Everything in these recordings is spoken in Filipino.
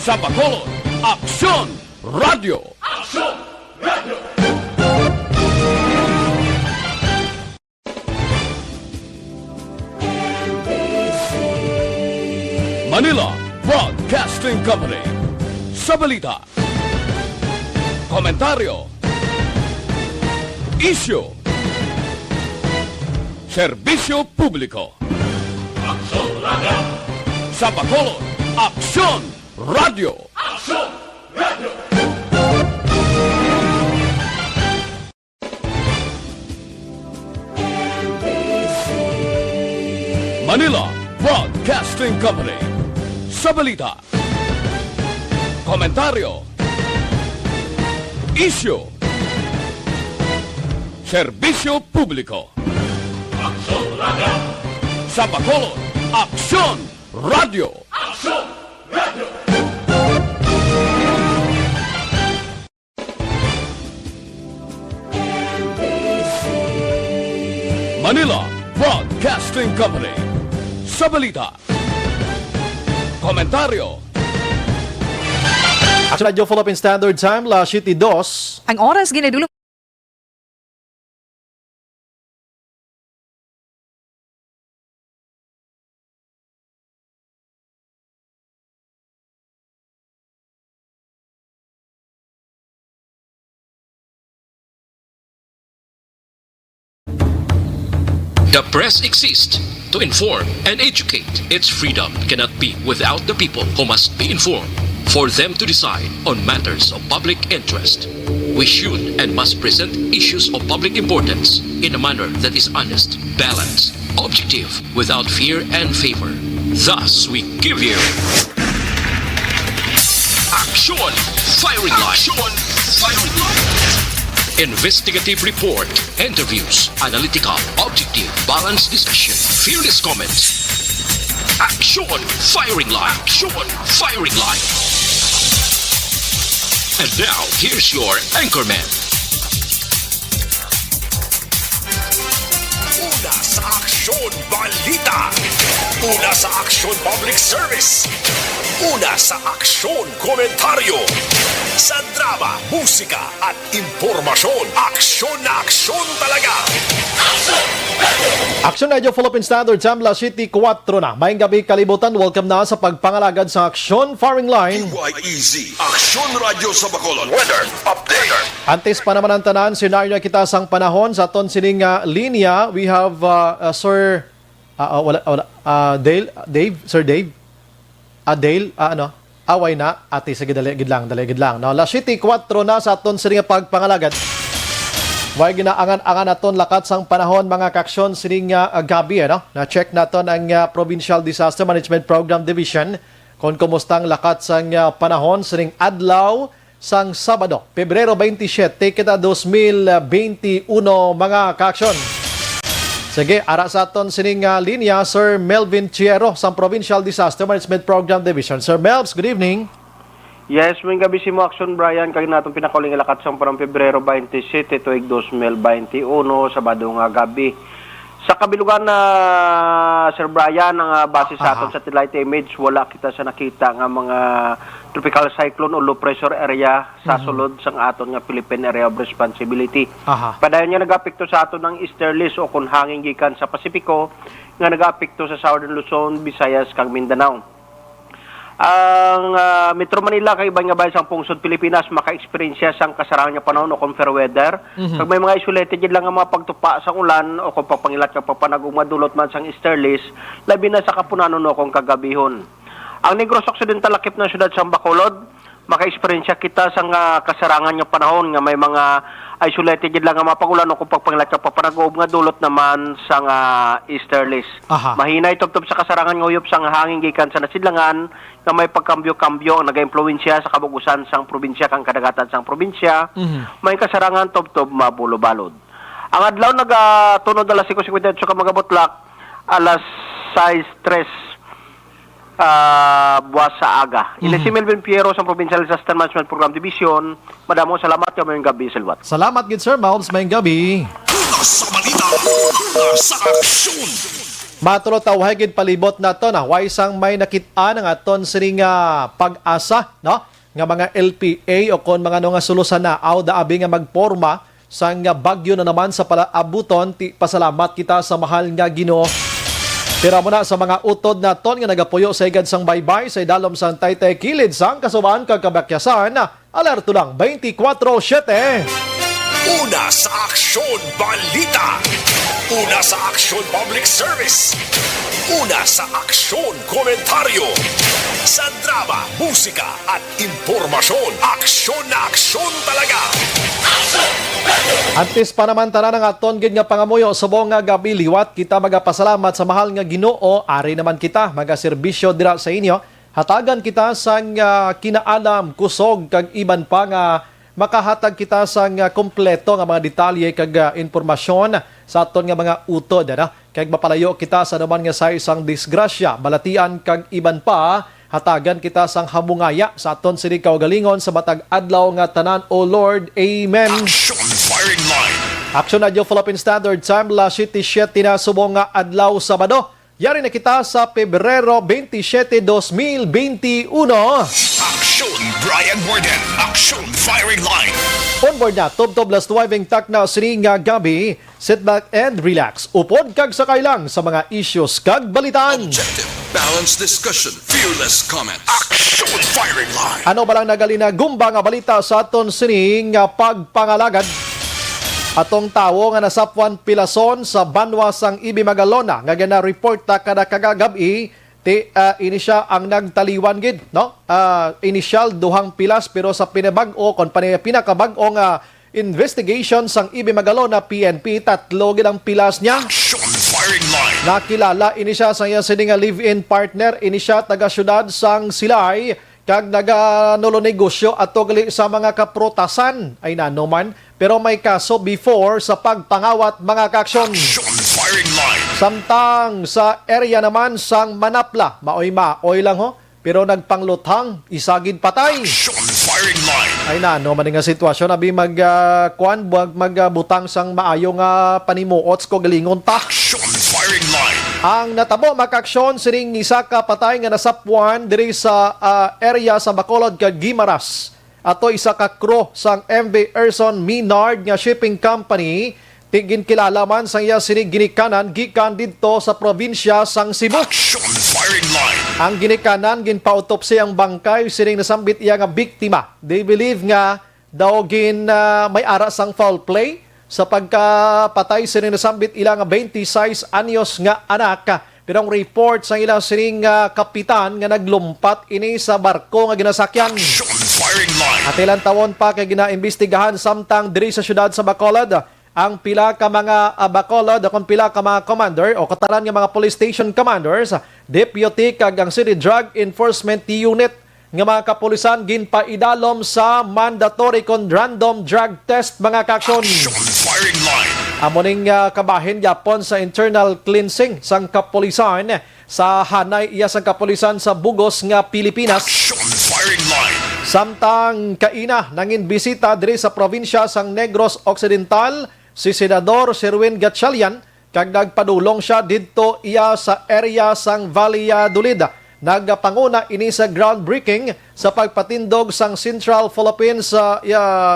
Sa Bacolod, Aksyon Radio! Aksyon Radio! Manila Broadcasting Company. Sa balita, komentaryo, isyu, serbisyo publiko. Aksyon Radio! Sa Bacolod, Aksyon Radio! Aksyon Radio! Manila Broadcasting Company. Sa balita, komentaryo, isyu, serbisyo publiko. Aksyon Radio! Sa Bacolod, Aksyon Radio! Aksyon Radio! Manila Broadcasting Company. Sa balita, komentaryo, Aksyon Radio Philippine Standard Time, La City 2. Ang oras ginadulong The press exists to inform and educate. Its freedom cannot be without the people who must be informed for them to decide on matters of public interest. We should and must present issues of public importance in a manner that is honest, balanced, objective, without fear and favor. Thus, we give you Action Firing Line. Action Firing Line. Investigative report, interviews, analytical, objective, balanced discussion, fearless comments. Action Firing Line. Action Firing Line. And now, here's your anchorman. Una sa Aksyon Balita. Una sa Aksyon Public Service. Una sa Aksyon Komentaryo. Sa drama, musika at impormasyon. Aksyon na aksyon talaga. Aksyon Radio Philippine Standard Time, La City 4 na. Maying gabi kalibutan, welcome na sa pagpangalagad sa Aksyon Firing Line. PYEZ, Aksyon Radio sa Bacolod. Weather Update. Antes pa naman ang tanan, senaryo kita sang panahon sa aton sining linya. We have Sir Dave, Sir Dave. Dale, away na, ati sa gidlang. No? La City 4 na sa aton sining pagpangalagad. Way ginaangan-angan naton lakat sang panahon mga kaksyon sining gabi, Na-check naton ang Provincial Disaster Management Program Division kung kumustang lakat sang panahon sining adlaw sang Sabado, Pebrero 27, kita 2021 mga kaksyon. Sige, ara sa aton sining linya, Sir Melvin Chiero sang Provincial Disaster Management Program Division. Sir Melvs, good evening. Yes, may gabi si mo Aksyon Brian, kaya natong pinakaling ilakat sa parang Pebrero 27, tuig 2021, Sabado nga gabi. Sa kabilugan na Sir Brian, ang base sa aton satellite image, wala kita sa nakita nga mga tropical cyclone o low pressure area sa sulod sang aton nga Philippine Area of Responsibility. Padayon nga nag-apekto sa aton ng easterlies o kung hangin gikan sa Pasipiko, nga nag-apekto sa Southern Luzon, Visayas, kag Mindanao. Ang Metro Manila kay ibang nga bayan sang pungsod Pilipinas maka-experience sang kasarangan nga panahon o kung fair weather. Pag may mga isolated lang nga mga pagtupa sa ulan o kung papangilat nga papanagong madulot man sang easterlies, labi na sa kapunanon o kung kagabihon. Ang Negros Occidental lakip ng syudad sang Bacolod, maka-experience kita sang kasarangan nga panahon nga may mga isolated lang nga mapagulan o kung pagpangilat nga papanagong nga dulot naman sang easterlies. Mahinay tubtob sa kasarangan nga uyop sang hangin gikan sa nasidlangan na may pagkambyo-kambyo ang nag-impluwensya sa kabugusan sang probinsya kang kadagatan sang probinsya, may kasarangan tubtob mabulo-balod. Ang adlaw nagatunod alas 5:58 ka mga butlak, alas 6:03 buwas sa aga. Si Melvin Piero sa Provincial Disaster Management Program Division. Madamo salamat ka mayong gabi, Silwat. Salamat gid Sir Malves, mayong gabi. Una sa balita. Una sa aksyon. Matulot tawhay gid palibot nato na way sang may nakit-an nga aton sining pag-asa no nga mga LPA o kon mga nga sulusan na aw daabi nga magporma sang bagyo na naman sa palaabuton. Pasalamat kita sa mahal nga Ginoo. Tira mo na sa mga utod naton nga nagapuyo sa igad sang baybay sa idalom sang Taytay kilid sang kasubaan kag kabakyasan. Alerto lang 24/7. Una sa Aksyon Balita. Una sa Aksyon Public Service. Una sa Aksyon Komentaryo. Sa drama, musika at impormasyon. Aksyon na aksyon talaga. Antes pa naman tanan ang aton gid nga pangamuyo subong nga gabi liwat kita magapasalamat sa mahal nga Ginoo. Ari naman kita magaserbisyo dira sa inyo. Hatagan kita sang kinaalam, kusog kag iban pa nga makahatag kita sang kompleto nga mga detalye kag impormasyon sa aton nga mga utod kag mapalayo kita sa naman nga sa isang disgrasya, balatian kag iban pa. Hatagan kita sang hamungaya sa aton sini kaugalingon sa matag adlaw nga tanan, O Lord. Amen. Action Firing Line. Action Radio Philippine Standard Time, la 7:07 na subong nga adlaw Sabado. Yari na kita sa Pebrero 27, 2021. Action Brian Morden. Action Firing Line. Onboard na, tub-tub las driving tak na sining nga gabi. Sit back and relax. Upod kag sakay lang sa mga issues kag balitan. Objective, balanced discussion, fearless comments. Action Firing Line. Ano ba lang nagali na gumba nga balita sa aton sining nga pagpangalagad? Atong tawo nga nasapwan pilason sa Banwa sang Ibi Magalona nga gina-report ta kada kagagabi ini siya ang nagtaliwan gid no. Initial duhang pilas pero sa pinabag-o kon pinakabag-o nga investigation sang Ibi Magalona PNP tatlo gid ang pilas niya. Action Firing Line. Nakilala ini siya sa iya sining nga live-in partner, ini siya taga syudad sang Silay kag naganulo negosyo ato gali sa mga kaprotasan ay nanuman pero may kaso before sa pagpangawat mga kaaksyon. Action Firing Line. Samtang sa area naman sang Manapla, maoy lang ho, pero nagpangluthang, isagid patay. Action Firing Line. Ay nanuman nga sitwasyon abi magbutang sang maayong panimuots ko galingon ta. Action Firing Line. Ang natabo makaksyon sining isa ka patay nga nasapwan diri sa area sa Bacolod kag Guimaras. Ato isa ka crew sang MV Erson Minard nga shipping company tigin kilala man sang iya sining ginikanan gikan didto sa probinsya sang Cebu. Action Firing Line. Ang ginikanan ginpa-autopsy ang bangkay sining nasambit iya nga biktima. They believe nga daw may ara sang foul play sa pagkapatay sining nasambit ilang 26 anyos nga anak. Pero ang report sa ilang sining kapitan nga naglumpat ini sa barko nga ginasakyan. Action Firing Line. At ilang tawon pa kay ginaimbestigahan samtang diri sa syudad sa Bacolod ang pila ka mga Bacolod akong pila ka mga commander o kataran nga mga police station commanders, deputy kag ang City Drug Enforcement Unit nga mga kapulisan ginpaidalom sa mandatory kon random drug test mga kaaksyon. Action Firing Line. Amoning kabahin yapon sa internal cleansing sang kapulisan sa hanay iya sang kapulisan sa Bugos nga Pilipinas. Action Firing Line. Samtang kaina nangin bisita diri sa probinsya sang Negros Occidental si Senador Sherwin Gatchalian kag nagpadulong siya didto iya sa area sang Valladolid. Nagpanguna ini sa groundbreaking sa pagpatindog sang Central Philippines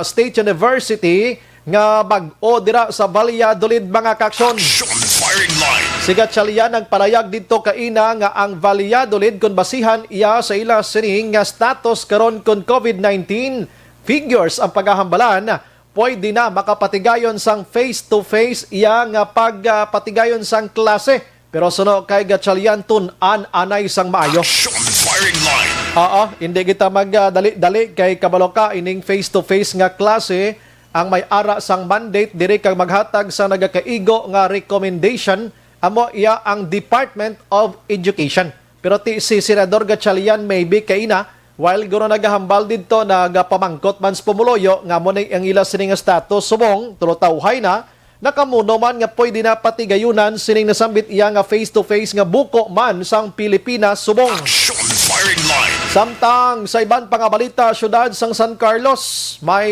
State University nga bag-o dira sa Valladolid mga kaaksyon. Action Firing Line. Si Gatchalian nagpalayag dito kaina nga ang Valladolid kung basihan iya sa ila sining nga status karon kon COVID-19 figures ang paghahambalan pwede na makapatigayon sang face-to-face iya nga pagpatigayon sang klase. Pero suno kay Gatchalian tun-an anay sang maayo. Action Firing Line. Hindi kita magdali-dali kay kabaloka ining face-to-face nga klase ang may ara sang mandate diri kag maghatag sa nagakaigo nga recommendation amo iya ang Department of Education. Pero si Senador Gatchalian maybe kaina while guro nagahambal didto nagapamangkot man sa pumuloyo nga mo ang ila sining status subong tulotawhay na nakamuno man nga pwede na patigayunan sining nasambit iya nga face-to-face nga buko man sang Pilipinas subong. Action Firing Line. Samtang sa iban pang balita, syudad sang San Carlos, may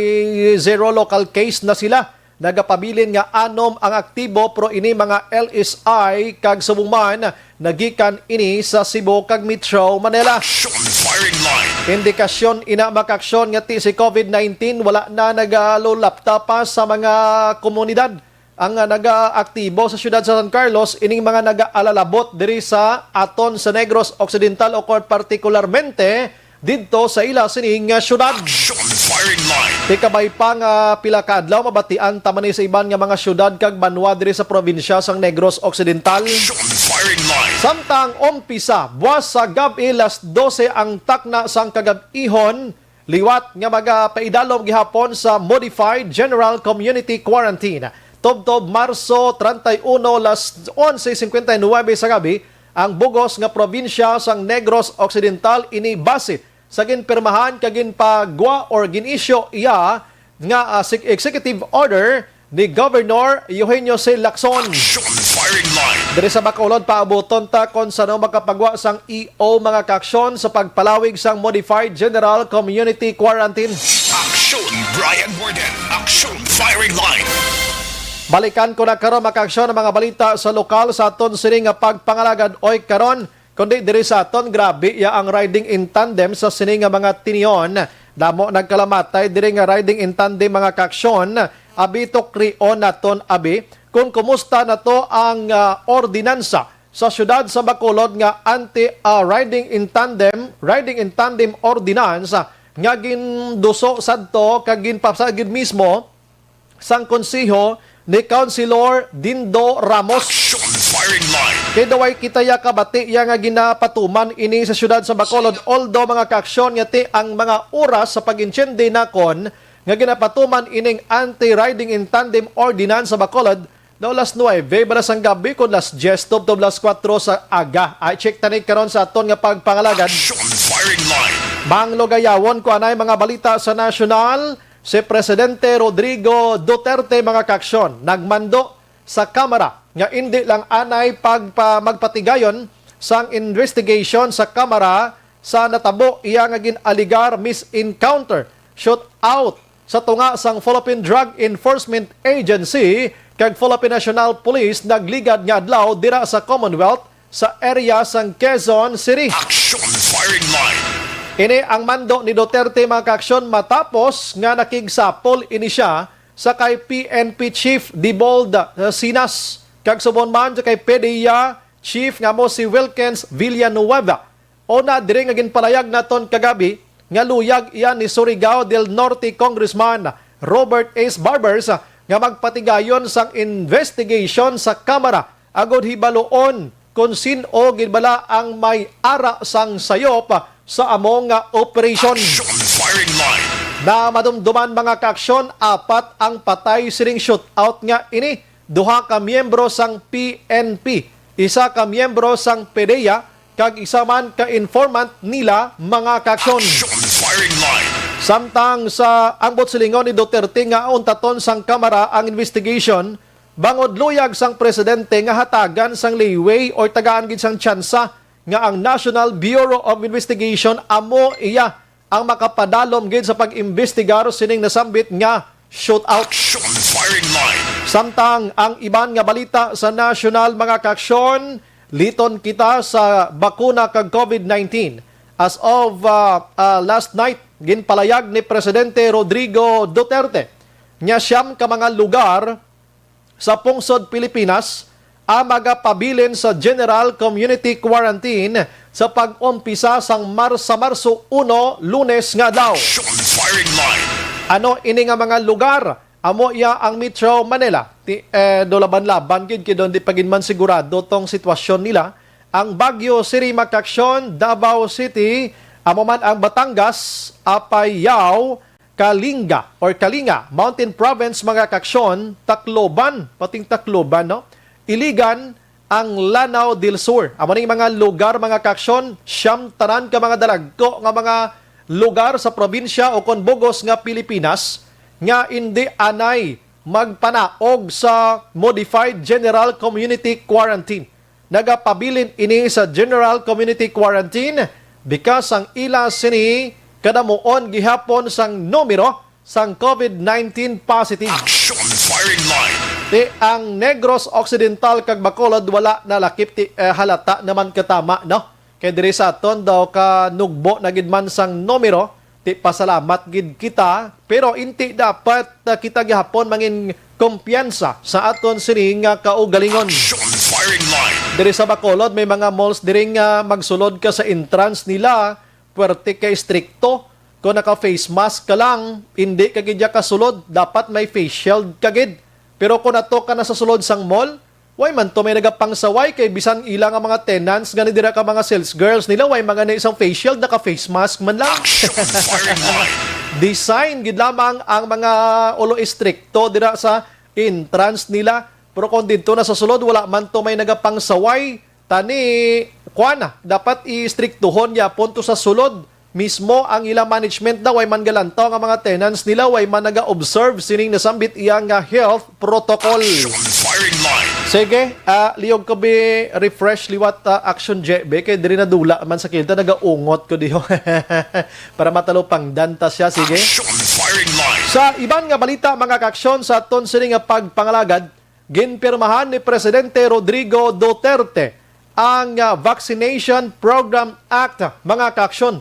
0 local case na sila nagapabilin nga anom ang aktibo pero ini mga LSI kag Subuman nagikan ini sa Cebu kag Metro Manila. Action firing line. Indikasyon ina makaksyon nga ti si COVID-19 wala na nagalulapta pa sa mga komunidad ang naga-aktibo sa siyudad sa San Carlos ining mga naga-alalabot diri sa aton sa Negros Occidental o particularmente dito sa ila sining siyudad. Action firing line. Ti kabay pa nga pila ka adlaw mabatian tamani sa iban nga mga siyudad kag banwa diri sa probinsya sang Negros Occidental. Action firing line. Samtang umpisa buwas sa gabi las 12 ang takna sang kagab-ihon liwat nga magapaidalom gihapon sa Modified General Community Quarantine. Tubtob Marso 31 las 11:59 sa gabi ang bugos nga probinsya sang Negros Occidental ini base sa ginpirmahan kagin pagwa or ginisyo iya nga executive order ni Governor Eugenio C. Lacson. Action firing line. Diri sa Bacolod paaboton ta kon sano makapagwa sang EO mga kaaksyon sa pagpalawig sang Modified General Community Quarantine. Action Brian Borden. Action firing line. Balikan ko na karon makaaksyon ang mga balita sa lokal sa aton sini nga pagpangalagad oy karon kundi diri sa aton grabe ya ang riding in tandem sa sini nga mga tinion damo nagkalamatay diri nga riding in tandem mga kaaksyon abi to krion naton abi kung kumusta na to ang ordinansa sa syudad sa Bacolod nga anti riding in tandem ordinance nga ginduso sadto kag ginpasagid mismo sang konseho ni Councilor Dindo Ramos. Action firing line. Kay daway kitaya kabati iya nga ginapatuman ini sa syudad sa Bacolod although mga kaaksyon nga ti ang mga oras sa pag-insyende nakon nga ginapatuman ining anti-riding in tandem ordinance sa Bacolod daw las 9 baras ang gabi kun las 10 tubtob las 4 sa aga. Ay check tani karon sa aton nga pagpangalagad. Action firing line. Banglo gayawon ko anay mga balita sa nasyonal. Si Presidente Rodrigo Duterte mga kaaksyon nagmando sa Kamara nga hindi lang anay magpatigayon sang investigation sa Kamara sa natabo iya nga ginaligar misencounter shootout sa tunga sang Philippine Drug Enforcement Agency kag Philippine National Police nagligad nga adlaw dira sa Commonwealth sa area sang Quezon City. Action firing line. Ini ang mando ni Duterte mga kaaksyon matapos nga nakigsapol ini siya sa kay PNP Chief Dibold Sinas kag subon man sa kay PDEA Chief nga mo si Wilkins Villanueva. Una diri nga ginpalayag naton kagabi nga luyag iyan ni Surigao del Norte Congressman Robert S. Barbers nga magpatigayon sang investigation sa Kamara agod hibaloon kung sino ginbala ang may ara sang sayop sa among operation. Action firing line. Na madumduman mga kaaksyon, 4 ang patay siring shootout nga ini. 2 ka miyembro sang PNP, 1 ka miyembro sang PDEA, kag isa man ka informant nila mga kaaksyon. Action firing line. Samtang sa ambot silingon ni Duterte nga untaton sang Kamara ang investigation, bangod luyag sang presidente nga hatagan sang leeway or tagaan gid sang tsansa nga ang National Bureau of Investigation amo iya ang makapadalom gid sa pag-imbestigar sining nasambit nga shootout. Action firing line. Samtang ang iban nga balita sa national mga kaaksyon, liton kita sa bakuna kag COVID-19. As of last night, ginpalayag ni Presidente Rodrigo Duterte nga siyam ka mga lugar sa pungsod Pilipinas magapabilin sa General Community Quarantine sa pag-umpisa sang Marso 1, Lunes nga daw. Action firing line. Ano ini nga mga lugar? Amo iya ang Metro Manila. Dolaban-laban gid kidon di paginman sigurado tong sitwasyon nila. Ang Baguio City Makaksyon, Davao City, amo man ang Batangas, Apayao, Kalinga, Mountain Province mga kaksyon, Tacloban, pating Tacloban, no? Iligan, ang Lanao del Sur. Amo ning mga lugar mga kaaksyon, siyam tanan ka mga dalagko nga mga lugar sa probinsya o konbugos nga Pilipinas nga hindi anay magpanaog sa Modified General Community Quarantine. Nagapabilin ini sa General Community Quarantine because ang ila sini kadamuon gihapon sang numero sang COVID-19 positive. Action firing line. Ti ang Negros Occidental kag Bacolod wala na lakip ti halata naman katama no. Kay diri sa aton daw ka nugbo na gid man sang numero ti pasalamat gid kita pero inti dapat kita gihapon mangin kumpiyansa sa aton sini nga kaugalingon. Action firing line. Diri sa Bacolod may mga malls diri nga magsulod ka sa entrance nila puwerte kay stricto. Kung naka-face mask ka lang, hindi ka gid kasulod, dapat may face shield ka gid. Pero kung nato ka na sa sulod sang mall, way man to may nagapangsaway kay bisan ilang ang mga tenants, gani dira ka mga sales girls nila, way mga na isang face shield, naka-face mask man lang. Action firing line. Design gid lamang ang mga ulo stricto dira sa entrance nila. Pero kung dito na sa sulod, wala man to may nagapangsaway, tani, kuana, dapat i-strictohon ya punto sa sulod. Mismo ang ilang management daw ay man galantaw ang mga tenants nila way man naga-observe sining nasambit iyang health protocol. Action firing line. Sige, liyog ko be refresh liwat action JB kay diri na dula man sa kilta nagaungot ko diho. Para matalo pang danta siya, sige. Action firing line. Sa ibang nga balita mga kaaksyon sa aton sining nga pagpangalagad, ginpirmahan ni Presidente Rodrigo Duterte ang Vaccination Program Act mga kaaksyon.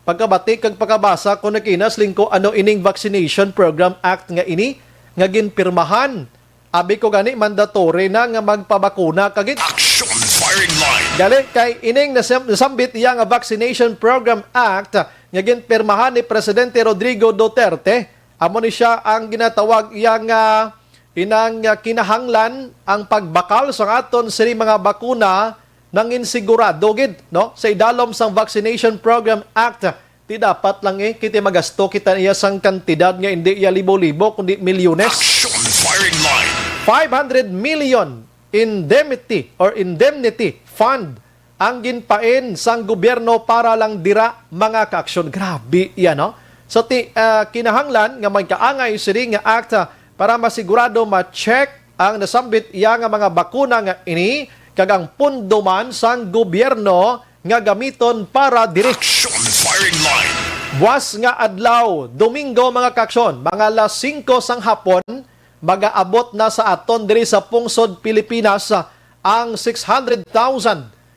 Pagkabati kag pagkabasa ko nakinas lingko ano ining Vaccination Program Act nga ini nga ginpirmahan. Abi ko gani mandatory na nga magpabakuna kagit. Action firing line. Gali kay ining nasambit iya nga Vaccination Program Act nga ginpirmahan ni Presidente Rodrigo Duterte. Amo ni siya ang ginatawag iya nga inang kinahanglan ang pagbakal sa aton sini mga bakuna nang insigurado gid no sa idalom sang Vaccination Program Act ti dapat lang kita magasto kita iya sang kantidad nga hindi iya libo-libo kundi milyones. Action firing line. 500 million indemnity fund ang ginpain sang gobyerno para lang dira mga kaaksyon. Grabe yan no. So kinahanglan nga magkaangay sini nga act para masigurado ma-check ang nasambit iya nga mga bakuna nga ini kagang pundo man sang gobyerno nga gamiton para diri. Action firing line. Buwas nga adlaw, Domingo mga kaaksyon, mga alas 5 sang hapon, mag-aabot na sa aton diri sa pungsod Pilipinas ang 600,000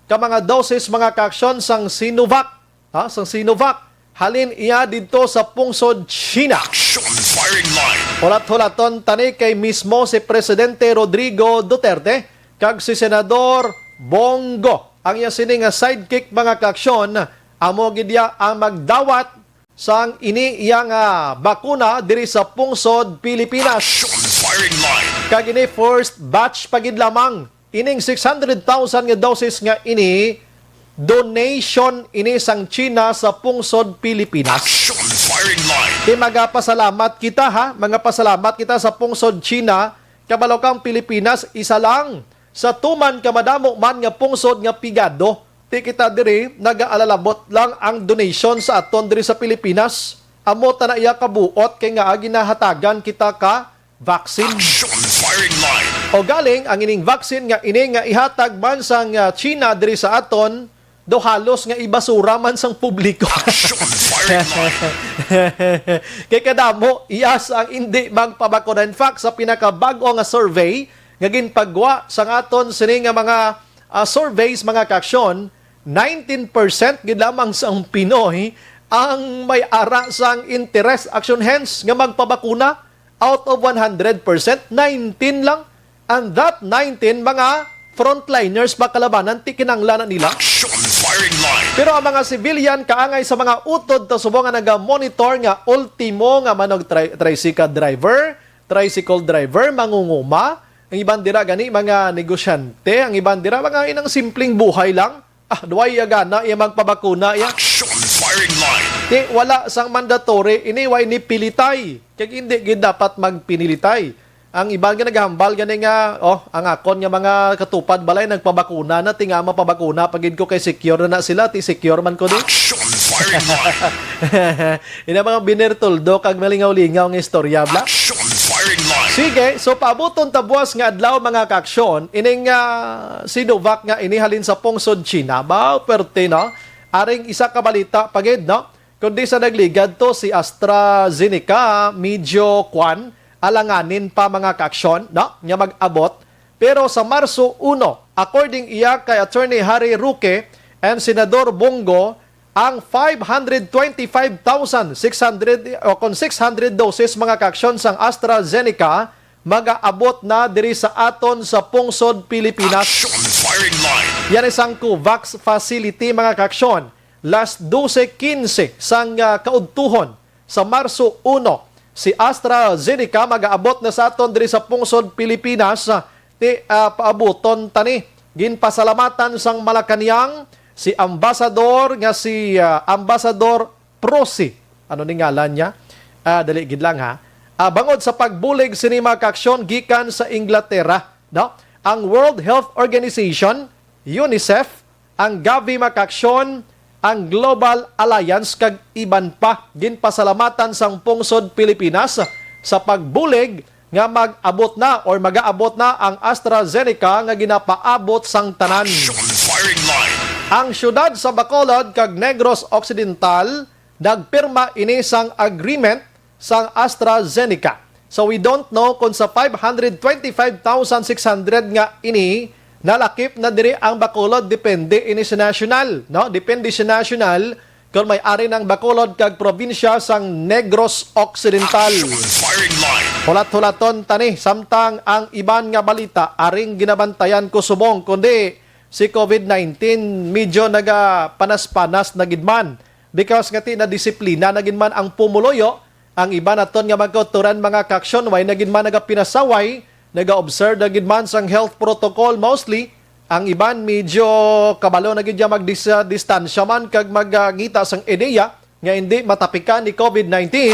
ka mga doses mga kaaksyon sang Sinovac. Sang Sinovac. Halin iya dito sa pungsod China. Action firing line. Hulat-hulaton tani kay mismo si Presidente Rodrigo Duterte kag si Senador Bongo. Ang iya sining sidekick mga kaaksyon, amo gidya ang magdawat sang ini iyang bakuna diri sa pungsod Pilipinas. Action firing line. Kag ini first batch pagid lamang. Ining 600,000 nga doses nga ini donation ini sang China sa pungsod Pilipinas. Action firing line. Di magapasalamat kita mga pasalamat kita sa pungsod China, kabalo kang Pilipinas isa lang sa tuman kamadamo man nga pungsod nga pigado. Ti kita diri nagaalalabot lang ang donation sa aton diri sa Pilipinas. Amo ta na iya kabuot kay nga ginahatagan kita ka vaccine. Action firing line. O galing ang ining vaccine nga ini nga ihatag man sang China diri sa aton do halos nga ibasura man sang publiko. Action firing line. Kay kadamo iyas ang hindi magpabakuna. In fact sa pinakabago nga survey nga ginpagwa sa aton sini nga mga surveys mga kaaksyon, 19% gid lamang sang Pinoy ang may ara sang interest action hence nga magpabakuna. Out of 100%, 19 lang. And that 19 mga frontliners makalabanan ti kinanglanan nila. Action firing line. Pero ang mga civilian kaangay sa mga utod ta subo nga naga-monitor nga ultimo nga manog tricycle driver, mangunguma, ang ibang dira gani mga negosyante, ang ibang dira mga inang simpleng buhay lang. Duway gana iya magpabakuna iya. Action firing line. Di wala sang mandatory ini way ni pilitay. Kaya hindi gid dapat magpinilitay. Ang ibang nga naghambal gani nga ang akon nga mga katupad balay nagpabakuna na tinga mapabakuna pagid ko kay secure na sila ti secure man ko di. Action firing line. Ina mga binertoldo kag malingaw-lingaw nga istorya bla. Action firing line. Sige, so paabuton tabuas nga adlaw mga kaaksyon, ining Sinovac nga inihalin sa pungsod China. Perte no? Aring isa ka balita pagid no? kundi sa nagligad to si AstraZeneca, medyo alanganin pa mga kaaksyon, no? Nga mag-abot. Pero sa Marso 1, according iya kay Attorney Harry Roque and Senador Bongo, ang 525,600 o kung 600 doses mga kaaksyon sang AstraZeneca mag-aabot na diri sa aton sa pungsod Pilipinas. Action firing line. Yan isang COVAX facility mga kaaksyon. Last 12-15 sang kaudtuhon sa Marso 1, si AstraZeneca mag-aabot na sa aton diri sa pungsod Pilipinas paabuton tani. Ginpasalamatan sang Malacañang si Ambassador Ambassador Prosi. Ano ni ngalan niya? Dali gid lang ha. Bangod sa pagbulig sini mga kaaksyon gikan sa Inglaterra, no? Ang World Health Organization, UNICEF, ang Gavi mga kaaksyon, ang Global Alliance kag iban pa ginpasalamatan sang pungsod Pilipinas sa pagbulig nga mag-abot na or mag-aabot na ang AstraZeneca nga ginapaabot sang tanan. Firing line. Ang syudad sa Bacolod kag Negros Occidental nagpirma ini sang agreement sang AstraZeneca. So we don't know kung sa 525,600 nga ini nalakip na diri ang Bacolod, depende ini sa national, no? Depende sa national kung may ari ng Bacolod kag probinsya sang Negros Occidental. Firing line. Hulat-hulaton tani samtang ang iban nga balita aring ginabantayan ko subong kundi si COVID-19 medyo panas-panas na gidman because ngati na disiplina na gidman ang pumuloyo. Ang iba naton nga magkauturan mga kaaksyon way na gidman pinasaway, naga-observe na gidman sang health protocol mostly. Ang iban medyo kabalo na gid magdistansya man kag magngita sang ideya nga hindi matapikan ni COVID-19.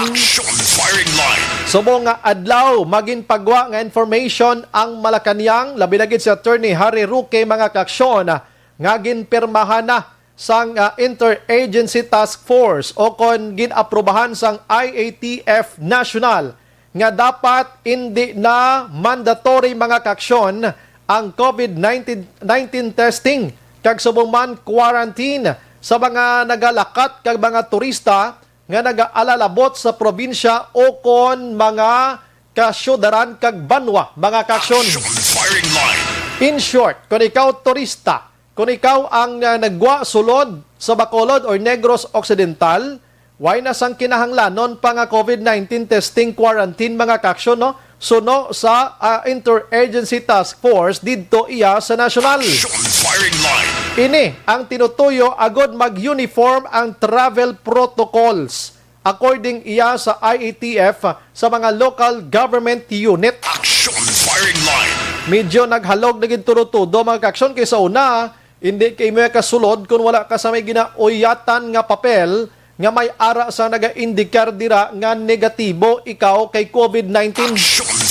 Firing line. Subong nga adlaw magin pagwa nga information ang Malacañang labi na gid si Attorney Harry Roque mga kaaksyon nga ginpirmahan na sang Interagency Task Force o kon ginaprobahan sang IATF National nga dapat hindi na mandatory mga kaaksyon ang COVID-19 testing kag subong man quarantine sa mga nagalakat kag mga turista nga nagaalalabot sa probinsya o kon mga kasyudaran kag banwa mga kaaksyon. Firing line. In short, kung ikaw turista, kung ikaw ang nagwa sulod sa Bacolod or Negros Occidental, why na sang kinahanglanon pa nga COVID-19 testing quarantine mga kaaksyon, no? Suno sa Interagency Task Force didto iya sa national. Firing line. Ini ang tinutuyo agod mag-uniform ang travel protocols according iya sa IATF sa mga local government unit. Action firing line. Medyo naghalog na ginturutudo mga kaaksyon kaysa una, hindi kay may kasulod kung wala ka sa may ginauyatan nga papel nga may ara sa naga-indikar dira nga negatibo ikaw kay COVID-19.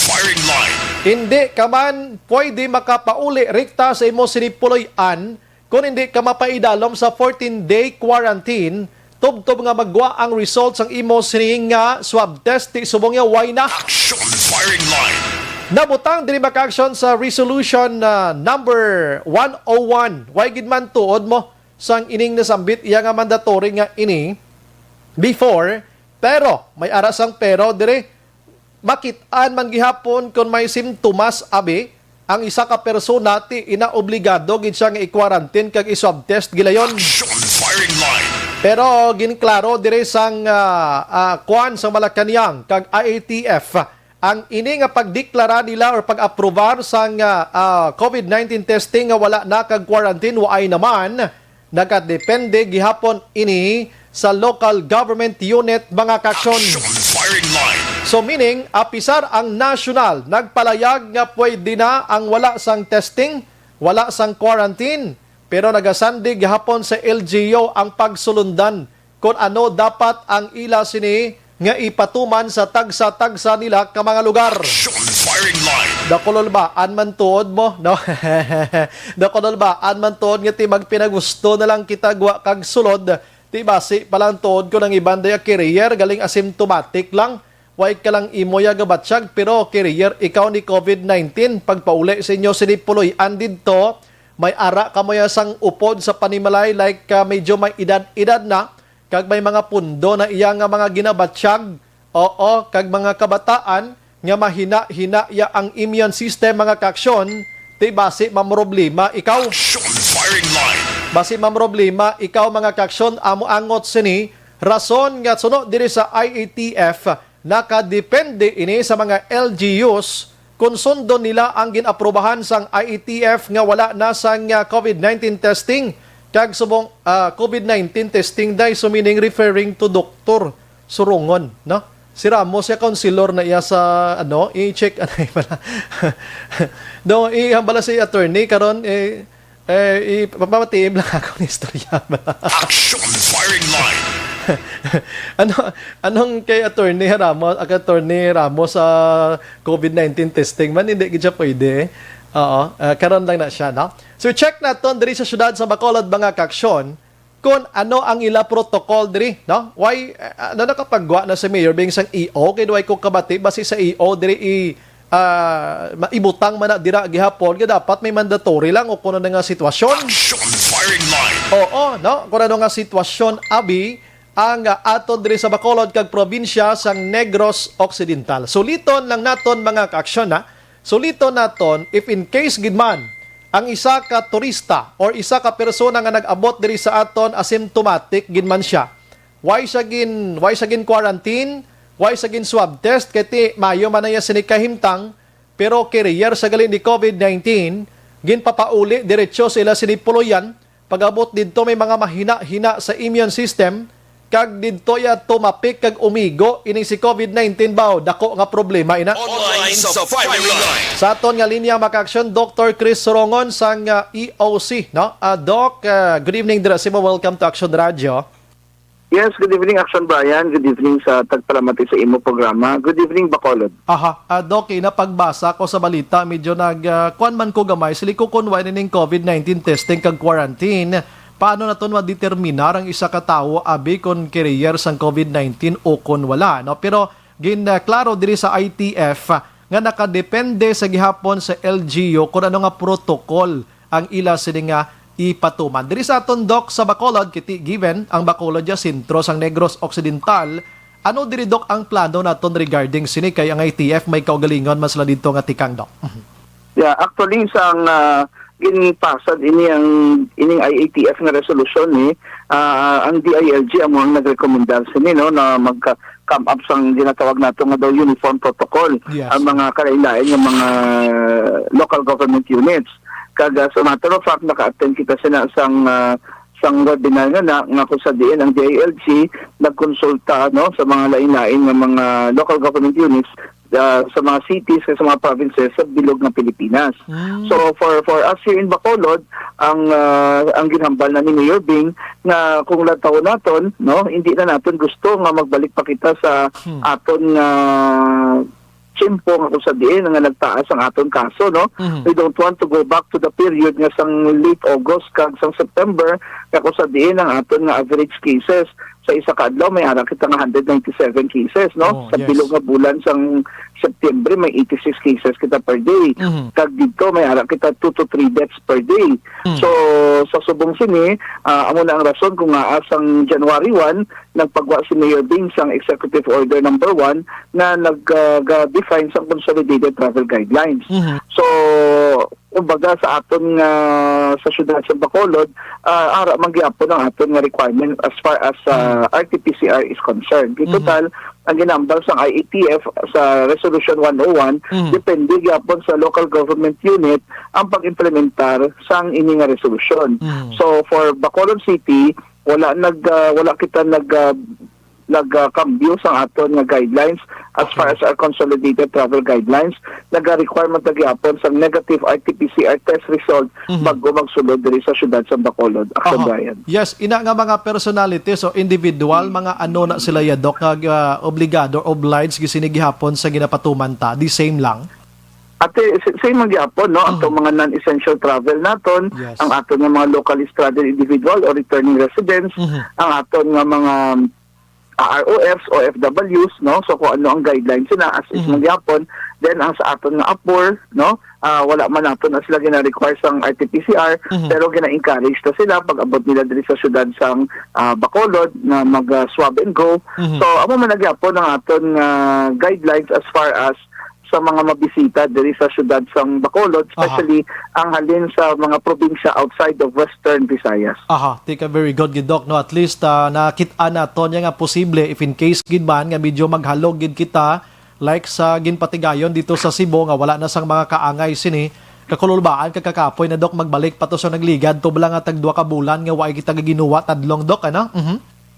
Firing line. Hindi ka man pwede makapauli rekta sa imo sinipuloy-an kung hindi ka mapaidalom sa 14-day quarantine tubtob nga magwa ang results ang imo sining nga swab test ti subong nga why na. Firing line. Nabutang diri ba ka-action sa resolution number 101. Why gid man tuod mo sang ining nasambit iya nga mandatory nga ini before, pero may arasang pero dire makitaan man gihapon kung may simptomas abi ang isa ka persona ti inaobligado gid siya nga i-quarantine kag i-swab test gilayon. Firing line. Pero ginklaro dire sang kuan sa Malacañang kag IATF ang ini nga pagdeklara nila or pag-aprobar sang COVID-19 testing nga wala na kag quarantine waay naman nagadepende gihapon ini sa local government unit mga kaaksyon. Firing line. So meaning, apisar ang national nagpalayag nga pwede na ang wala sang testing, wala sang quarantine, pero nagasandig gihapon sa LGU ang pagsulundan kung ano dapat ang ila sini nga ipatuman sa tagsa-tagsa nila ka mga lugar. Firing line. Dakolol ba? Anman tuod mo? No? Dakolol ba? Anman tuod nga ti magpinagusto na lang kita gwa kag sulod. Ti basi palang tuod ko ng ibang daya career, galing asymptomatic lang. Way ka lang imoya gabatsyag, pero career ikaw ni COVID-19. Pagpauli sa inyo sinipuloy, andid to, may ara ka mo sang upod sa panimalay like medyo may edad-edad na, kag may mga pundo na iya nga mga ginabatsyag, oo, kag mga kabataan nga mahina-hina ya ang immune system mga kaaksyon, ti base mamroblema ikaw. Action firing line. Base mamroblema ikaw mga kaaksyon, amo angot sini, rason nga sunod diri sa IATF, nakadepende ini sa mga LGUs kung sundo nila ang ginaprubahan sang IATF nga wala na sang COVID-19 testing. Kag subong COVID-19 testing dai sumining referring to Dr. Surungon, no? Si Ramos ya counselor na iya sa i-check anay pala. No, ihambala si attorney karon ipapatiim lang ako ni istorya. Action firing line. Anong kay attorney Ramos sa COVID-19 testing man hindi gid siya pwede. Oo, karon lang na siya, no? So check naton diri sa syudad sa Bacolod mga kaaksyon kung ano ang ila protocol diri, no? Why nakapagwa na si Mayor Bing sang EO kay duay ko kabati basi sa EO diri maibutang man na dira gihapon nga dapat may mandatory lang o kuno nga sitwasyon. Action firing line. Oo, no? Kuno nga sitwasyon abi ang aton diri sa Bacolod kag probinsya sang Negros Occidental. Suliton lang naton mga kaaksyon, ha? Suliton naton if in case gid man ang isa ka turista or isa ka persona nga nag-abot diri sa aton asymptomatic gid man siya. Why sa gin quarantine? Why sa gin swab test? Kati mayo man na sini kahimtang pero carrier sa gali ni COVID-19 gin papauli diretso sila sini puluyan pag-abot didto may mga mahina-hina sa immune system kag didto ya tumapik kag umigo ini si COVID-19 baw dako nga problema ina. Online sa firing line. Sa aton nga linya maka-aksyon Dr. Chris Sorongon sang EOC, no? Doc, good evening dira simo, welcome to Action Radio. Yes, good evening Action Brian, good evening sa tagpalamati sa imo programa. Good evening Bacolod. Aha, Doc, na pagbasa ko sa balita medyo kuan man ko gamay sili ko kun wala ning COVID-19 testing kag quarantine. Paano naton madeterminar ang isa ka tawo abi kon carrier sang COVID-19 o kon wala, no? Pero klaro diri sa ITF nga nakadepende sa gihapon sa LGU kung ano nga protocol ang ila sini nga ipatuman. Diri sa aton Doc sa Bacolod, kiti given ang Bacolod ya sentro sang Negros Occidental, ano diri Doc ang plano naton regarding sini kay ang ITF may kaugalingon mas la dito nga tikang Doc? Yeah, actually sang ginpasad ining IATF nga resolution ni ang DILG among nagrekomendar sini no na come up sang ginatawag nato nga daw uniform protocol. Yes. Ang mga kalailain ng mga local government units. Kaga sa matter of fact naka-attend kita sina sang webinar nga kung sa diin ang DILG nagkonsulta no sa mga lain-lain nga mga local government units sa mga cities sa mga provinces sa bilog ng Pilipinas. So for us here in Bacolod, ang ginhambal na ni Mayor Bing na kung lataw naton, no, hindi na naton gusto nga magbalik pa kita sa aton tiyempo nga kung sa diin nga nagtaas ang aton kaso, no? We don't want to go back to the period nga sang late August kag sang September kung sa diin ang aton nga average cases sa isa ka adlaw may ara kita nga 197 cases, no? Sa bilog nga bulan sang September may 86 cases kita per day. Kag dito may ara kita 2 to 3 deaths per day. So sa subong sini amo na ang rason kung nga sang January 1 nagpagwa si Mayor Bing sang Executive Order number 1 na nag-define sang consolidated travel guidelines. So kumbaga sa aton nga sa syudad sa Bacolod ara mangyapon ang aton nga requirement as far as RT-PCR is concerned. Total ang ginambal sa IATF sa Resolution 101 depende gyapon sa local government unit ang pag-implementar sang ini nga resolution. So for Bacolod City wala kita nagkambyo sa aton nga guidelines as far as our consolidated travel guidelines. Nag-requirement na gyapon sa negative RT-PCR test result bago magsulod diri sa syudad sa Bacolod. Action Brian. Yes, ina nga mga personalities o individual, mga ano na sila ya Doc, obligado, obliged gisini gihapon sa ginapatuman ta, the same lang? Ate, same ang gyapon, no? Ang mga non-essential travel naton, Yes. ang aton nga mga locally stranded individual or returning residents, ang aton nga mga ROFs, OFWs, no? So kung ano ang guidelines sila as is magyapon, then ang sa aton nga APOR, no? Wala man nato na sila gina-require sang RT-PCR, pero gina-encourage na sila pag abot nila diri sa syudad sang Bacolod na mag-swab and go. So amo man nagyapon ang aton guidelines as far as sa mga mabisita diri sa syudad sang Bacolod, especially ang halin sa mga probinsya outside of Western Visayas. Tika very good gid Doc, no? At least nakita naton nga posible if in case gid man nga medyo maghalog gid kita like sa Ginpatigayon dito sa Cebu nga wala na sang mga kaangay sini. Kakululbaan kakapoy na Doc magbalik pa to sa nagligad to bala nga tag 2 ka bulan nga way kita ginuwa tadlong Doc ano?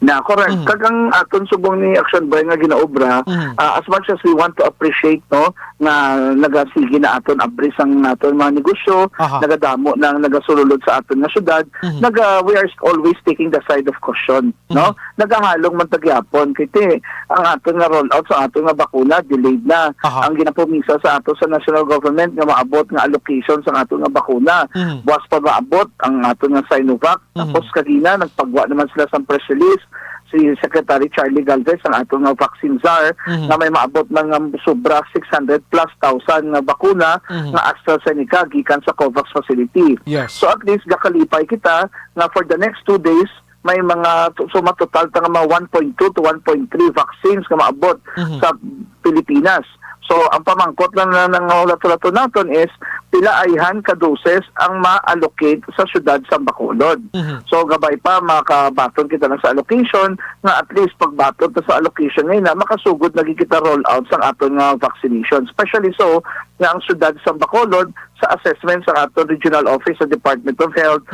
Na, correct. Kagang aton subong ni Action Boy nga ginaobra, as much as we want to appreciate, no, nga nagasige na aton abris ang naton mga negosyo, nagadamo nang nagasululod sa aton nga syudad, we are always taking the side of caution, no? Nagahalong man tagyapon kiti ang aton nga rollout sa aton nga bakuna delayed na. Ang ginapumisa sa ato sa national government nga maabot nga allocation sa aton nga bakuna. Buwas pa maabot ang aton nga Sinovac. Tapos kagina nagpagwa naman sila sa press release si Secretary Charlie Galvez ang atong nga vaccine czar na may maabot ng sobra 600 plus thousand nga bakuna nga AstraZeneca gikan sa COVAX facility. So at least gakalipay kita na for the next 2 days may mga matotal ta nga mga 1.2 to 1.3 vaccines nga maabot sa Pilipinas. So ang pamangkot lang na nangulat-ulato naton is pila ayhan ka doses ang ma-allocate sa syudad sa Bacolod. So gabay pa makabaton kita na sa allocation nga at least pagbaton ta sa allocation ngayon na makasugod na kita roll out sa aton nga vaccination. Especially so nga ang syudad sa Bacolod sa assessment sa aton regional office sa Department of Health,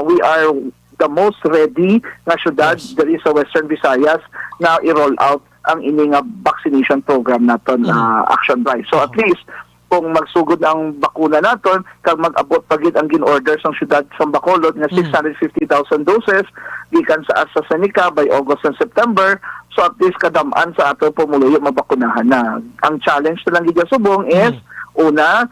we are the most ready nga syudad diri sa Western Visayas na i-roll out ang ining vaccination program naton Action Drive. So at least kung magsugod ang bakuna naton kag mag-abot pagid ang gin-order sa syudad sa Bacolod nga 650,000 doses gikan sa AstraZeneca by August and September, so at least kadam-an sa ato pumuluyo mabakunahan na. Ang challenge na lang gid subong is una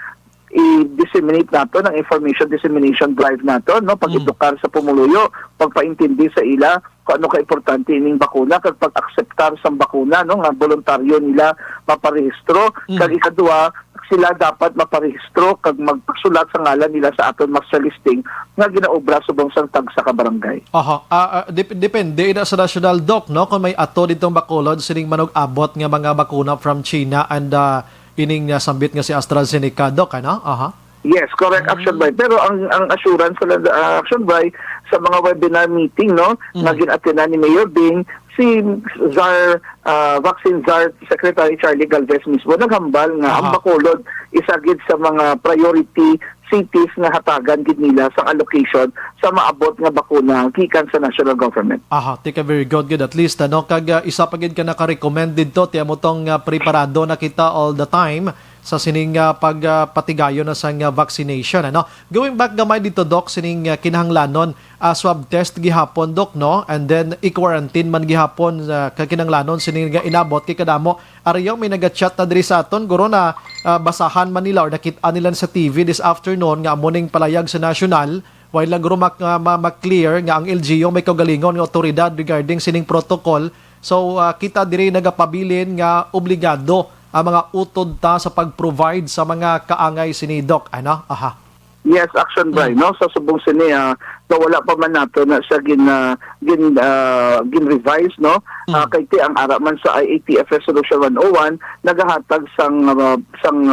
i-disseminate nato ng information dissemination drive nato, no, pag-edukar sa pumuluyo, pagpaintindi sa ila kung ano ka-importante ining bakuna, kag pag-akseptar sa bakuna, no, nga voluntaryo nila maparehistro, kag ikaduha sila dapat maparehistro kag magpasulat sa ngalan nila sa aton master listing nga ginaobra subong sang tagsa ka barangay. Depende ina sa national doc, no, kung may ato ditong Bacolod sining manog-abot nga mga bakuna from China and ining sambit nga si AstraZeneca, Doc, ano? Yes, correct, Action By. Pero ang assurance sa Action By sa mga webinar meeting, no, na ginatenan ni Mayor Bing, si Vaccine Czar Secretary Charlie Galvez mismo naghambal nga ang Bacolod isa gid sa mga priority cities nga hatagan gid nila sa allocation sa maabot nga bakuna gikan sa national government. Tika very good at least ano kag isa pa gid ka naka-recommend dito tiya mo tong preparado na kita all the time sa sining pagpatigayon na sang vaccination ano. Going back gamay dito Doc sining kinahanglanon swab test gihapon Doc, no, and then i-quarantine man gihapon kinahanglanon sining inabot kay kadamo ariyo may naga-chat na diri sa aton guro na basahan man nila or nakita nila sa TV this afternoon nga amuning palayag sa national while lang guro mak-clear nga ang LGU may kaugalingon nga otoridad regarding sining protocol. So kita diri nagapabilin nga obligado ang mga utod ta sa pag-provide sa mga kaangay sini Doc, ano? Yes, Action By, no, sa subong sini wala pa man nato na siya gin-revise, no, kay ti ang ara man sa IATF Resolution 101 nagahatag sang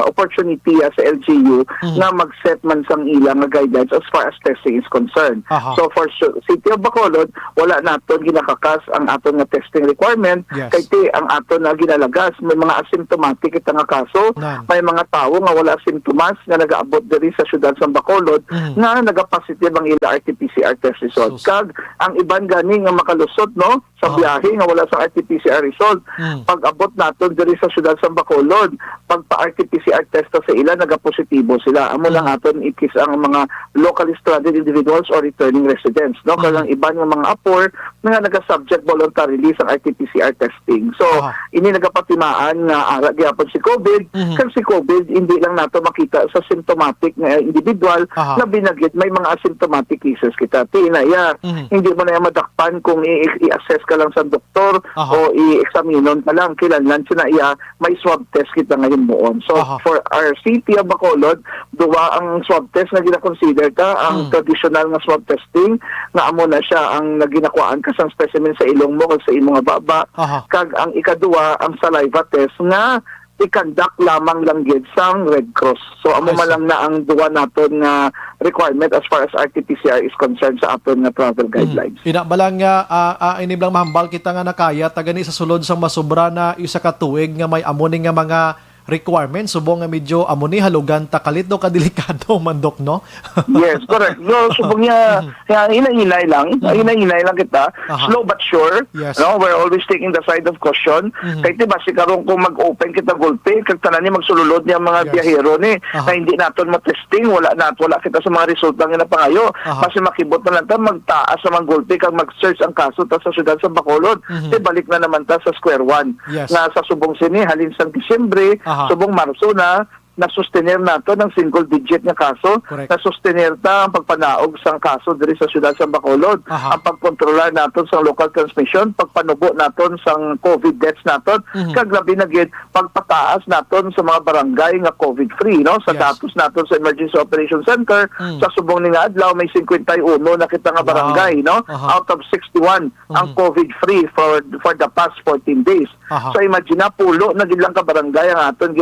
opportunity sa LGU na mag-set man sang ilang guidelines as far as testing is concerned. So for City of Bacolod wala nato ginakakas ang aton nga testing requirement, kay ti ang aton na ginalagas may mga asymptomatic ita nga kaso, may mga tawo nga wala symptoms nga nagaabot diri sa syudad sa Bacolod nga nagapositive ang ila RT-PCR test result. Kag ang iban gani nga makalusot, no, sa biyahe nga wala sa RT-PCR result, pag abot naton diri sa syudad sa Bacolod, pag pa-RT-PCR test sa ila nagapositibo sila. Amo lang aton ikis ang mga locally stranded individuals or returning residents, no, kag ang iban nga mga apor nga naga-subject voluntarily sa RT-PCR testing. So ini nagapatimaan nga ara gyapon si COVID, kag si COVID hindi lang nato makita sa symptomatic nga individual na binagit may mga asymptomatic cases kita. Tinaya, hindi mo na madakpan kung i-assess ka lang sa doktor o i-examinon ka lang, kilanlan sinaiya, may swab test kita ngayon moon. So for our city of Bacolod, duwa ang swab test na gina-consider ka, ang traditional nga swab testing, nga amo na siya ang naginakuan ka sang specimen sa ilong mo kag sa imong baba, kag ang ikaduwa ang saliva test nga i-conduct lamang lang gid sang Red Cross. So amo man lang na ang duwa naton nga requirement as far as RT-PCR is concerned sa aton nga travel guidelines. Ina balang nga iniblang mahambal kita nga nakaya tagani sa sulod sang masubra na isa ka tuig nga may amoni nga mga requirements subong nga medyo amoni halugan takalit do kadelikado mandok no. Yes, correct. So subong niya ina-inay lang kita, slow but sure. Yes. No, we're always taking the side of caution. Kay tiba si karon kung mag-open kita gulpi, kag tanan ni magsululod niya mga biyahero ni na hindi naton ma-testing, wala kita sa mga resulta nga napangayo. Kasi makibot na lang ta magtaas sa mga gulpi kag mag-search ang kaso ta sa syudad sa Bacolod. Balik na naman ta sa square one. Yes. Na sa subong sini halin sa Disyembre, subong Marso na sustenir nato ng single digit nga kaso. Correct. Na sustenir ta ang pagpanaog sang kaso diri sa syudad sa Bacolod, ang pagkontrolar naton sa local transmission, pagpanubo naton sang COVID deaths naton, kag labi na gid pagpataas naton sa mga barangay nga COVID free, no, sa datos naton sa Emergency Operation Center. Sa subong ni nga adlaw may 51 na kita nga barangay, no, out of 61 ang COVID free for the past 14 days. So imagine na pulo na gid lang ka barangay ang aton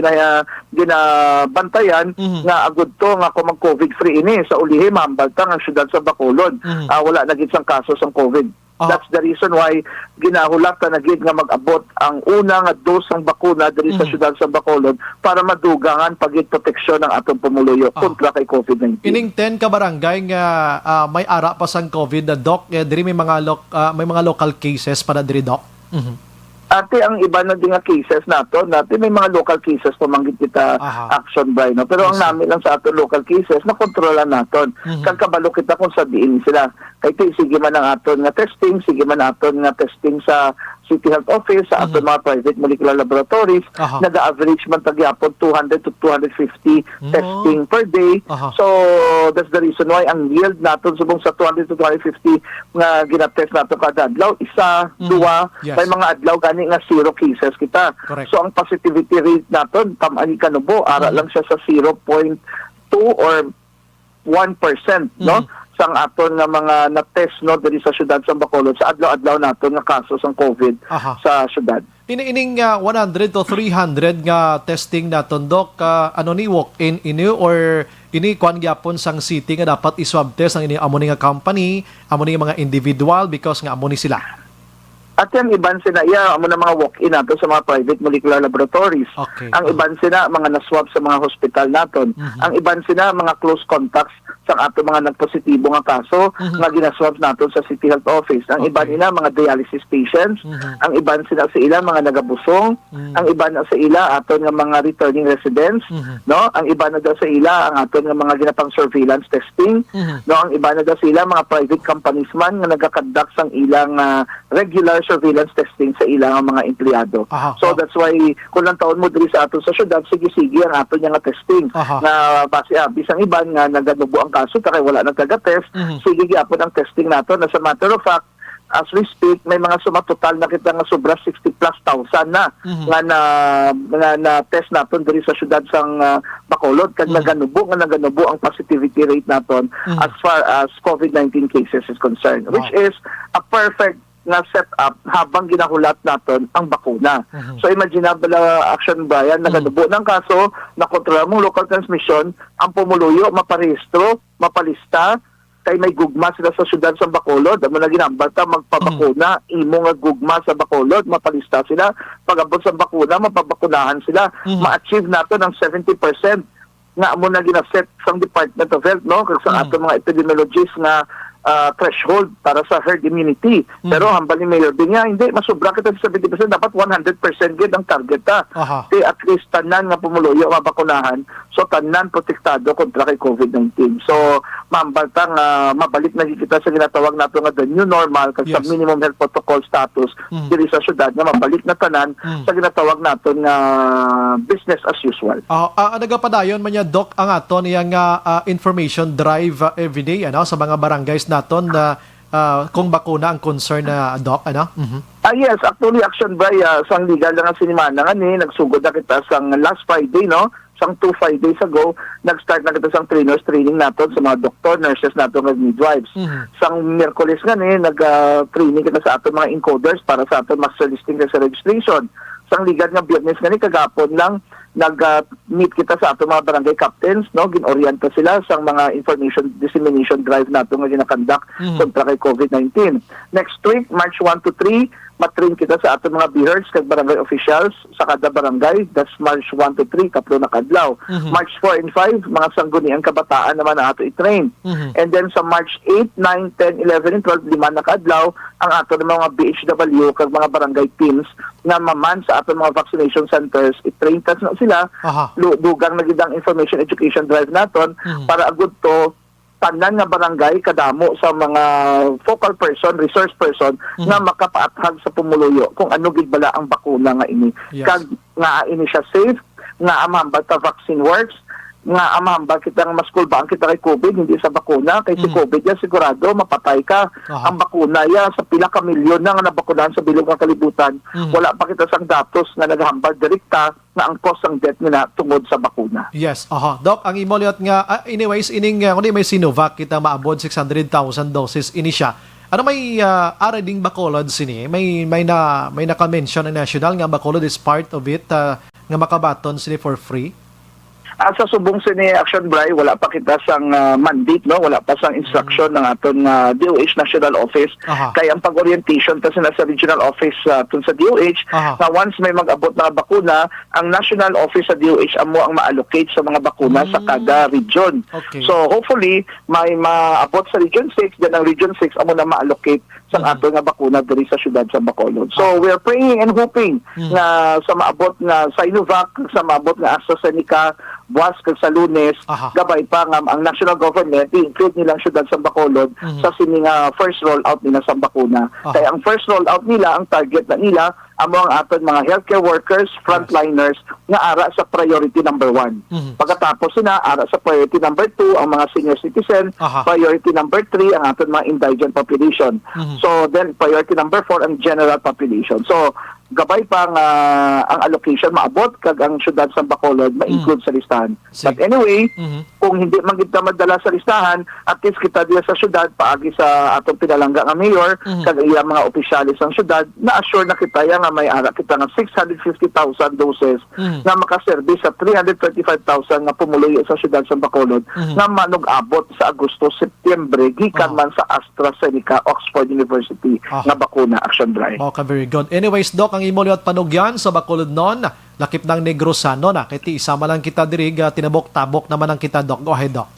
bantayan nga agud to nga kung mag-COVID free ini sa ulihi mahambaltang ang syudad sa Bacolod. Wala na gid sang kaso sang COVID. That's the reason why ginahulak na gid nga mag-abot ang una nga dose ng bakuna diri sa syudad sa Bacolod para madugangan pagit proteksyon ng atong pamuluyo kontra kay COVID-19. Ining 10 ka barangay nga may ara pa sang COVID na doc, diri may mga local cases para diri doc. Ate, ang iba na din nga cases nato, may mga local cases pamanggit kita action by, no? Pero ang namin lang sa ato local cases, na kontrolan naton. Kagkabalo kita kung sabihin sila. Kaya sige man ang aton nga testing, sige man aton nga testing sa City Health Office, sa aton mga private molecular laboratories, nag-average man tagyapon 200 to 250 testing per day. So, that's the reason why ang yield naton subong sa 200 to 250 nga ginatest nato kada adlaw, isa, duwa, may mga adlaw gani nga zero cases kita. Correct. So, ang positivity rate naton, tamani kanubo, ara lang siya sa 0.2 or 1%, no? Sang aton nga mga na-test no diri sa syudad sa Bacolod sa adlaw-adlaw naton nga kaso sang COVID sa syudad. Ining 100 to 300 nga testing naton doc, ano ni walk-in ini or ini kuan gyapon sang city nga dapat i-swab test ang ini amo ni nga company, amo ni mga individual because nga amo ni sila. At yung iban sina, amo na mga walk-in nato sa mga private molecular laboratories. Okay. Ang iban sina, mga na-swab sa mga hospital naton. Ang iban sina, mga close contacts sa ato mga nagpositibo nga kaso nga ginaswab naton sa City Health Office. Ang iban nila, mga dialysis patients. Ang iban sina sa ila, mga nagabusong. Ang iban na sa ila, aton nga mga returning residents. No? Ang iban na daw sa ila, ang aton nga mga ginapang surveillance testing. No? Ang iban na daw sa ila, mga private companies man nga nagkakandak sang ilang regular surveillance testing sa ilang mga empleyado. So that's why kung lang taon mo diri sa aton sa syudad, sige-sige ang aton nga testing na base bisang iban nga naganubo ang kaso kay wala nagtaga-test, sige gyapon ang testing nato na sa matter of fact as we speak may mga sumatotal na kita nga sobra 60 plus thousand na na test naton diri sa syudad sang Bacolod kag naganubo ang positivity rate naton as far as COVID-19 cases is concerned, which is a perfect nga set up habang ginahulat naton ang bakuna. So imagine action Brian, nagadubo ng kaso, nakontrola mong local transmission, ang pumuluyo, maparehistro, mapalista, kay may gugma sila sa syudad sa Bacolod, amo na ginambata magpabakuna, imo nga gugma sa Bacolod, mapalista sila, pag-abot sa bakuna, mapabakunahan sila, ma-achieve naton ang 70% nga amo na ginaset sa Department of Health, no? Kag sa ato mga epidemiologists nga threshold para sa herd immunity. Pero hambal ni Mayor din niya, hindi, masubra kita sa 70%, dapat 100% gid ang target ta. Kaya at least tanan nga pumuluyo, mabakunahan, so tanan protektado kontra kay COVID-19. So, mahambal ta nga mabalik na kita sa ginatawag nato nga the new normal, kag sa minimum health protocol status diri sa syudad, nga mabalik na tanan sa ginatawag nato nga business as usual. Nagapadayon man niya, Doc, ang aton iyang information drive everyday sa mga barangays naton na kung bakuna ang concern na Doc, ano? Yes, actually, Action Bray, sang legal na nga sinimana nga ni, nagsugod na kita sang last Friday, no? Sang 5 days ago, nag-start na kita sang trainers training natin sa mga doktor, nurses natin, at midwives. Sang Miyerkules nga ni, nag-training kita sa ating mga encoders para sa ating master listing sa registration. Sang legal nga Biyernes nga ni, kagapon lang, nag-meet kita sa ating mga barangay captains, no? Gin-orienta sila sa mga information dissemination drive natin nga ginakandak kontra kay COVID-19. Next week, March 1 to 3, matrain kita sa ating mga BHERS kag barangay officials sa kada barangay. That's March 1 to 3, kaplo na kadlaw. March 4 and 5, mga sangguniang kabataan naman na ato i-train. And then sa March 8, 9, 10, 11, and 12, 5 na kadlaw, ang ato ng mga BHW kag mga barangay teams na maman sa ato mga vaccination centers, i-train tas na sila, dugang nagidang information education drive naton para agud to tanan nga barangay kadamo sa mga focal person, resource person nga makapaathag sa pumuluyo kung ano gid bala ang bakuna nga ini. Kag nga ini siya safe, nga amambal ta vaccine works, nga amambal kitang maskulbaan kita kay COVID, hindi sa bakuna. Kay si COVID ya sigurado mapatay ka. Ang bakuna ya sa pila ka milyon na nga nabakunahan sa bilog nga kalibutan. Wala pa kita sang datos nga naghambal direkta nga ang cost ng death nila tungod sa bakuna. Yes, Doc, ang imoliot nga, anyways, ining, kundi may Sinovac, kita maabot 600,000 doses ini siya. Ano may arading Bacolod sini? May naka-mention ang national nga Bacolod is part of it, nga makabaton sini for free? Sa subong sini Action Bray, wala pa kita sang mandate, no? Wala pa sang instruction ng aton DOH National Office. Kaya ang pag-orientation ta sa regional office tun sa DOH, na once may mag-abot na bakuna, ang National Office sa DOH amo ang ma-allocate sa mga bakuna sa kada region. So hopefully may maabot sa Region 6, then ang Region 6 amo na ma-allocate sa aton nga bakuna diri sa syudad sa Bacolod. So we are praying and hoping na sa maabot nga Sinovac, sa maabot nga AstraZeneca, buwas kag sa Lunes, gabay pa nga ang national government i-include nilang syudad sa Bacolod sa sining first rollout nila sa bakuna. Kaya ang first rollout nila, ang target na nila amo ang aton mga healthcare workers, frontliners nga ara sa priority number 1. Pagkatapos na ara sa priority number 2 ang mga senior citizen, priority number 3 ang aton mga indigent population. So then priority number 4 ang general population. So gabay pa ang allocation maabot kag ang syudad sa Bacolod ma-include sa listahan. But anyway, kung hindi man kita madala sa listahan, at least kita diya sa syudad paagi sa atong pinalangga nga mayor kag iya mga opisyalis ng syudad, na-assure na kita nga may ara kita nga 650,000 doses nga makaservice sa 335,000 nga pumuluyo sa syudad sa Bacolod nga manug-abot sa Agosto, Setyembre gikan man sa AstraZeneca Oxford University nga bakuna. Action Drive. Okay, very good. Anyways, Doc, ang imoliot panugyan sa Bacolod noon, lakip ng Negrosano na. Kaya isama lang kita dirig, tinabok-tabok naman ang kita, Doc. Go ahead, Doc.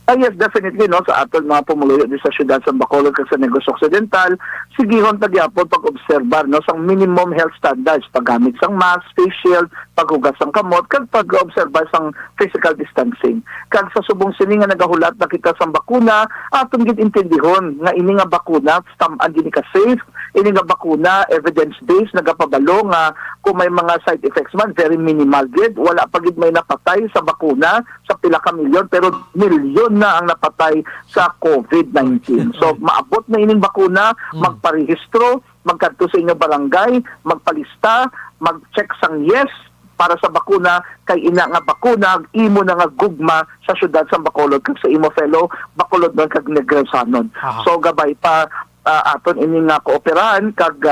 Yes, definitely, no, sa aton mga pumuluyo di sa syudad sa Bacolod kag sa Negros Occidental, sigihon tagyapon pag-obserbar, no, sang minimum health standards, paggamit sang mask, face shield, paghugas sang kamot, kag pag-obserbar sang physical distancing. Kag sa subong sini nga nagahulat na kita sang bakuna, aton gid intindihon nga ini nga bakuna stam-an gini ka safe, ini nga bakuna evidence-based, nagapabalo nga kung may mga side effects man, very minimal gid, wala pa gid may napatay sa bakuna sa pila ka milyon, pero milyon na ang napatay sa COVID-19. So maabot na ining bakuna, magparehistro, magkadto sa inyong barangay, magpalista, mag-check sang yes para sa bakuna, kay ina nga bakuna, imo na nga gugma sa syudad sa Bacolod kag sa imo fellow Bacolod nun kag Negresanon. So gabay pa aton ini nga kooperahan kag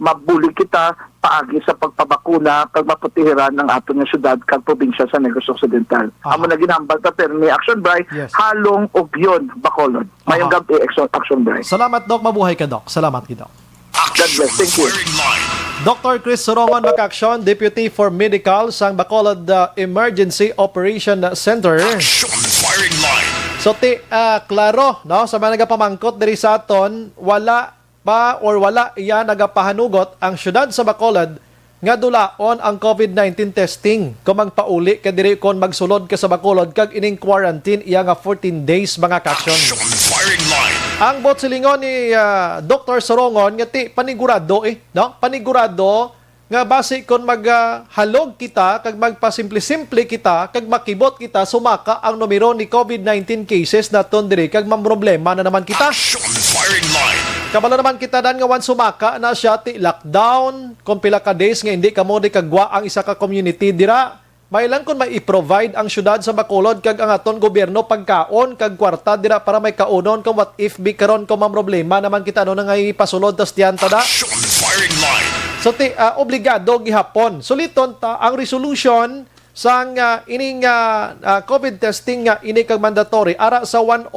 mabulig kita paagi sa pagpabakuna kag maputihiran ng aton nga syudad kag probinsya sa Negros Occidental. Amo na ginambal ta permi Action Bright, halong og yon Bacolod. Mayong gabi Action Bright. Salamat, Doc. Mabuhay ka, Doc. Salamat, Doc. God bless. Thank you. Dr. Chris Sorongon Macaction, Deputy for Medical sang Bacolod Emergency Operation Center. Action firing line. So klaro, no, sa mga nagapamangkot diri sa aton, wala iya nagapahanugot ang syudad sa Bacolod nga dulaon ang COVID-19 testing. Kung magpauli ka diri kon magsulod ka sa Bacolod kag ining quarantine iya nga 14 days mga kaksyon. Action firing line. Ang bot silingon ni Dr. Sorongon nga panigurado no? Panigurado nga base kon maghalog kita kag magpasimple-simple kita kag makibot kita sumaka ang numero ni COVID-19 cases naton diri kag mamroblema na naman kita. Action firing line. Kabalo naman kita dan nga wan sumaka na siya ti lockdown kung pila ka days nga hindi kamo di kagwa ang isa ka community dira. May lang kung may i-provide ang syudad sa Bacolod kag ang aton gobyerno pagkaon kag kwarta dira para may kaunon kung what if bi karon ko mamroblema naman kita no nga ipasulod tas tiyan tada. Action firing line. So obligado gihapon. Suliton ta ang resolution sang ining COVID testing nga ini kag mandatory ara sa 101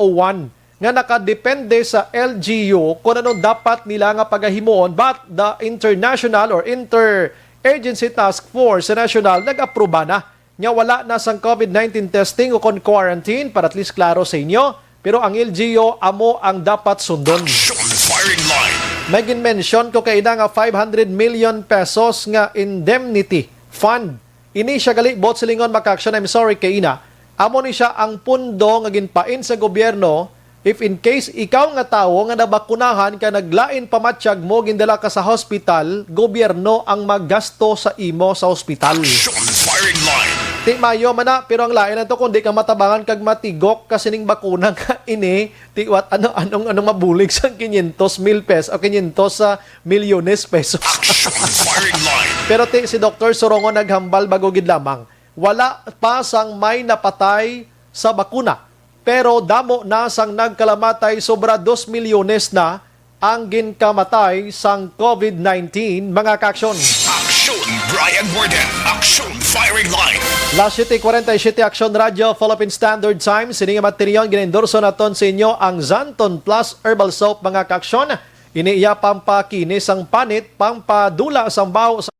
nga nakadepende sa LGU kung ano dapat nila nga pagahimuon but the international or interagency task force sa national nag-aproba na nga wala na sang COVID-19 testing o kon quarantine para at least klaro sa inyo pero ang LGU amo ang dapat sundon. Action firing line. May mention ko kay nga 500 million pesos nga indemnity fund. Ini siya gali bot silingon makaksyon. I'm sorry kay ina. Amo ni siya ang pundo nga ginpain sa gobyerno if in case ikaw nga tawo nga nabakunahan ka naglain pamatsyag mo gindala ka sa hospital, gobyerno ang maggasto sa imo sa hospital. Action firing line. Ti mayo man na, pero ang lain na to kundi ka matabangan kag matigok kasi ning bakuna ka ini ti what anong mabulig sa 500,000 pesos o 500 milyones pesos. Action firing line. Pero ti si Dr. Sorongo naghambal bago gid lamang. Wala pa sang may napatay sa bakuna. Pero damo na sang nagkalamatay sobra 2 milyones na ang ginkamatay sang COVID-19 mga kaaksyon. Action Brian Warden. Action firing line. Last City 47 Action Radio Philippine Standard Time. Sininga materiyon ginendorso naton sa inyo ang Zanton Plus Herbal Soap mga kaaksyon. Iniiya pampakinis ang panit, pampadula sang baho sa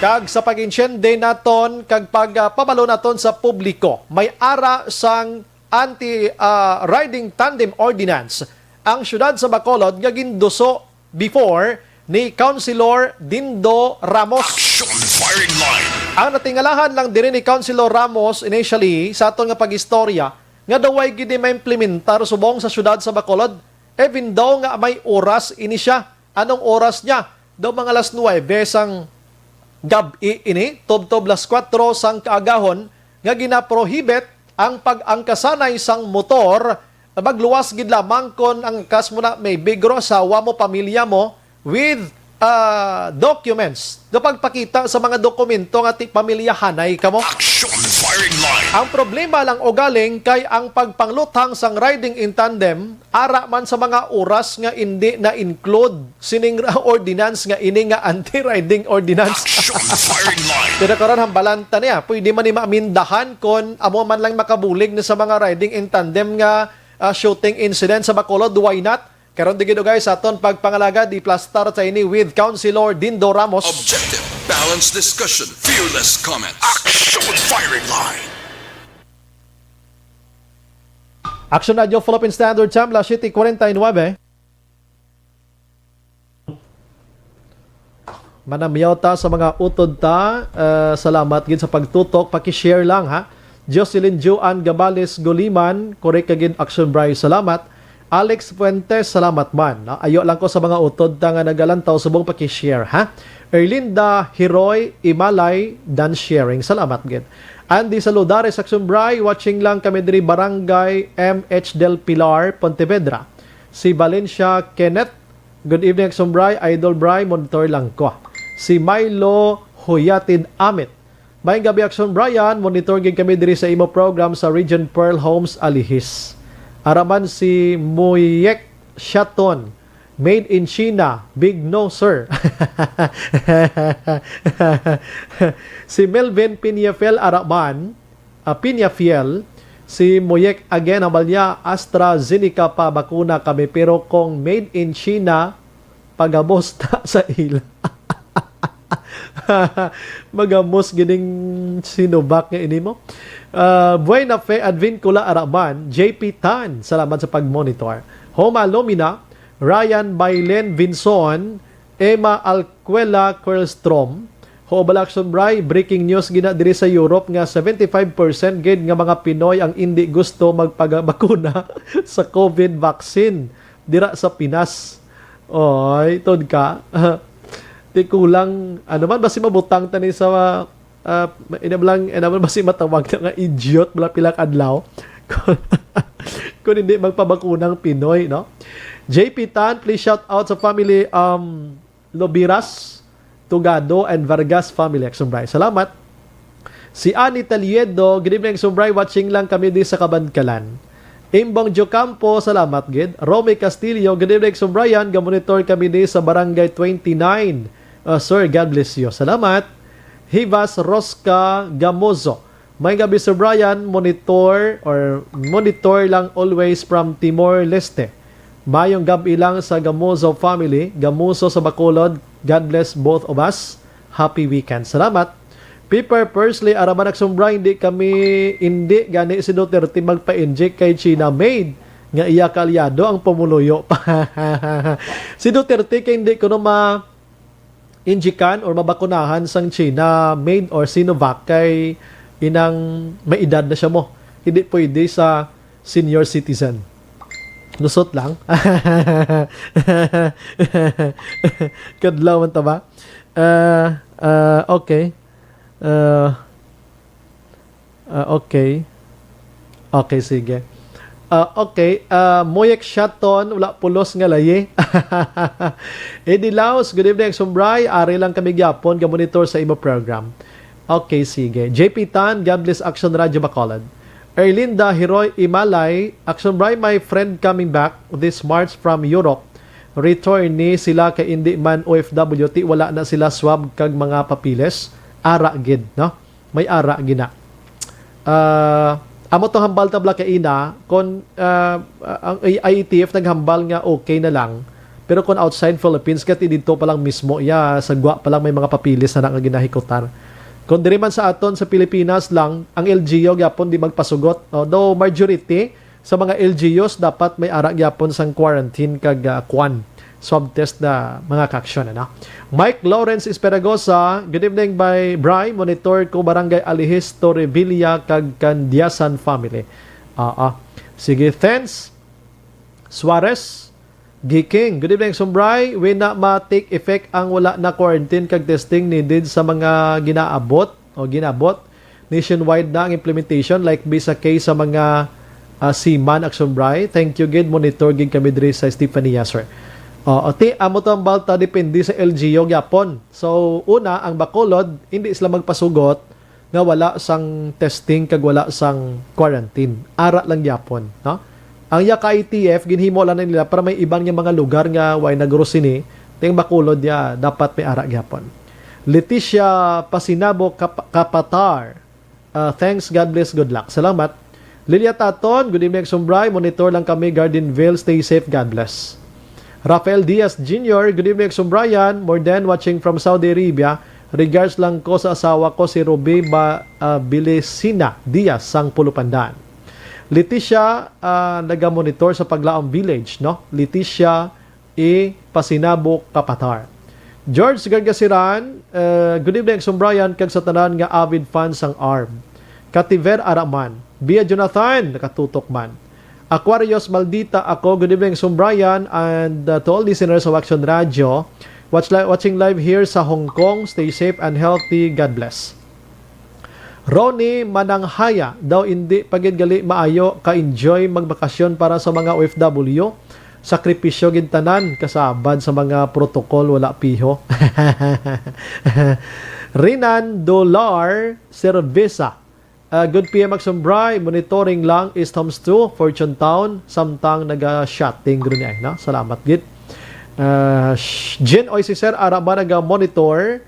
kag sa pag-insyende naton kag pagpabalo naton sa publiko. May ara sang anti-riding tandem ordinance ang syudad sa Bacolod nga ginduso before ni Councilor Dindo Ramos. Action firing line. Ang natingalahan lang diri ni Councilor Ramos initially sa aton nga pag-istorya nga daw ay gidi ma-implementar subong sa syudad sa Bacolod even though nga may oras ini siya. Anong oras niya? Daw mga alas 9 sang gabi ini, tob-tob las 4 sang kaagahon, nga ginaprohibit ang pag-angkasanay sang motor na magluwas gid lamang kon ang kas mo na may bigro asawa mo, pamilya mo, with documents. Do pagpakita sa mga dokumento nga ti pamilyahanay kamo. Action firing line. Ang problema lang o galing kay ang pagpangluthang sang riding in tandem ara man sa mga oras nga hindi na include sining ordinance nga ini nga anti-riding ordinance. Action firing line. Pero karon hambalanta niya, pwede man ni maamindahan kon amo man lang makabulig na sa mga riding in tandem nga shooting incident sa Bacolod, why not? Karon digid guys aton pagpangalaga di plastar sa ini with Councilor Dindo Ramos. Objective, balanced discussion, fearless comments. Action firing line. Action Radio Philippine Standard Time, La City 49. Manamyota sa mga utod ta. Salamat gid sa pagtutok. Paki-share lang ha. Jocelyn Joan Gabales Goliman, korek kagid Action Bray. Salamat. Alex Fuentes, salamat man. Ayo lang ko sa mga utod ta nga nagalantaw subong paki-share ha. Erlinda Hiroy Imalay dan sharing. Salamat gid. Andy Saludares Action Bray, watching lang kami diri Barangay MH del Pilar, Pontevedra. Si Valencia Kenneth, good evening Action Bray, Idol Bray, monitor lang ko. Si Milo Huyatid Amit. May gabi Action Brian, monitor gid kami diri sa imo program sa Region Pearl Homes Alihis. Araman si Muyek Shaton, made in China, big no sir. Si Melvin Piñafiel Araman, Piñafiel, si Muyek again, amal niya, AstraZeneca pa bakuna kami, pero kung made in China, pagabosta sa ila. Magamos gining Sinovac nga ini mo. Buena Fe Advincula Araman, JP Tan, salamat sa pag-monitor. Homa Lomina, Ryan Bailen Vinson, Emma Alquela Querlstrom, Hobalakson Bray, breaking news gina diri sa Europe nga 75% gid nga mga Pinoy ang hindi gusto magpagabakuna sa COVID vaccine dira sa Pinas. Oy, tod ka. Di kulang, ano man, basi mabutang tani sa inablang basi matawag na nga idiot bala pilang adlaw. Kung hindi magpabakunang Pinoy, no? JP Tan, please shout out sa family Lobiras, Tugado, and Vargas family. Sumbray, salamat. Si Ani Taliedo, good evening, Sumbray, watching lang kami di sa Kabadkalan. Imbong Jocampo, salamat, gid. Romy Castillo, good evening, Sumbrayan, gamonitor kami di sa Barangay 29. Sir, God bless you. Salamat. Hivas Rosca Gamozo, may gabi, Sir Brian, monitor lang always from Timor-Leste. Mayong gabi lang sa Gamozo family, Gamuso sa Bacolod. God bless both of us. Happy weekend. Salamat. Piper Persley, araman nagsumbra, hindi gani si Duterte magpa-inject kay China Made nga iya kalyado ang pumuluyo. Si Duterte kay hindi ko injikan or mabakunahan sang China Made or Sinovac kay inang may edad na siya mo. Hindi pwede sa senior citizen. Lusot lang. Kadlaw man ta ba? Okay. Okay. Okay, sige. Okay. Moyek Shaton, wala pulos nga laye. Eddie Laos, good evening, Sumbray. Ari lang kami gyapon, gamonitor sa imo program. Okay, sige. JP Tan, God bless Action Radio Bacolod. Erlinda Heroy Imalay, Action Bray, my friend coming back this March from Europe. Return ni sila kay hindi man OFW, wala na sila swab kag mga papiles. Ara gid, no? May ara gina. Amo to hambal tabla kay ina kon ang IETF naghambal nga okay na lang. Pero kung outside Philippines kati dito pa lang mismo sagwa pa lang may mga papilis na nga ginahikutan. Kung diri man sa aton sa Pilipinas lang, ang LGU gyapon di magpasugot. Though majority sa mga LGUs dapat may ara gyapon sang quarantine kag swab test na mga kaksyon, ano? Mike Lawrence Esperagosa, good evening by Bry, monitor ko Barangay Alihis, Torrevilla, kag Candiasan family. Sige, thanks. Suarez, Giking, good evening, Sumbray, when na ma-take effect ang wala na quarantine kag testing needed sa mga ginabot nationwide na ang implementation like bisa case sa mga seaman ak Sumbray. Thank you, gid monitor gid kami diri sa Stefania, sir. Amo to ang balta depende sa LGU gyapon. So una ang Bacolod hindi sila magpasugot nga wala sang testing kag wala sang quarantine. Ara lang gyapon, no? Ang yaka ITF ginhimo lang nila para may ibang nga mga lugar nga way nagrosini, ting Bacolod dapat may ara gyapon. Leticia Pasinabo Kapatar. Thanks, God bless, good luck. Salamat. Lilia Taton, good evening, Sumbray. Monitor lang kami, Gardenville. Stay safe, God bless. Rafael Diaz Jr., good evening, Sumbrayan. More than watching from Saudi Arabia. Regards lang ko sa asawa ko, si Ruby Bilisina Diaz, sang Pulupandan. Leticia, nagamonitor sa Paglaong Village, no? Leticia Pasinabo Kapatar. George Gargasiran, good evening, Sumbrayan, kag sa tanan nga avid fans sang ARM. Kativer Araman, Bia Jonathan, nakatutok man. Aquarius Maldita ako, good evening, Sumbrayan, and to all listeners of Action Radio, watching live here sa Hong Kong. Stay safe and healthy, God bless. Ronnie Mananghaya, daw hindi pagid gali maayo ka-enjoy magbakasyon para sa mga OFW. Sakripisyo gintanan kasabad sa mga protocol, wala piho. Rinan Dolar Cerveza, good PM Magsumbray, monitoring lang East Homes 2, Fortune Town, samtang naga-shotting gano'n no? Salamat, git. Jen Oisiser, Araman naga-monitor.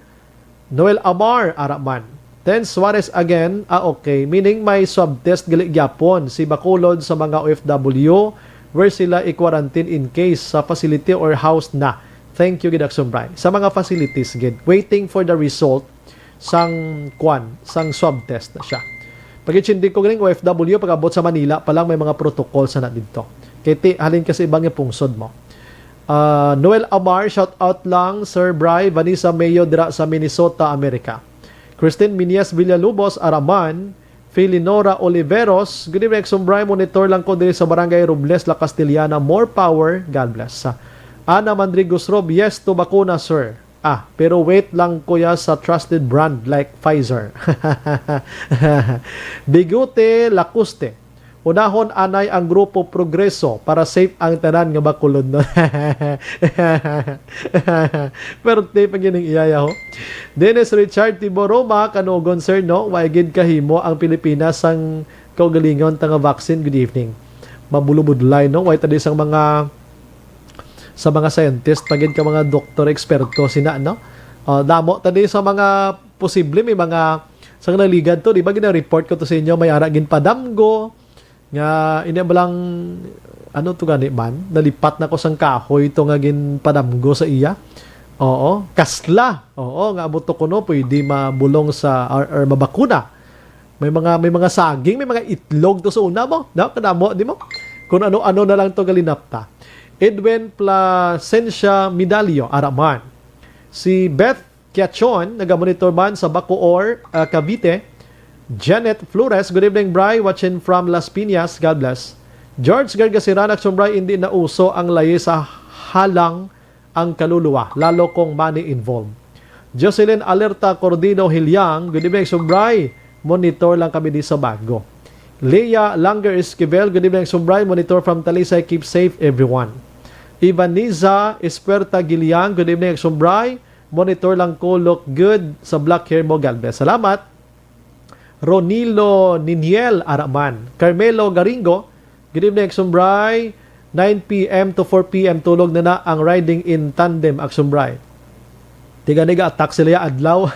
Noel Amar, Araman. Then Suarez again, okay. Meaning may swab test gali gyapon si Bacolod sa mga OFW where sila i-quarantine in case sa facility or house na Thank you gid Action Bray. Sa mga facilities gid, waiting for the result sang swab test na siya. Pag-itsindi ko galing OFW, pag-abot sa Manila, palang may mga protocol sa na dito. Kaya halin kasi ibang yung pungsod mo. Noel Amar, shout out lang, Sir Bry, Vanessa Mayo, dira sa Minnesota, America. Christine Minias Villalubos, Araman, Felinora Oliveros, good evening, Action Bry, monitor lang ko diri sa Barangay Robles, La Castellana, more power, God bless. Ana Mandrigos Rob, yes to bakuna, sir. Pero wait lang kuya sa trusted brand like Pfizer. Bigote Lacuste. Unahon anay ang grupo Progreso para safe ang tanan nga bakulod no. Pero te pagining iyaya ho. Dennis Richard Tiboroma kanugon sir no, waigid kahimo ang Pilipinas ang kaugalingon tanga vaccine. Good evening. Mabulubudlay no, way tadi sang mga sa mga scientist, pagid ka mga doktor, eksperto, sina, no? Damo, tadi sa mga posible, may mga sa naligad to, di ba gina-report ko to sa inyo, may aragin padamgo, nga, inabalang, ano to gani man, nalipat na ko sang kahoy, ito nga gin padamgo sa iya. Oo, kasla. Oo, nga abuto ko no, pwede mabulong sa, or mabakuna. May mga saging, may mga itlog to sa una mo, no? Kadamo, di mo? Kung ano-ano na lang to galinapta. Edwin Placencia Medalio, Araman. Si Beth Kiachon, nagamonitor man sa Bacoor, Cavite. Janet Flores, good evening, Bry, watching from Las Piñas, God bless. George Gargasiran, Action Bry, hindi na uso ang layi sa halang ang kaluluwa, lalo kung money involved. Jocelyn Alerta Cordino Hilyang, good evening, Action Bry, monitor lang kami di sa Bago. Leia Langer Esquivel, good evening, Action Bry, monitor from Talisay, keep safe everyone. Ivaniza Esperta Giliang, good evening, Action Bry, monitor lang ko, look good sa black hair mo, God bless. Salamat. Ronilo Niniel Araman. Carmelo Garingo, good evening, Action Bry, 9 p.m. to 4 p.m. tulog na ang riding in tandem, Action Bry. Tiga-niga attack sila adlaw.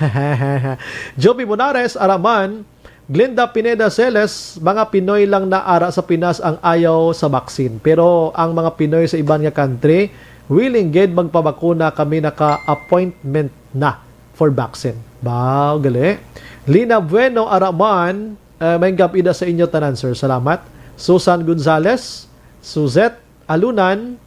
Joby Monares Araman, Glenda Pineda Celes, mga Pinoy lang na ara sa Pinas ang ayaw sa vaccine. Pero ang mga Pinoy sa ibang nga country, willing gid magpabakuna, kami naka-appointment na for vaccine. Bao, gali. Lina Bueno Araman, may gapida sa inyo tanan, sir. Salamat. Susan Gonzales, Suzette Alunan,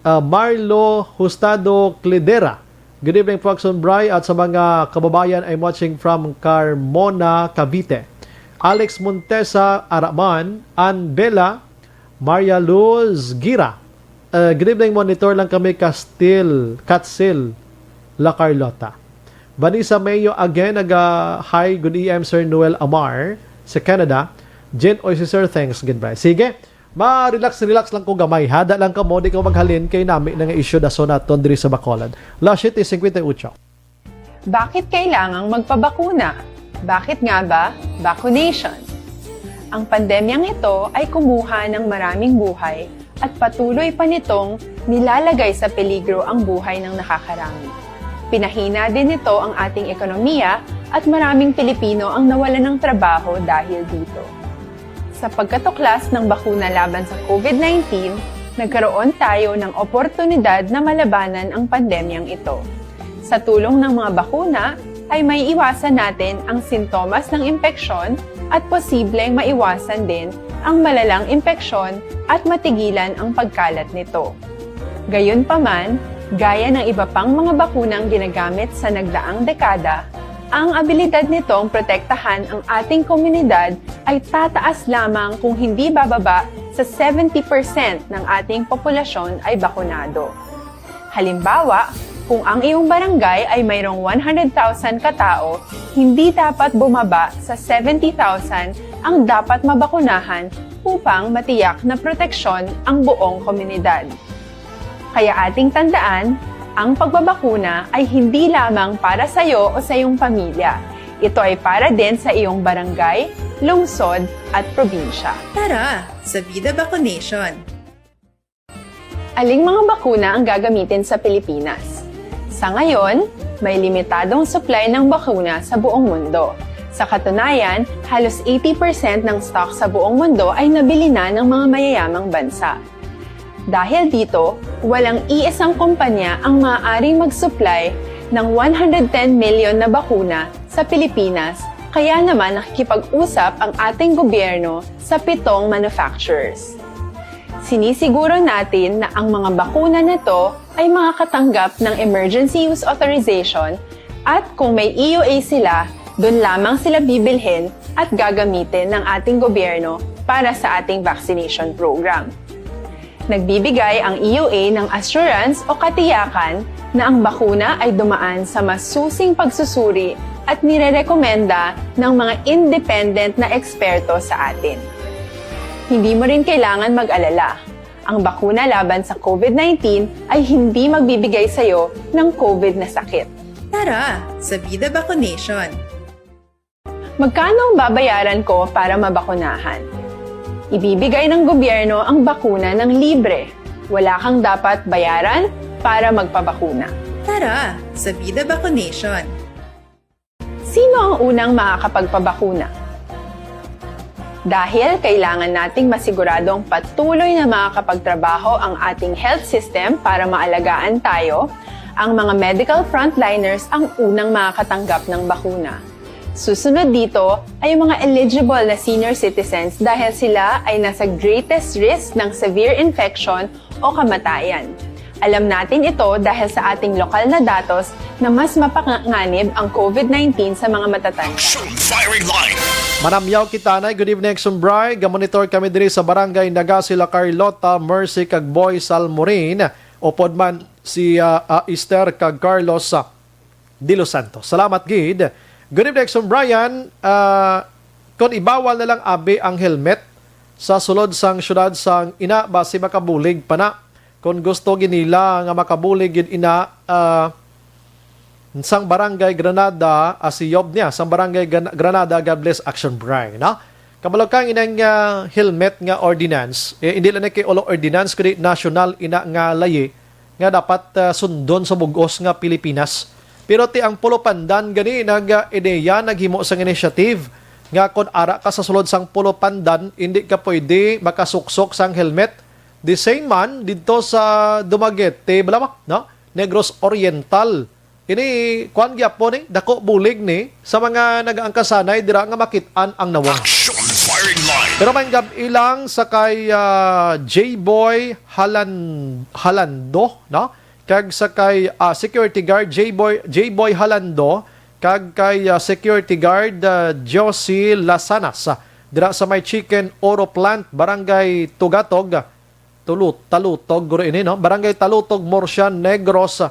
Marlo Hustado Cledera. Good evening, Proxon Bry, at sa mga kababayan I'm watching from Carmona, Cavite. Alex Montesa Araman, Ann Bella, Maria Luz Gira. Good evening, monitor lang kami, Catsil, La Carlota. Vanessa Mayo again, hi, good EM, Sir Noel Amar, sa Canada. Jen Oy, Sir, thanks, goodbye. Sige, ma-relax lang ko gamay. Hada lang ka mo, di ka maghalin kay nami ng issue da so naton diri sa Bacolod. Last sheet is 58. Bakit kailangang magpabakuna? Bakit nga ba vaccination? Ang pandemyang ito ay kumuha ng maraming buhay at patuloy pa nitong nilalagay sa peligro ang buhay ng nakakarami. Pinahina din nito ang ating ekonomiya at maraming Pilipino ang nawalan ng trabaho dahil dito. Sa pagkatuklas ng bakuna laban sa COVID-19, nagkaroon tayo ng oportunidad na malabanan ang pandemyang ito. Sa tulong ng mga bakuna, ay may iwasan natin ang sintomas ng impeksyon at posibleng maiwasan din ang malalang impeksyon at matigilan ang pagkalat nito. Gayunpaman, gaya ng iba pang mga bakunang ginagamit sa nagdaang dekada, ang abilidad nitong protektahan ang ating komunidad ay tataas lamang kung hindi bababa sa 70% ng ating populasyon ay bakunado. Halimbawa, kung ang iyong barangay ay mayroong 100,000 katao, hindi dapat bumaba sa 70,000 ang dapat mabakunahan upang matiyak na proteksyon ang buong komunidad. Kaya ating tandaan, ang pagbabakuna ay hindi lamang para sa iyo o sa iyong pamilya. Ito ay para din sa iyong barangay, lungsod at probinsya. Tara, sa Vida Vaccination! Aling mga bakuna ang gagamitin sa Pilipinas? Sa ngayon, may limitadong supply ng bakuna sa buong mundo. Sa katunayan, halos 80% ng stock sa buong mundo ay nabili na ng mga mayayamang bansa. Dahil dito, walang iisang kumpanya ang maaaring mag-supply ng 110 million na bakuna sa Pilipinas, kaya naman nakikipag-usap ang ating gobyerno sa 7 manufacturers. Sinisiguro natin na ang mga bakuna na to ay makakatanggap ng Emergency Use Authorization at kung may EUA sila, doon lamang sila bibilhin at gagamitin ng ating gobyerno para sa ating vaccination program. Nagbibigay ang EUA ng assurance o katiyakan na ang bakuna ay dumaan sa masusing pagsusuri at nirerekomenda ng mga independent na eksperto sa atin. Hindi mo rin kailangan mag-alala. Ang bakuna laban sa COVID-19 ay hindi magbibigay sa'yo ng COVID na sakit. Tara sa Vida Vaccination. Magkano ang babayaran ko para mabakunahan? Ibibigay ng gobyerno ang bakuna ng libre. Wala kang dapat bayaran para magpabakuna. Tara sa Vida Vaccination. Sino ang unang makakapagpabakuna? Dahil kailangan nating masiguradong patuloy na makakapagtrabaho ang ating health system para maalagaan tayo, ang mga medical frontliners ang unang makakatanggap ng bakuna. Susunod dito ay mga eligible na senior citizens dahil sila ay nasa greatest risk ng severe infection o kamatayan. Alam natin ito dahil sa ating lokal na datos na mas mapanganib ang COVID-19 sa mga matatanda. Action Firing Line. Manamyaw Kitanay, good evening, Sumbray. Gamonitor kami diri sa barangay Nagasila Carlota, Mercy kag Boy Salmorin. Upod man si Esther kag Carlos de Los Santos. Salamat, Gid. Good evening, Sumbrayan. Kung ibawal na lang abi ang helmet sa sulod sang syudad sang ina, basi makabulig pa na. Kung gusto ginila nga makabulig gid ina, sang barangay Granada, si Yob niya, sang barangay Granada, God bless Action Brang, no? Kabalo kang inang helmet nga ordinance, hindi lang na kay ulo ordinance, kundi national ina nga layi, nga dapat sundon sa bugos nga Pilipinas. Pero ti ang pulo pandan gani, nag-ideya, naghimo sang initiative, nga kung ara ka sa sulod sang pulo pandan, hindi ka pwede makasuksok sang helmet. The same man, dito sa Dumaguete, balamak, no? Negros Oriental. Ini, kuhan gyapon ni, dako bulig ni, sa mga nag-aangkasanay, dira nga makitaan ang nawang. Action Firing Line. Pero may gab ilang sa kay J-Boy Halando, no? Kag sa kay security guard J-Boy Halando, kag kay security guard Josie Lasanas. Dira sa may Chicken Oro Plant, Barangay Tugatog, Talutog, guro ini, no? Barangay Talutog, Morsian, Negros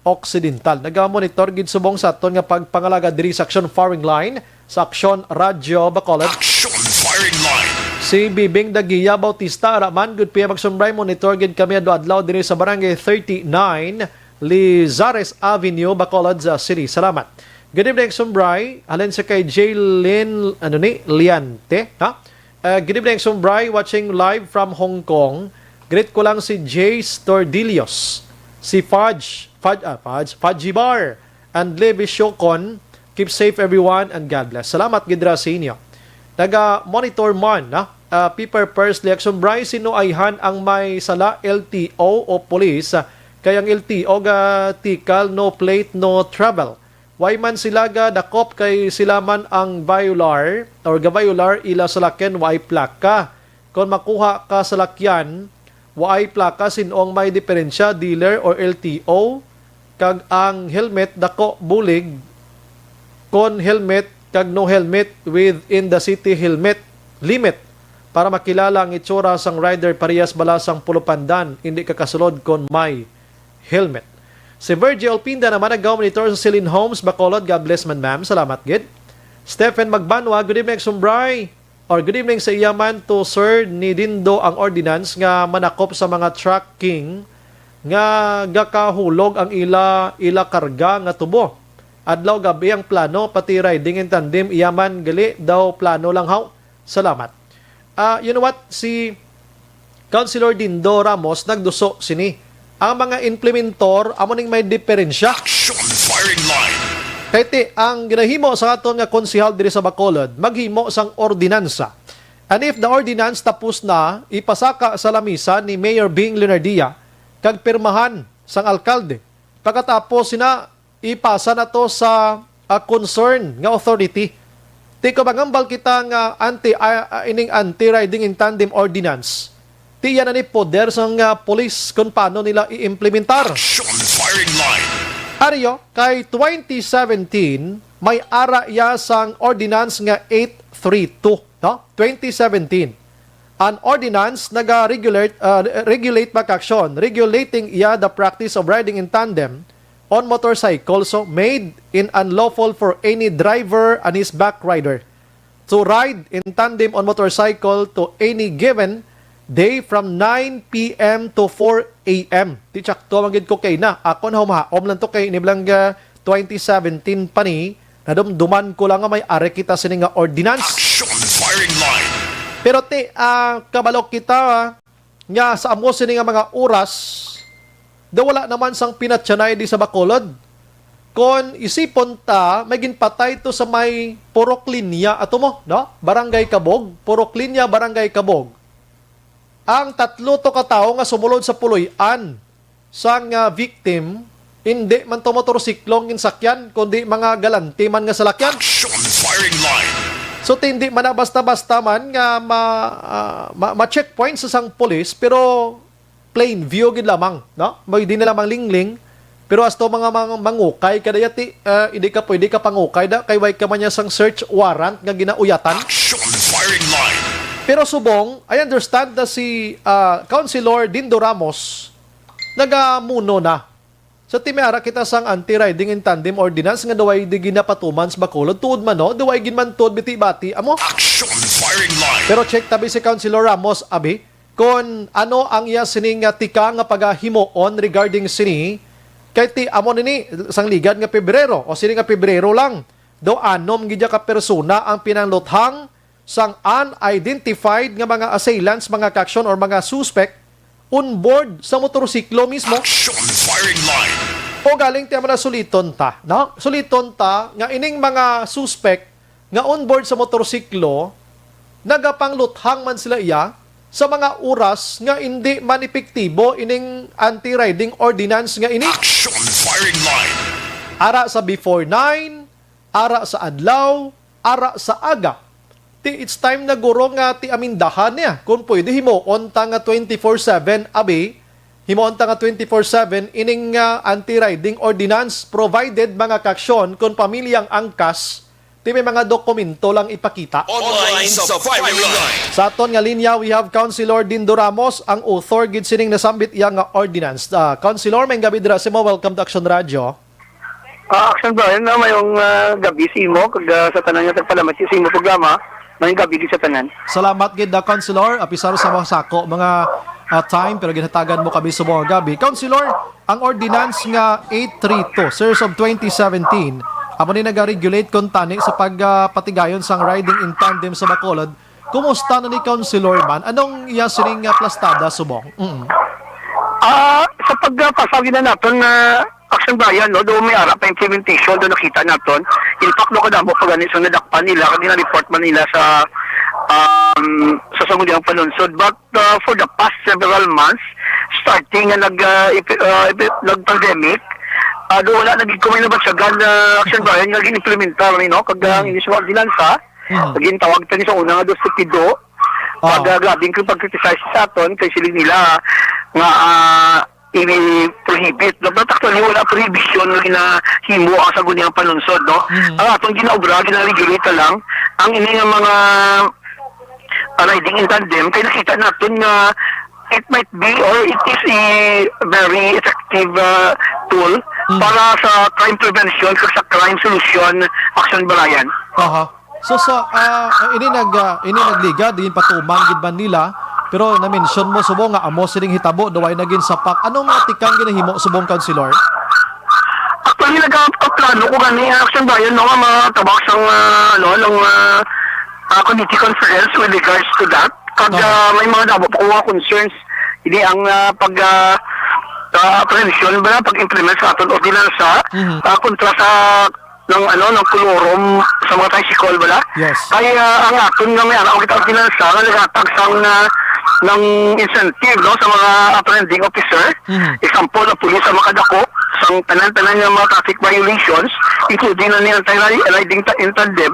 Occidental. Naga-monitor gid subong sa aton nga pagpangalaga diri sa Action Firing Line sa Action Radio Bacolod. Action Firing Line. Si Bibing Dagiya Bautista Araman, good PM Magsumbray, monitor gid kami adlaw diri sa Barangay 39 Lizares Avenue, Bacolod City. Salamat. Good evening, Sumbray. Alin sa kay Jaylin Liante, ha? Good evening, Sumbray, watching live from Hong Kong. Greet ko lang si Jace Tordillos, si Fudgy Bar, and Levi Shokon. Keep safe everyone and God bless. Salamat gidra sa inyo. Naga-monitor man, Piper Pursley, Action Bryce, sino ayhan ang may sala LTO o police, kayang LTO ga tikal, no plate, no travel. Why man sila ga dakop kay sila man ang violar or gaviolar ila salakyan why plaka. Kung makuha ka salakyan, why plaka sinong may diferensya, dealer or LTO, kag ang helmet dako bulig, kon helmet kag no helmet within the city helmet limit para makilala ang itsura sang rider parehas balasang pulupandan, hindi ka kasulod kon may helmet. Si Virgil Pinda naman nag-monitor sa Celine Homes, Bacolod. God bless man, ma'am. Salamat, gid. Stephen Magbanwa, good evening, Sumbray. Or good evening sa iyaman to Sir ni Dindo ang ordinance nga manakop sa mga trucking nga gakahulog ang ila karga nga tubo. Adlaw gabi ang plano, pati riding in tandem, iyaman gali daw plano lang haw. Salamat. You know what? Si Councilor Dindo Ramos nagduso sini. Ang mga implementor, amo ning may diferensya. Action Firing Line. Kaya ang ginahimo sa aton nga konsihal diri sa Bacolod, maghimo sang ordinansa. And if the ordinance tapos na, ipasaka sa lamisa ni Mayor Bing Leonardia, kag pirmahan sang alkalde. Pagkatapos sina ipasa na to sa concern nga authority. Ti kabangambal kita nga anti-riding in tandem ordinance. Ti yan ni poder sang police kung paano nila i-implementar. Action firing line. Aryo, kay 2017, may ara ya sang ordinance nga 832, no? 2017. An ordinance regulate action regulating iya the practice of riding in tandem on motorcycle so made in unlawful for any driver and his back rider to ride in tandem on motorcycle to any given day from 9 p.m. to 4 a.m. Ti tsakto manggid ko kay na. Ako na humahaom lang to kay iniblang 2017 pa ni. Nadumduman ko lang nga may are kita sini nga ordinance. Action firing line. Pero kabalok kita nga sa amo sini nga mga oras da wala naman sang pinatsanay di sa Bacolod. Kon isipon ta, may ginpatay to sa may Purok Linya ato mo, no? Barangay Kabog, Purok Linya, Barangay Kabog. Ang 3 to katao nga sumulod sa puloy-an sang victim, hindi man to motorsiklong insakyan, kundi mga galanti man nga salakyan. Action firing line. So, hindi man na basta-basta man nga ma-checkpoint sa sang police, pero plain view gid lamang, no? May di na lamang lingling, pero as to mga mangukay, kadayati, hindi ka pwede ka pangukay da, kay way ka man niya sang search warrant nga ginauyatan. Action firing line. Pero subong, I understand na si Councilor Dindo Ramos nagamuno na. Sa timeara kita sang anti-riding in tandem ordinance nga daway di ginapatuman sa Bacolod tuod man no, daway ginman tuod biti-bati amo. Action firing line. Pero check tabi si Councilor Ramos abi kung ano ang iya sining tika nga pagahimuon regarding sini kay ti amo nini sang ligad nga Pebrero o sini nga Pebrero lang. Do anom gidya ka persona ang pinangluthang sang unidentified nga mga assailants, mga kaksyon or mga suspect on board sa motorsiklo mismo. Action firing line. O galing tiyan mo na suliton ta. No? Suliton ta nga ining mga suspect nga on board sa motorsiklo nagapangluthang man sila iya sa mga oras nga hindi man epektibo ining anti-riding ordinance nga ini. Action firing line. Ara sa before 9, ara sa adlaw, ara sa aga. It's time na guro nga ti amindahan niya. Kung pwede, himuon ta nga 24/7, abi, himuon ta nga 24/7, ining anti-riding ordinance, provided mga kaksyon, kung pamilyang angkas, ti may mga dokumento lang ipakita. Online sa firing line. Sa aton nga linya, we have Councilor Dindo Ramos, ang author, gid sining nasambit iya nga ordinance. Councilor, may gabi dira si mo, welcome to Action Radio. Action Brian, na mayong gabi si mo, kag sa tanan niya tagpalamat si mo programa, mayong gabi sa tanan. Salamat gid da Councilor, apisaro sa mga sako, mga time, pero ginatagan mo kami sa mga gabi. Councilor, ang ordinance nga 832, Series of 2017, amo ni nag-regulate kung tani sa pagpatigayon sang riding in tandem sa Bacolod. Kumusta na ni Councilor man? Anong iya sining plastada subong? Sa pagpasagin na natin na Action Brian, no, doon may ara pa implementation, doon nakita natin. In fact, no, kadamo pa ganit sa nadakpan nila, kanina report man nila sa samundiang panunsod. But for the past several months, starting na nag-pandemic, doon wala naging kumay na batsagan na Action Brian, naging implementar, no, kag ang initial ordinance, naging tawag tani sa una nga doon sa Pido, pag-grabing kong pag-criticize sa aton, kay sila nila, nga, ini-prohibit. No? But actually, wala prohibition na himo ang sagunyang panunsod. No? Ang atong ginaobra, gina-regulate lang, ang ini nga mga riding in tandem, kaya nakita natin na it might be or it is a very effective tool para sa crime prevention kag sa crime solution Action Brian. So sa ini nagliga din patumang gid man nila. Pero na-mention mo subong nga amo sining hitabo daway naging sapak. Anong tikang ginahimo subong Councilor? Actually nagkaplano ko gani Action Brian no nga tabak sang committee conference with regards to that. Kag may mga dabo pa kuha concerns ini ang prevention ba pag-implement sa aton ordinansa kontra sa ng kolorom sa mga tricycle bala. Yes. Kaya ang aton nga may anak kita pinansa nga nagatag sang ng incentive no sa mga apprehending officer. Example na pulis sa makadako sang tanan-tanan nga mga traffic violations including na niya anti-riding in tandem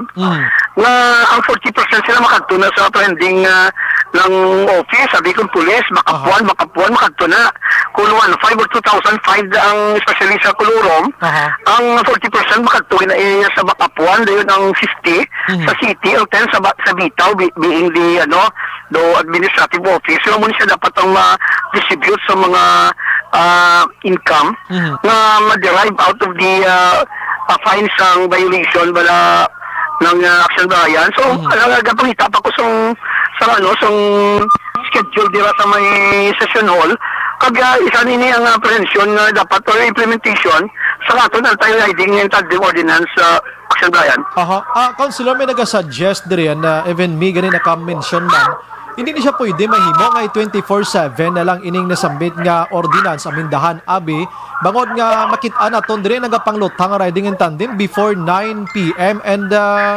nga ang 40% sila makadtuna sa apprehending ng office, sabi kong pulis, makapuan, makadtuna. Kung 1,500 or 2,005 ang especially sa kolorom, ang 40% makadtuna na sa makapuan, dayon ang 50 sa city, ang 10 sa bitaw, being the administrative office. So, muna siya dapat ang ma-distribute sa mga income na ma-derive out of the fines ang violation bala ng Action Bayan. So, nagapangita pa ko sa schedule dira sa may session hall. Kaya isa nini ang apprehension na dapat or implementation sa aton anti-riding and tandem ordinance sa Action Bayan. Councilor, may nag-suggest diri na even me gani naka-mention man, hindi ni siya pwede mahimo nga 24/7 na lang ining nasambit nga ordinance amindahan abi bangod nga makit-an naton diri nagapanglutang riding in tandem before 9 p.m. and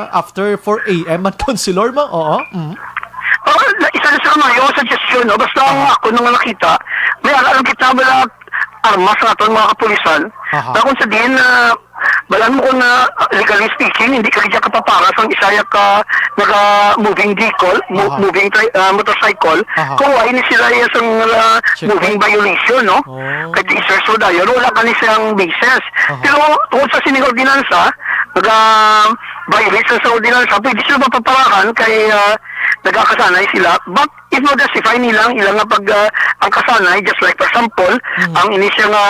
after 4 a.m. at councilor mo. Isa na sa mga suggestion, no? Basta ako nung nakita, may alam kita bala armas sa aton mga kapulisan. Na kung sa din balan mo kung legally speaking, hindi ka kaya kapaparas ang isaya ka moving vehicle, moving motorcycle, kung why ni sila yung moving violation, no? Kahit isers o dayo, wala ka ni siyang basis. Pero tungkol sa sining ordinansa, violation sa ordinansa, pwede sila mapaparahan kay nagkakasanay sila. But if mo-justify nilang ilang pag ang kasanay, just like for example, ang inisya nga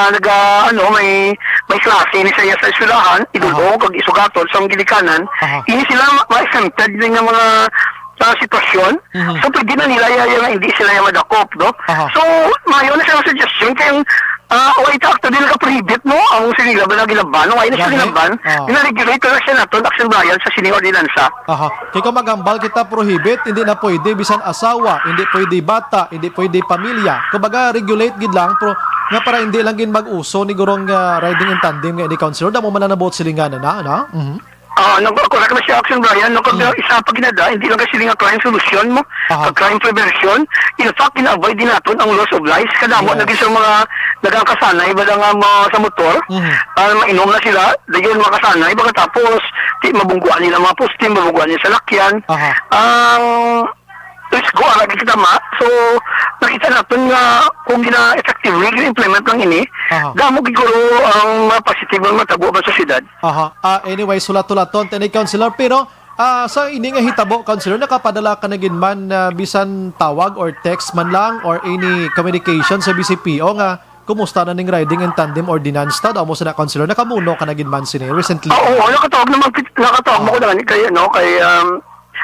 may klase ni siya sa eskwelahan, idulong kag isugaton sa gilikanan, ini sila ma-exempted din ng mga sitwasyon. So pwede na nila hindi sila yung madakop, no? So mayon na siya suggestion kayong ita acto din naka-prohibit mo ang sinila ba na gilaban, ay na siya gilaban, ina-regulate na siya naton Action Bayan sa sining ordinansa. Kaya kung magambal kita prohibit, hindi na pwede bisan asawa, hindi pwede bata, hindi pwede pamilya. Kumbaga regulate gid lang pero nga para hindi lang gin mag-uso ni gurong riding in tandem nga ni councilor damo man na both silinganan na. Correct na siya Action Bayan, isa pa ginada, hindi lang kasi nga crime solution mo, crime prevention. In fact, ina-avoid din natin ang loss of lives. Kadamo naging sa mga nagkakasanay, bala nga sa motor, mainom na sila, dayon makasanay, baka tapos, mabungguan nila mga posting, mabungguan nila sa lakyan. Let's go, arag kita so, nakita natin nga kung gina-effectively, gina-implement lang ini, damo giguro ang positive ang matabo ba sa syudad. Anyway, sulat-tulaton, tinay councilor, pero sa ini nga hitabo, councilor, nakapadala ka na man bisan tawag or text man lang or any communication sa BCPO nga kumusta na ning riding in tandem ordinance ta? Daw mo sa na councilor, nakamuno ka na man sini recently. Oo, nakatawag mo ko naman kay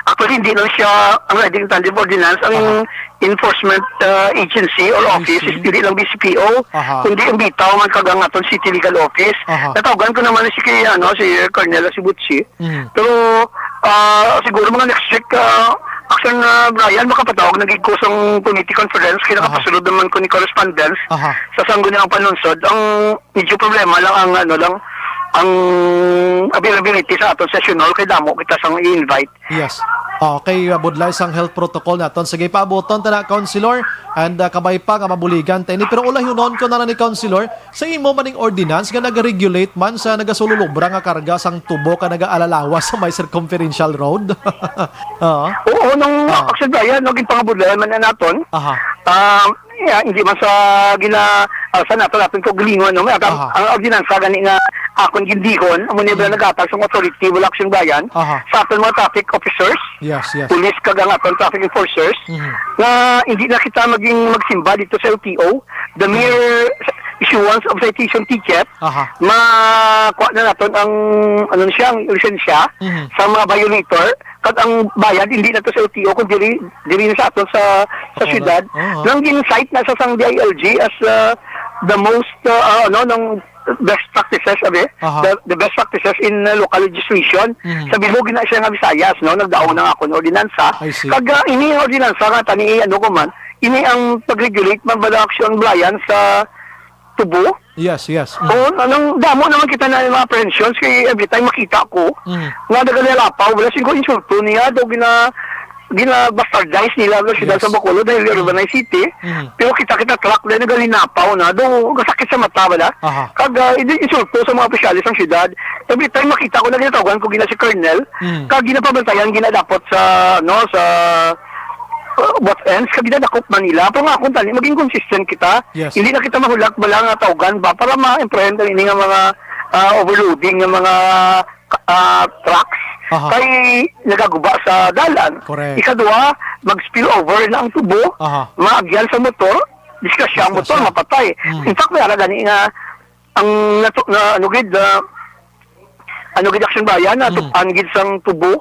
actually, hindi lang siya ang riding in tandem ordinance, ang enforcement agency or office, hindi lang BCPO, kundi ang bitaw man kagang aton City Legal Office. Natawagan ko naman si Cornelia Sibutsi. Pero siguro mga next week, Action Brian, makapatawag naging kusang committee conference, kaya nakapasunod naman ko ni correspondence sa sangguniang panunsod. Ang medyo problema lang ang availability sa aton session hall kay damo kita sang i-invite. Yes. Okay, budlay sang health protocol naton. Sige pa abuton ta na councilor and kabay pa nga mabuligan tani pero ulayonon ko na ni councilor sa imo maning ordinance nga naga-regulate man sa nagasululubra nga karga sang tubo ka naga-alalawas sa may circumferential road. Oo, nung Action Bayan naging pangabudlayan man na naton. Hindi man sa sa natin ko gilingon no ang ordinansa gani nga akon gindihon amo ni nagatag sa authority wala Action Bayan sa aton mga traffic officers, police kag ang aton traffic enforcers na hindi na kita magsimba dito sa LTO. The mere issuance of citation ticket makuha na naton ang ang lisensya sa mga violator kag ang bayad hindi na to sa LTO kundi diri na sa aton sa syudad nang gin-cite na sa sang DILG as the most ng best practices the best practices in local legislation. Sa bilog na siya nga Visayas nagdaon na ako ng ordinansa kag ini ang ordinansa nga tani ini ang pag-regulate man bala Action Bayan sa tubo Yes. Oo, anong damo naman kita na yung mga apprehensions kay every time makita ko nga nagalalapaw wala siguro insulto niya daw gina-bastardize nila sa siyudad sa Bacolod dahil urbanized city pero kita truck dahil nagalinapaw na daw kasakit sa mata wala kag insulto sa mga opisyalis ng siyudad every time makita ko na ginatawagan ko gina si Colonel kag ginapabantayan ginadapot sa what ends kag ginadakop Manila pero nga kung tali maging consistent kita hindi na kita mahulak bala nga tawagan ba para ma-imprehend ang ini nga mga overloading ng mga trucks kay nagaguba sa dalan. Ikadua, mag-spill over na ang tubo, maagyan sa motor, diskrasya ang motor, mapatay. In fact, may gani nga ang anugid action bayan na tupan-gid sang tubo.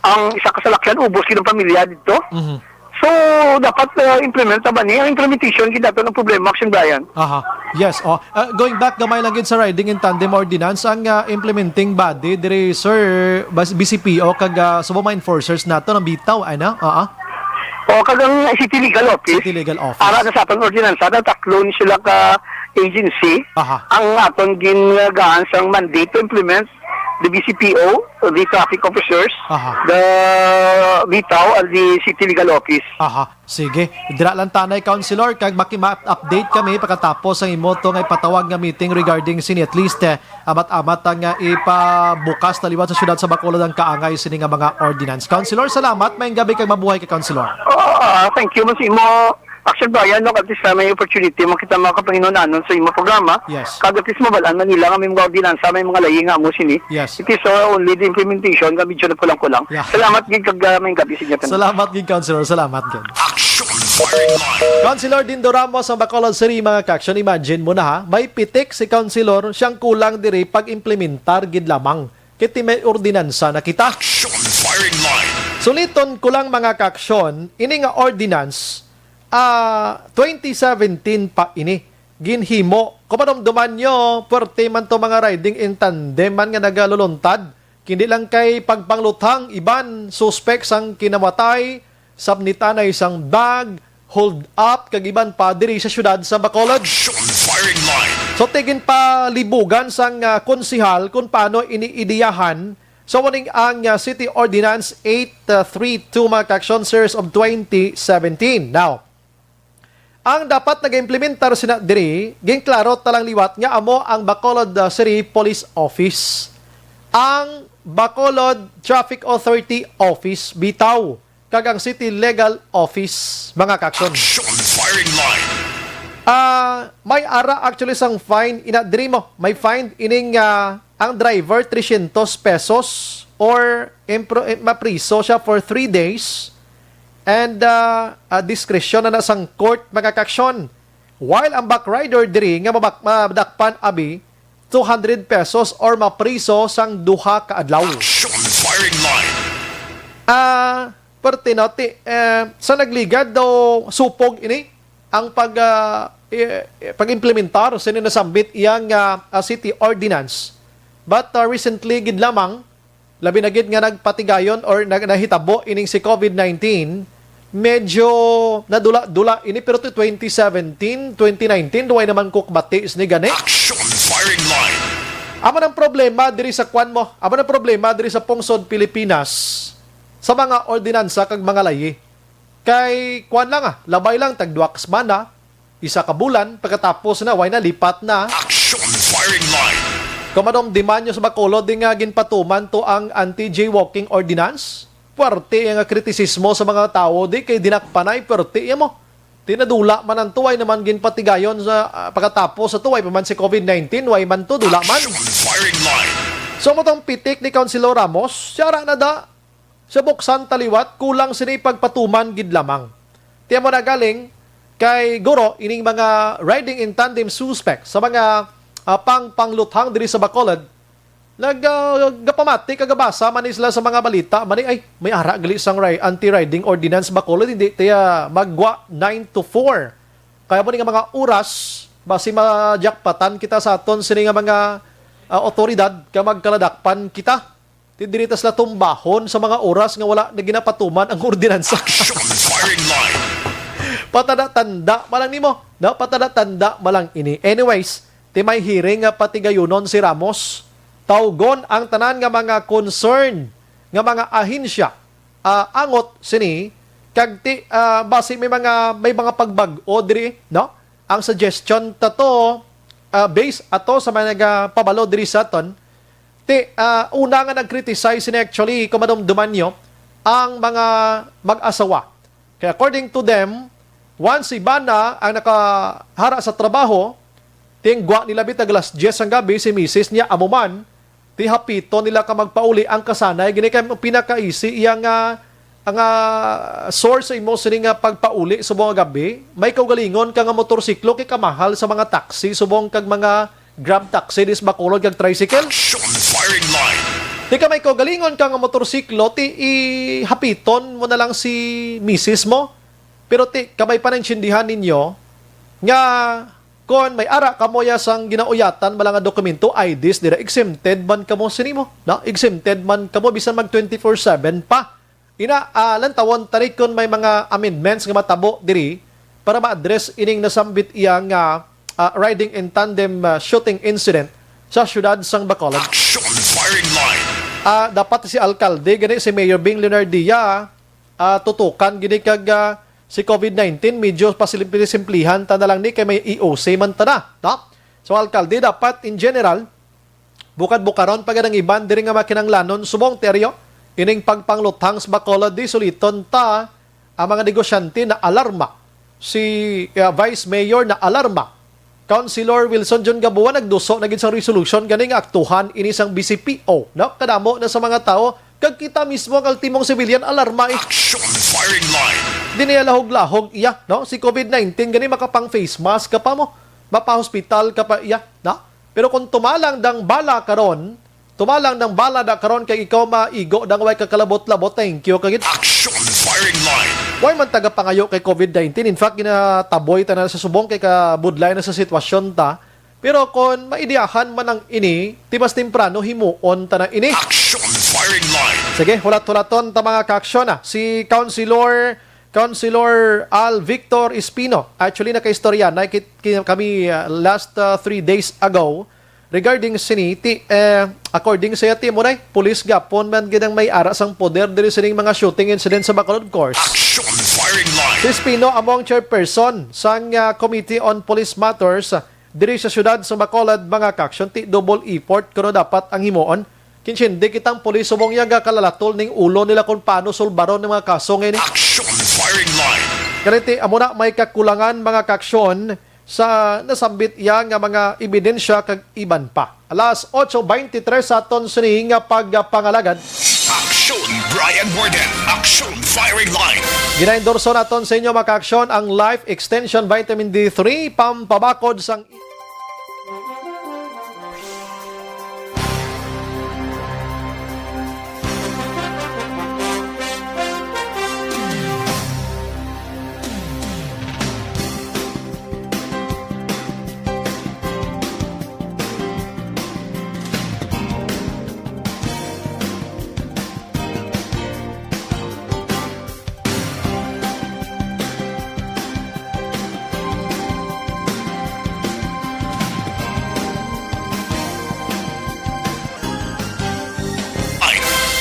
Ang isa kasalakyan, ubos kinong pamilya dito. So, dapat implement ba niya? Ang implementation kita ito ng problema, Action Bayan. Yes. Going back gamay lang sa riding in tandem ordinance, ang implementing body, dire sir, BCPO, kag sa mga enforcers nato ng bitaw, ano? Kagang City Legal Office. Ara na sa atong ordinance, tatlo ni sila ka agency. Ang atong ginagaan sang mandate to implement the BCPO, the traffic officers, the BITAW, and the City Legal Office. Sige. Dira lang tanay, Councilor, kag maki-update kami pagkatapos ang imoto nga ipatawag nga meeting regarding sini at least amat-amat ang ipabukas na liwat sa syudad sa Bacolod ang kaangay sini nga mga ordinance. Councilor, salamat. Mayong gabi kag mabuhay ka, Councilor. Thank you, Mas Imo. Action Bayan, at least may opportunity makita mga kapanginoon sa imo programa. Kag at least mabalaan Manila nga may mga ordinansa, may mga layi nga mo sini. It is only the implementation, nga medyo na kulang-kulang. Salamat gid kag may gabi sa inyo. Salamat gid, Councilor. Salamat gid. Action Firing Line. Councilor Dindo Ramos ang Bacolod City, mga kaksyon. Imagine mo na may pitik si Councilor, siyang kulang diri pag-implementar gid lamang. Kiti may ordinansa na kita. Action Firing Line. Suliton kulang mga kaksyon, ini nga ordinance 2017 pa ini ginhimo kung manomduman nyo puwerte man to mga riding in tandem man nga nagaluluntad hindi lang kay pagpangluthang iban suspects ang kinamatay sabnita na isang bag hold up kag iban pa diri sa syudad sa Bacolod. Firing line. So tigin pa libugan sang konsihal kung paano iniidiyahan so waning ang City Ordinance 832 mga kaksyon series of 2017. Now ang dapat nag-implementar sina diri, ging klaro talang liwat nga amo ang Bacolod City Police Office. Ang Bacolod Traffic Authority Office bitaw kag ang City Legal Office mga kakson. Firing line. May ara actually sang fine ina diri mo. May fine ining ang driver 300 pesos or mapriso siya for 3 days. And discretion na sang court mga kaksyon. While ang backrider diri nga mabakpan abi 200 pesos or mapriso sang duha ka adlaw. Firing line. Pertinoti sa nagligad daw supog ini ang pag-implementar sa nasambit iyang city ordinance. But recently gid lamang labi na gid nga nagpatigayon or nahitabo ining si COVID-19 medyo nadula-dula ini pero to 2017, 2019 duway naman kukbatis ni gani. Firing line. Amo ng problema diri sa kwan mo. Amo ng problema diri sa pungsod Pilipinas sa mga ordinansa kag mga layi. Kay kwan lang labay lang tag duwa ka semana, isa ka bulan pagkatapos na way na lipat na. Firing line. Kumadom demanyo sa Bacolod di nga ginpatuman to ang anti-jaywalking ordinance. Puwerte ang kritisismo sa mga tao di kay dinakpanay puwerte mo. Tinadula man ang tuway naman ginpatigayon sa pagkatapos sa tuway paman si COVID-19 way man to dula man. Firing line. So motong pitik ni Councilor Ramos, siyara na da sa buksan taliwat kulang sini pagpatuman gid lamang. Tiyan mo na galing kay Guro ining mga riding in tandem suspect sa mga pangluthang diri sa Bacolod. Nagapamati kagabasa man sila sa mga balita mani ay may ara gali sang anti-riding ordinance Bacolod hindi tiya magwa 9 to 4 kaya mo nga mga oras basi majakpatan kita sa aton sini nga mga otoridad ka magkaladakpan kita tidiritas la tumbahon sa mga oras nga wala na ginapatuman ang ordinansa. Patada-tanda malang nimo patada-tanda malang ini anyways ti may hearing nga pati gayunon si Ramos. Tawgon ang tanan nga mga concern nga mga ahensya angot sini kag ti base may mga pagbag-o diri, no? Ang suggestion tato based ato sa mga nagapabalo diri sa aton ti una nga nag-criticize ni actually kumadumduman nyo ang mga mag-asawa. Kaya according to them, once iba na ang nakahara sa trabaho, tingwa nila bitag alas 10 ang gabi si misis niya amuman, ti hapito nila ka magpauli ang kasanay, gini kay pinakaisi iyang ang source sa imo sini nga pagpauli subong gabi, may kaugalingon ka nga motorsiklo kay kamahal sa mga taxi subong kag mga grab taxi dis Bacolod kag tricycle. Action firing line. Di ka may kaugalingon ka nga motorsiklo, ti ihapiton mo na lang si misis mo. Pero ti kamay panansindihan ninyo nga kon may ara kamoya sang ginauyatan malanga dokumento IDs dira exempted man kamo sinimo, no? Exempted man kamo bisan mag 24/7 pa. Ina lantawon tari kon may mga amendments nga matabo diri para ma-address ining nasambit iyang riding in tandem shooting incident sa syudad sang Bacolod. Action firing line. Dapat si alkalde gani si Mayor Bing Leonardia tutukan gini kag si COVID-19 medyo pasimplihan ta na lang ni kay may EOC man ta na, no? So alkalde dapat in general bukad-bukaron pag ang iban diri nga makinanglanon subong teryo ining pagpangluthang sa Bacolod di suliton ta ang mga negosyante na alarma. Si Vice Mayor na alarma. Councilor Wilson John Gabuan nagduso na gid sa resolution ganing aktuhan ini sang BCPO, no? Kadamo na sa mga tao kag kita mismo ang ultimong civilian alarma Action firing line. Di niya lahog-lahog iya, no? Si COVID-19 gani makapang face mask ka pa mo, mapa-hospital ka pa iya, no? Pero kung tumalang dang bala karon kay ikaw maigo dang way kakalabot-labot, thank you kagit. Action firing line. Way man taga pangayo kay COVID-19. In fact, ginataboy ta na sa subong kay kabudlay na sa sitwasyon ta. Pero kung maidiyahan man ang ini, timas temprano himuon ta na ini. Action firing line. Sige, hulat-hulaton ta mga kaaksyon na. Si Councilor Al Victor Espino, actually nakaistorya na kami last 3 days ago regarding siniti, according sa yati mo na, police gapon man ginang may aras ang poder diri sining mga shooting incident sa Bacolod course. Action firing line. Si Espino among chairperson sang Committee on Police Matters diri sa syudad sa Bacolod mga kaaksyon ti double effort kuno dapat ang himuon. Kinsindi kitang pulis subong yaga kalalatol ning ulo nila kung paano sulbaron ng mga kaso ngayon. Action firing line. Kariti, amo na may kakulangan mga kaaksyon sa nasambit iya nga mga ebidensya kag iban pa. Alas 8:23 sa aton sini nga pagpangalagad. Action Brian Borden. Action firing line. Ginaendorso naton sa inyo mga kaaksyon ang Life Extension Vitamin D3 pampabakod sang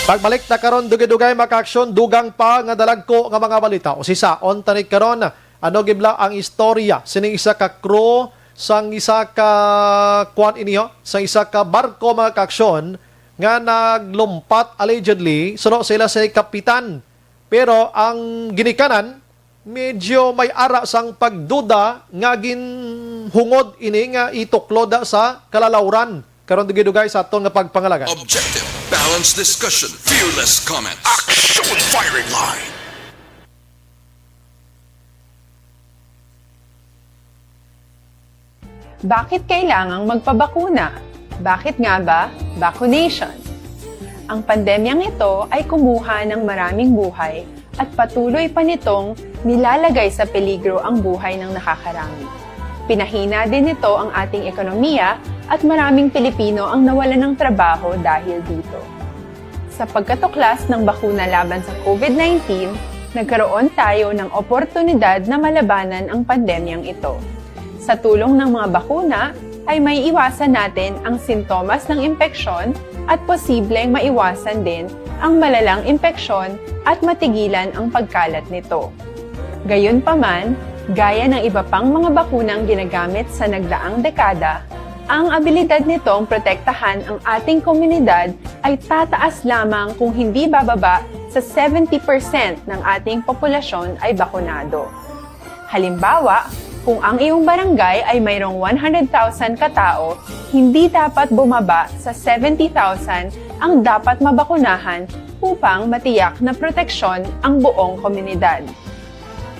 pagbalik na karon dugay-dugay makaaksyon dugang pa nga dalagko nga mga balita o si saon tanig karon ano gibla ang istorya sining isa ka crew sang isa ka kuan iniyo sang isa ka barko mga kaaksyon nga naglumpat allegedly suno sila sa kapitan pero ang ginikanan medyo may ara sang pagduda nga ginhungod ini nga itukloda sa kalalawran karon dugay-dugay sa aton nga pagpangalagan. Objective, balanced discussion, fearless comments. Action firing line. Bakit kailangang magpabakuna? Bakit nga ba? Vaccination. Ang pandemyang ito ay kumuha ng maraming buhay at patuloy pa nitong nilalagay sa peligro ang buhay ng nakakarami. Pinahina din nito ang ating ekonomiya at maraming Pilipino ang nawalan ng trabaho dahil dito. Sa pagkatuklas ng bakuna laban sa COVID-19, nagkaroon tayo ng oportunidad na malabanan ang pandemyang ito. Sa tulong ng mga bakuna, ay may iwasan natin ang sintomas ng impeksyon at posibleng maiwasan din ang malalang impeksyon at matigilan ang pagkalat nito. Gayunpaman, gaya ng iba pang mga bakunang ginagamit sa nagdaang dekada, ang abilidad nitong protektahan ang ating komunidad ay tataas lamang kung hindi bababa sa 70% ng ating populasyon ay bakunado. Halimbawa, kung ang iyong barangay ay mayroong 100,000 katao, hindi dapat bumaba sa 70,000 ang dapat mabakunahan upang matiyak na proteksyon ang buong komunidad.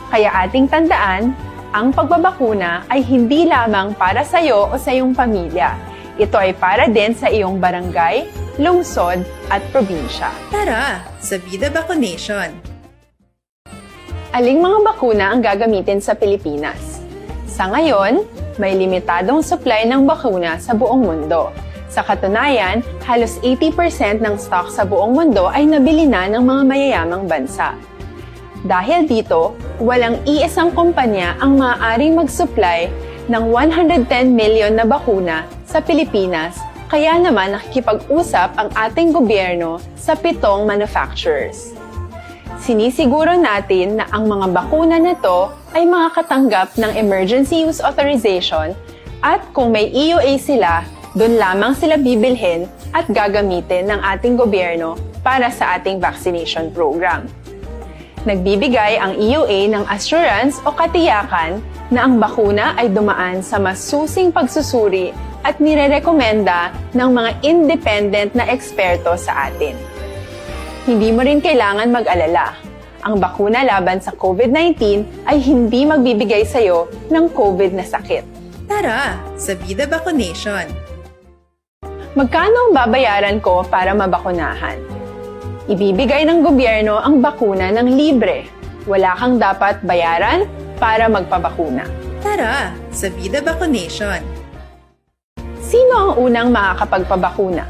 Kaya ating tandaan, ang pagbabakuna ay hindi lamang para sa iyo o sa iyong pamilya. Ito ay para din sa iyong barangay, lungsod at probinsya. Tara, sa Vida Vaccination! Aling mga bakuna ang gagamitin sa Pilipinas? Sa ngayon, may limitadong supply ng bakuna sa buong mundo. Sa katunayan, halos 80% ng stock sa buong mundo ay nabili na ng mga mayayamang bansa. Dahil dito, walang iisang kumpanya ang maaaring mag-supply ng 110 million na bakuna sa Pilipinas, kaya naman nakikipag-usap ang ating gobyerno sa 7 manufacturers. Sinisiguro natin na ang mga bakuna na to ay makakatanggap ng Emergency Use Authorization at kung may EUA sila, doon lamang sila bibilhin at gagamitin ng ating gobyerno para sa ating vaccination program. Nagbibigay ang EUA ng assurance o katiyakan na ang bakuna ay dumaan sa masusing pagsusuri at nirerekomenda ng mga independent na eksperto sa atin. Hindi mo rin kailangan mag-alala. Ang bakuna laban sa COVID-19 ay hindi magbibigay sa iyo ng COVID na sakit. Tara, sa Vida Vaccination! Magkano ang babayaran ko para mabakunahan? Ibibigay ng gobyerno ang bakuna ng libre. Wala kang dapat bayaran para magpabakuna. Tara, sa Vida Vaccination! Sino ang unang makakapagpabakuna?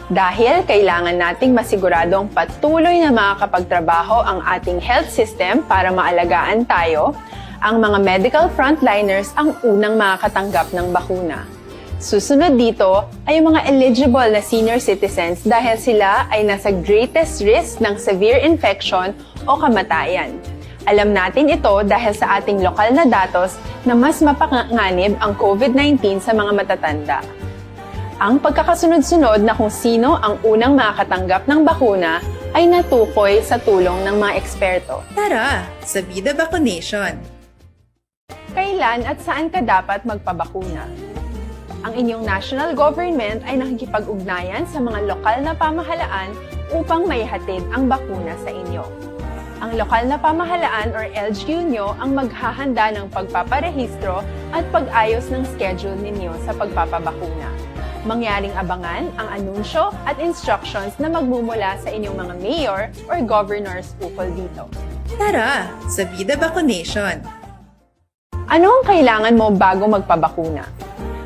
Dahil kailangan nating masiguradong patuloy na makakapagtrabaho ang ating health system para maalagaan tayo, ang mga medical frontliners ang unang makakatanggap ng bakuna. Susunod dito ay yung mga eligible na senior citizens dahil sila ay nasa greatest risk ng severe infection o kamatayan. Alam natin ito dahil sa ating lokal na datos na mas mapanganib ang COVID-19 sa mga matatanda. Ang pagkakasunod-sunod na kung sino ang unang makakatanggap ng bakuna ay natukoy sa tulong ng mga eksperto. Tara, sa Vida Vaccination! Kailan at saan ka dapat magpabakuna? Ang inyong national government ay nakikipag-ugnayan sa mga lokal na pamahalaan upang maihatid ang bakuna sa inyo. Ang lokal na pamahalaan or LGU nyo ang maghahanda ng pagpaparehistro at pag-ayos ng schedule ninyo sa pagpapabakuna. Mangyaring abangan ang anunsyo at instructions na magmumula sa inyong mga mayor or governors ukol dito. Tara, sa Vida Vaccination! Ano ang kailangan mo bago magpabakuna?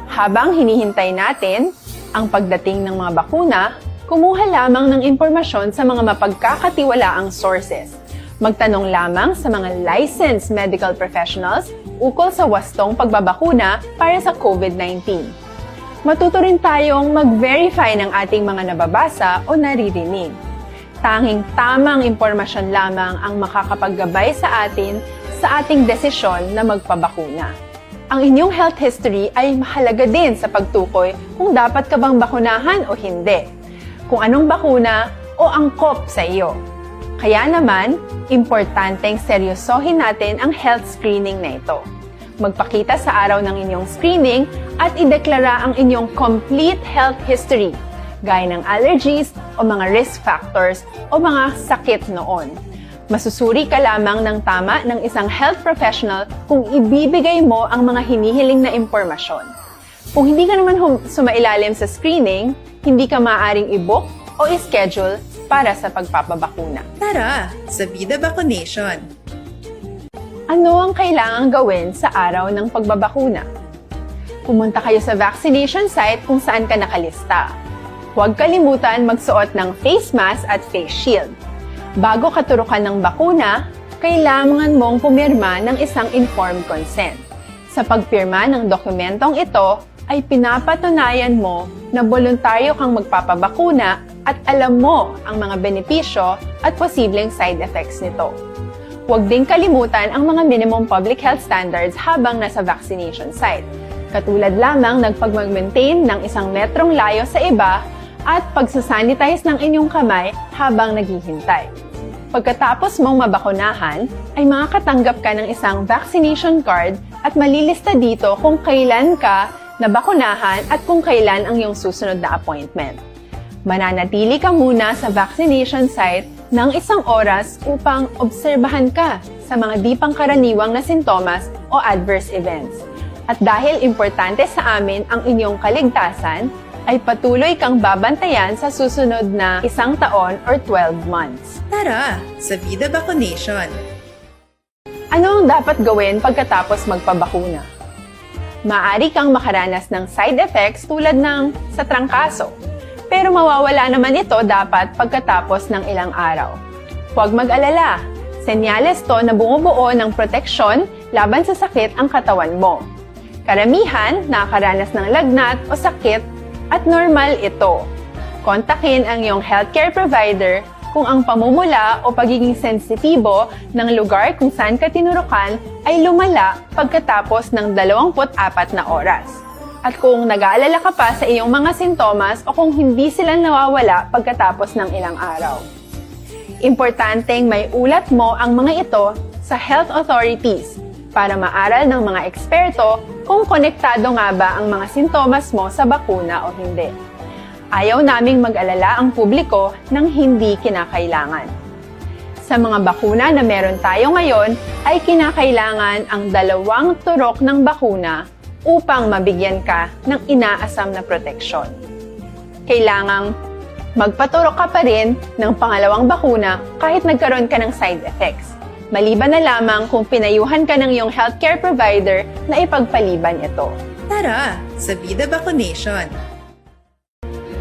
Habang hinihintay natin ang pagdating ng mga bakuna, kumuha lamang ng impormasyon sa mga mapagkakatiwalaang sources. Magtanong lamang sa mga licensed medical professionals ukol sa wastong pagbabakuna para sa COVID-19. Matuto rin tayong mag-verify ng ating mga nababasa o naririnig. Tanging tamang impormasyon lamang ang makakapaggabay sa atin sa ating desisyon na magpabakuna. Ang inyong health history ay mahalaga din sa pagtukoy kung dapat ka bang bakunahan o hindi, kung anong bakuna o angkop sa iyo. Kaya naman, importanteng seryosohin natin ang health screening na ito. Magpakita sa araw ng inyong screening at ideklara ang inyong complete health history, gaya ng allergies o mga risk factors o mga sakit noon. Masusuri ka lamang ng tama ng isang health professional kung ibibigay mo ang mga hinihiling na impormasyon. Kung hindi ka naman sumailalim sa screening, hindi ka maaaring i-book o i-schedule para sa pagpapabakuna. Tara, sa Vida Vaccination! Ano ang kailangang gawin sa araw ng pagbabakuna? Pumunta kayo sa vaccination site kung saan ka nakalista. Huwag kalimutan magsuot ng face mask at face shield. Bago katurukan ng bakuna, kailangan mong pumirma ng isang informed consent. Sa pagpirma ng dokumentong ito, ay pinapatunayan mo na voluntaryo kang magpapabakuna at alam mo ang mga benepisyo at posibleng side effects nito. Huwag din kalimutan ang mga minimum public health standards habang nasa vaccination site. Katulad lamang ng pag-maintain ng 1 metrong layo sa iba at pagsasanitize ng inyong kamay habang naghihintay. Pagkatapos mong mabakunahan, ay makakatanggap ka ng isang vaccination card at malilista dito kung kailan ka nabakunahan at kung kailan ang iyong susunod na appointment. Mananatili ka muna sa vaccination site ng 1 oras upang obserbahan ka sa mga di pangkaraniwang na sintomas o adverse events. At dahil importante sa amin ang inyong kaligtasan, ay patuloy kang babantayan sa susunod na 1 taon or 12 months. Tara sa Vida Vaccination. Ano ang dapat gawin pagkatapos magpabakuna? Maaari kang makaranas ng side effects tulad ng sa trangkaso, pero mawawala naman ito dapat pagkatapos ng ilang araw. Huwag mag-alala, senyales to na bumubuo ng proteksyon laban sa sakit ang katawan mo. Karamihan nakakaranas ng lagnat o sakit at normal ito. Kontakin ang iyong healthcare provider kung ang pamumula o pagiging sensitibo ng lugar kung saan ka tinurukan ay lumala pagkatapos ng 24 na oras. At kung nag-aalala ka pa sa iyong mga sintomas o kung hindi sila nawawala pagkatapos ng ilang araw. Importanteng may ulat mo ang mga ito sa health authorities para maaral ng mga eksperto kung konektado nga ba ang mga sintomas mo sa bakuna o hindi. Ayaw naming mag-alala ang publiko ng hindi kinakailangan. Sa mga bakuna na meron tayo ngayon, ay kinakailangan ang 2 turok ng bakuna upang mabigyan ka ng inaasam na proteksyon. Kailangang magpaturok ka pa rin ng pangalawang bakuna kahit nagkaroon ka ng side effects. Maliban na lamang kung pinayuhan ka ng iyong healthcare provider na ipagpaliban ito. Tara sa Vida Vaccination.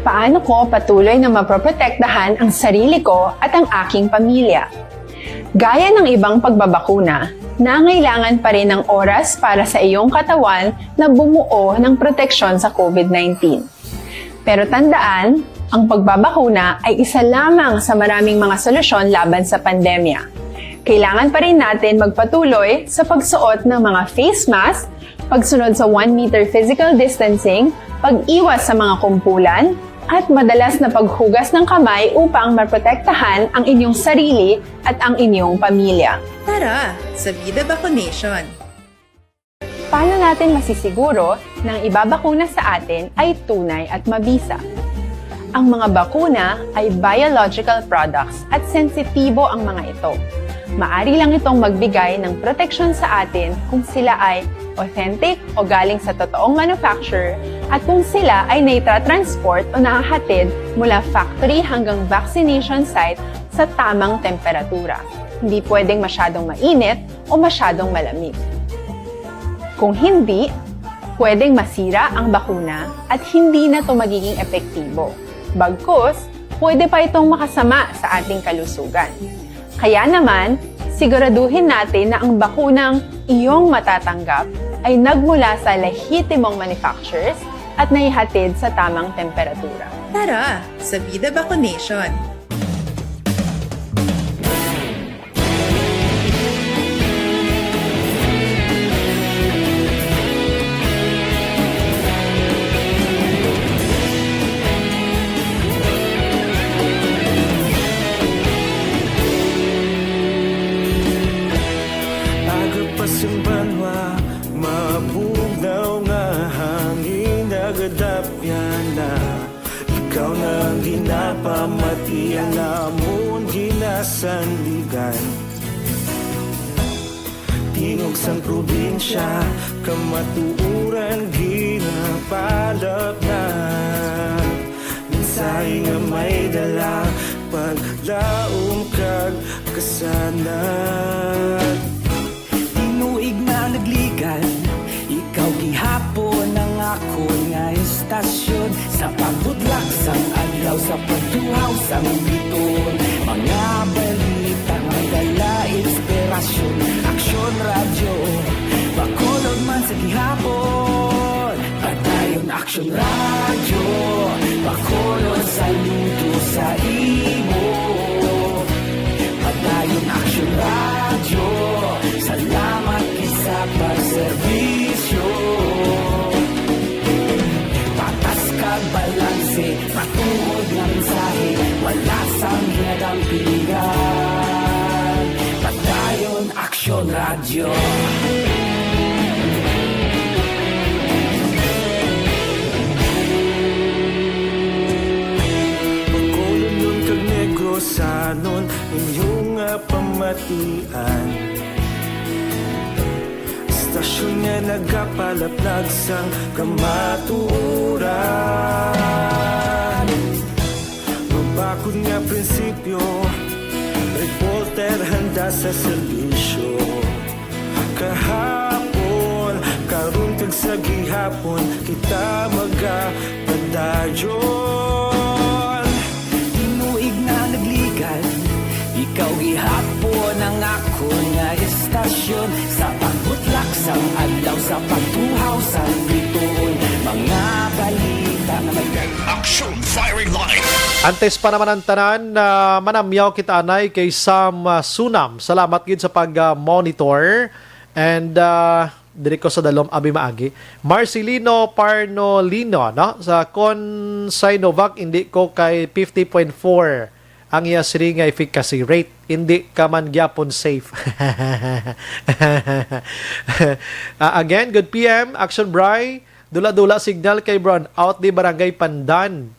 Paano ko patuloy na maproprotektahan ang sarili ko at ang aking pamilya? Gaya ng ibang pagbabakuna, nangailangan pa rin ng oras para sa iyong katawan na bumuo ng proteksyon sa COVID-19. Pero tandaan, ang pagbabakuna ay isa lamang sa maraming mga solusyon laban sa pandemya. Kailangan pa rin natin magpatuloy sa pagsuot ng mga face mask, pagsunod sa 1 meter physical distancing, pag-iwas sa mga kumpulan, at madalas na paghugas ng kamay upang maprotektahan ang inyong sarili at ang inyong pamilya. Tara sa Vida Vaccination. Paano natin masisiguro na ang ibabakuna sa atin ay tunay at mabisa? Ang mga bakuna ay biological products at sensitibo ang mga ito. Maari lang itong magbigay ng proteksyon sa atin kung sila ay authentic o galing sa totoong manufacturer at kung sila ay naitra-transport o nahahatid mula factory hanggang vaccination site sa tamang temperatura. Hindi pwedeng masyadong mainit o masyadong malamig. Kung hindi, pwedeng masira ang bakuna at hindi na ito magiging epektibo. Bagkus, pwede pa itong makasama sa ating kalusugan. Kaya naman, siguraduhin natin na ang bakunang iyong matatanggap ay nagmula sa lehitimong manufacturers at naihatid sa tamang temperatura. Tara sa Vida Vaccination. Agapasang banwa, mabugaw nga hangin agadapyan na. Ikaw nang ginapamatian namon ginasandigan. Tingog sang probinsya, kamatuuran ginapalap na. Minsay nga may dala, paglaom kag kasanat. Tinuig na nagligan, ikaw gihapon ang ako nga istasyon. Sa pagbudlak sang adlaw, sa pagduhaw sang biton. Mga balita nga dala inspirasyon, aksyon radyo. Bakolod man sa gihapon Action Radio, Bacolod sa luto sa imo. Padayon Action Radio, salamat sa pagserbisyo. Patas kag balanse, patuod ng mensahe, wala sang hinadampingan. Padayon Action Radio. Sanon inyong pamatian, istasyon nga nagapalaplag sang kamaturan. Mabakod nga prinsipyo, reporter handa sa serbisyo. Kahapon, karun kag sa gihapon, kita magapadayon. Ikaw gihapon ang ako nga istasyon, sa pagbutlak sang adlaw, sa pagtuhaw sang bituon, mga balita na may Action Firing Line. Antes pa naman ang tanan na manamyaw kita anay kay Sam Sunam. Salamat gid sa pag-monitor. And diri ko sa dalom abi maagi. Marcelino Parnolino, no? Sa Sinovac hindi ko kay 50.4 ang iya siri nga efficacy rate, hindi ka man gyapon safe. Again, good PM, Action Bry, dula-dula signal kay Brown out di Barangay Pandan,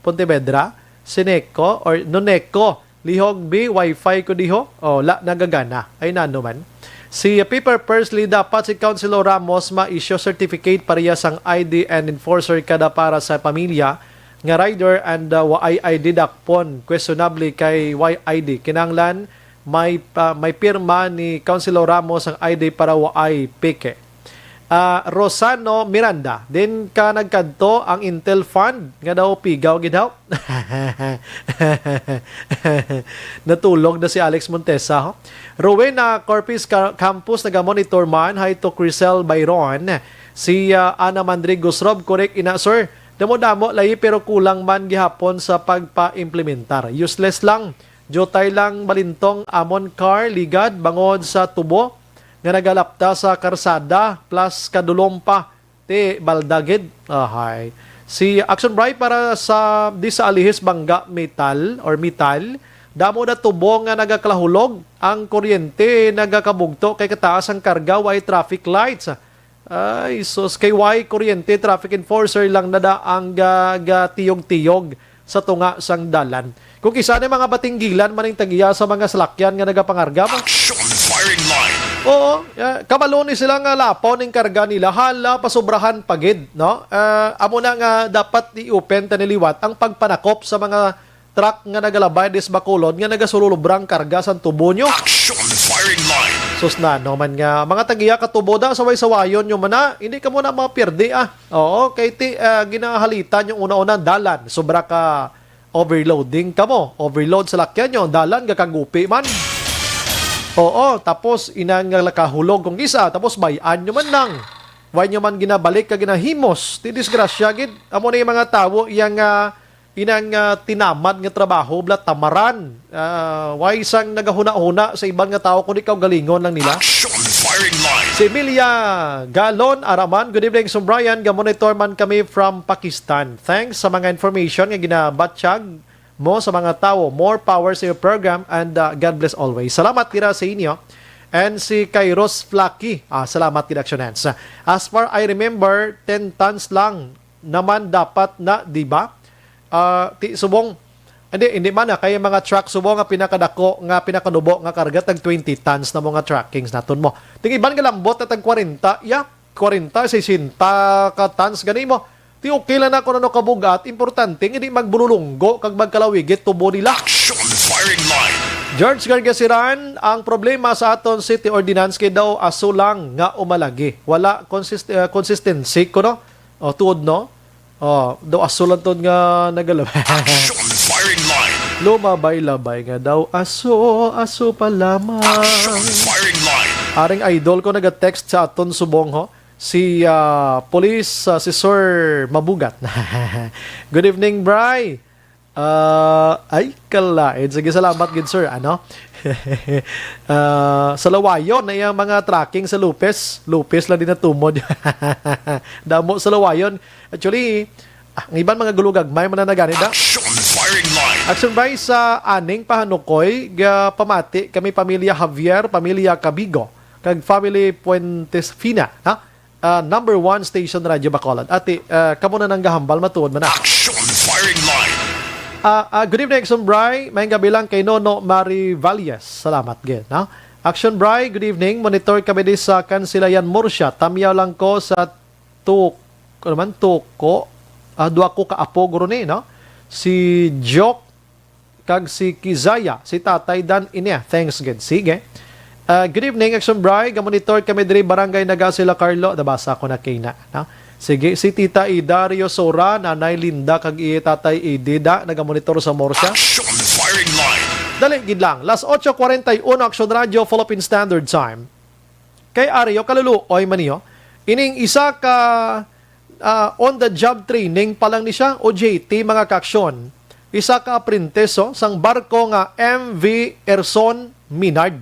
Pontevedra, Sineco or Noneco, lihog B, wifi ko diho, la nagagana, ay nano man. Si Paper Pursley, dapat si Councilor Ramos ma-issue certificate parehas ang ID and enforcer kada para sa pamilya nga rider and waay ID dakpon questionably kay YID kinanglan may pirma ni Councilor Ramos ang ID para waay peke. Rosano Miranda din ka nagkadto ang Intel Fund nga daw pigaw gid daw. Natulog na si Alex Montesa. Ho? Rowena Corpus Campus naga-monitor man. Hi to Crisel Byron. Si Ana Mandrigos Rob, correct ina sir. Damo-damo lahi pero kulang man gihapon sa pagpa-implementar. Useless lang. Jotay lang balintong amon car ligad bangod sa tubo nga nagalapta sa karsada plus kadulom pa ti baldagid. Ahay. Si Action Bright para sa di sa Alihis Bangga metal, damo na tubo nga nagaklahulog, ang kuryente nagakabugto kay kataas ang karga way traffic lights. Ay, sus, kay way kuryente, traffic enforcer lang nada ang tiyog-tiyog sa tunga sang dalan. Kung isa na mga batinggilan maning tagiya sa mga salakyan nga nagapangarga. Action Firing Line. Oo, kabalo ni sila nga lapaw ning karga nila, hala pasobrahan pagid, no? Amo na nga dapat i-open taniliwat ang pagpanakop sa mga truck nga nagalabay des Bacolod nga nagasululubrang karga sa tubo nyo. Action Firing Line. Sus na, no man nga, mga tagiya katubo da, saway-sawayon nyo man na, hindi ka muna mapirdi Oo, kay ginahalitan yung una-unang dalan, sobra ka overloading ka mo, overload sa lakyan nyo, dalan, gakagupi man. Oo, tapos inang lakahulog kung isa, tapos bayan nyo man nang, why nyo man ginabalik ka ginahimos, ti disgrasya gid, amo na yung mga tao, inang tinamad nga trabaho, blat tamaran. Why isang nagahuna-huna sa ibang nga tao kung ikaw galingon lang nila. Action Firing Line. Si Emilia Galon Araman, good evening, Sir Brian. Gamonitor man kami from Pakistan. Thanks sa mga information nga ginabatsyag mo sa mga tao. More power sa your program and God bless always. Salamat tira sa inyo. And si Kairos Flaky, salamat tira Action Hands. As far I remember, 10 tons lang naman dapat na, di ba? Subong hindi man kaya mga truck subong nga pinakadako nga pinakanubo nga karga tag 20 tons na mga truckings naton mo ting iban nga lambot na tag 40 40 60 ka tons gani mo ti okay lang na kuno no kabugat importante hindi magbululunggo kag magkalawigit tubo nila. Action Firing Line. George Gargasiran, ang problema sa aton city ordinance kay daw aso lang nga umalagi wala consistency kuno tuod no. Daw asulan to nga nagalabay. Action Firing Line. Lumabay-labay nga daw aso pa lamang. Action Firing Line. Aring idol ko nag-text sa aton subong ho. si Police si Sir Mabugat. Good evening, Bri. Ay, kalain. Sige, salamat, good sir. Ano? Sa Lawayon, na yung mga tracking sa Lupes. Lupes lang din na tumod. Damo sa Lawayon. Actually, ang ibang mga gulugag, may mananaganid. Action firing line. Action by sa aning pahanukoy, pamati kami pamilya Javier, pamilya Cabigo, kag family Puentes Fina, ha? Number 1 station Radyo Bacolod. Ati, kamo na nang gahambal matuod man na. Action firing line. Good evening, Action Bry. May gabi lang kay Nono Mari Valles. Salamat, gen. No? Action Bry, good evening. Monitor kami di sa Kansilayan Murcia. Tamyaw lang ko sa Tuko. Dua ko kaapo guro ni, no? Si Jok, kag si Kizaya, si Tatay Dan Inya. Thanks, gen. Sige. Good evening, Action Bry. Gamonitor kami diri Barangay Nagasila Carlo. Nabasa ko na kay na. No? Sige, si Tita Ida Rio Sora, Nanay Linda, kag Tatay Idida, nagamonitor sa Morsia. Action firing line. Dali, gid lang. Las 8:41, Action Radio, Philippine Standard Time. Kay Ario, kaluluoy man niyo. Ining isa ka on-the-job training pa lang ni siya, OJT, mga kaksyon. Isa ka aprenteso sang barko nga MV Erson Minard.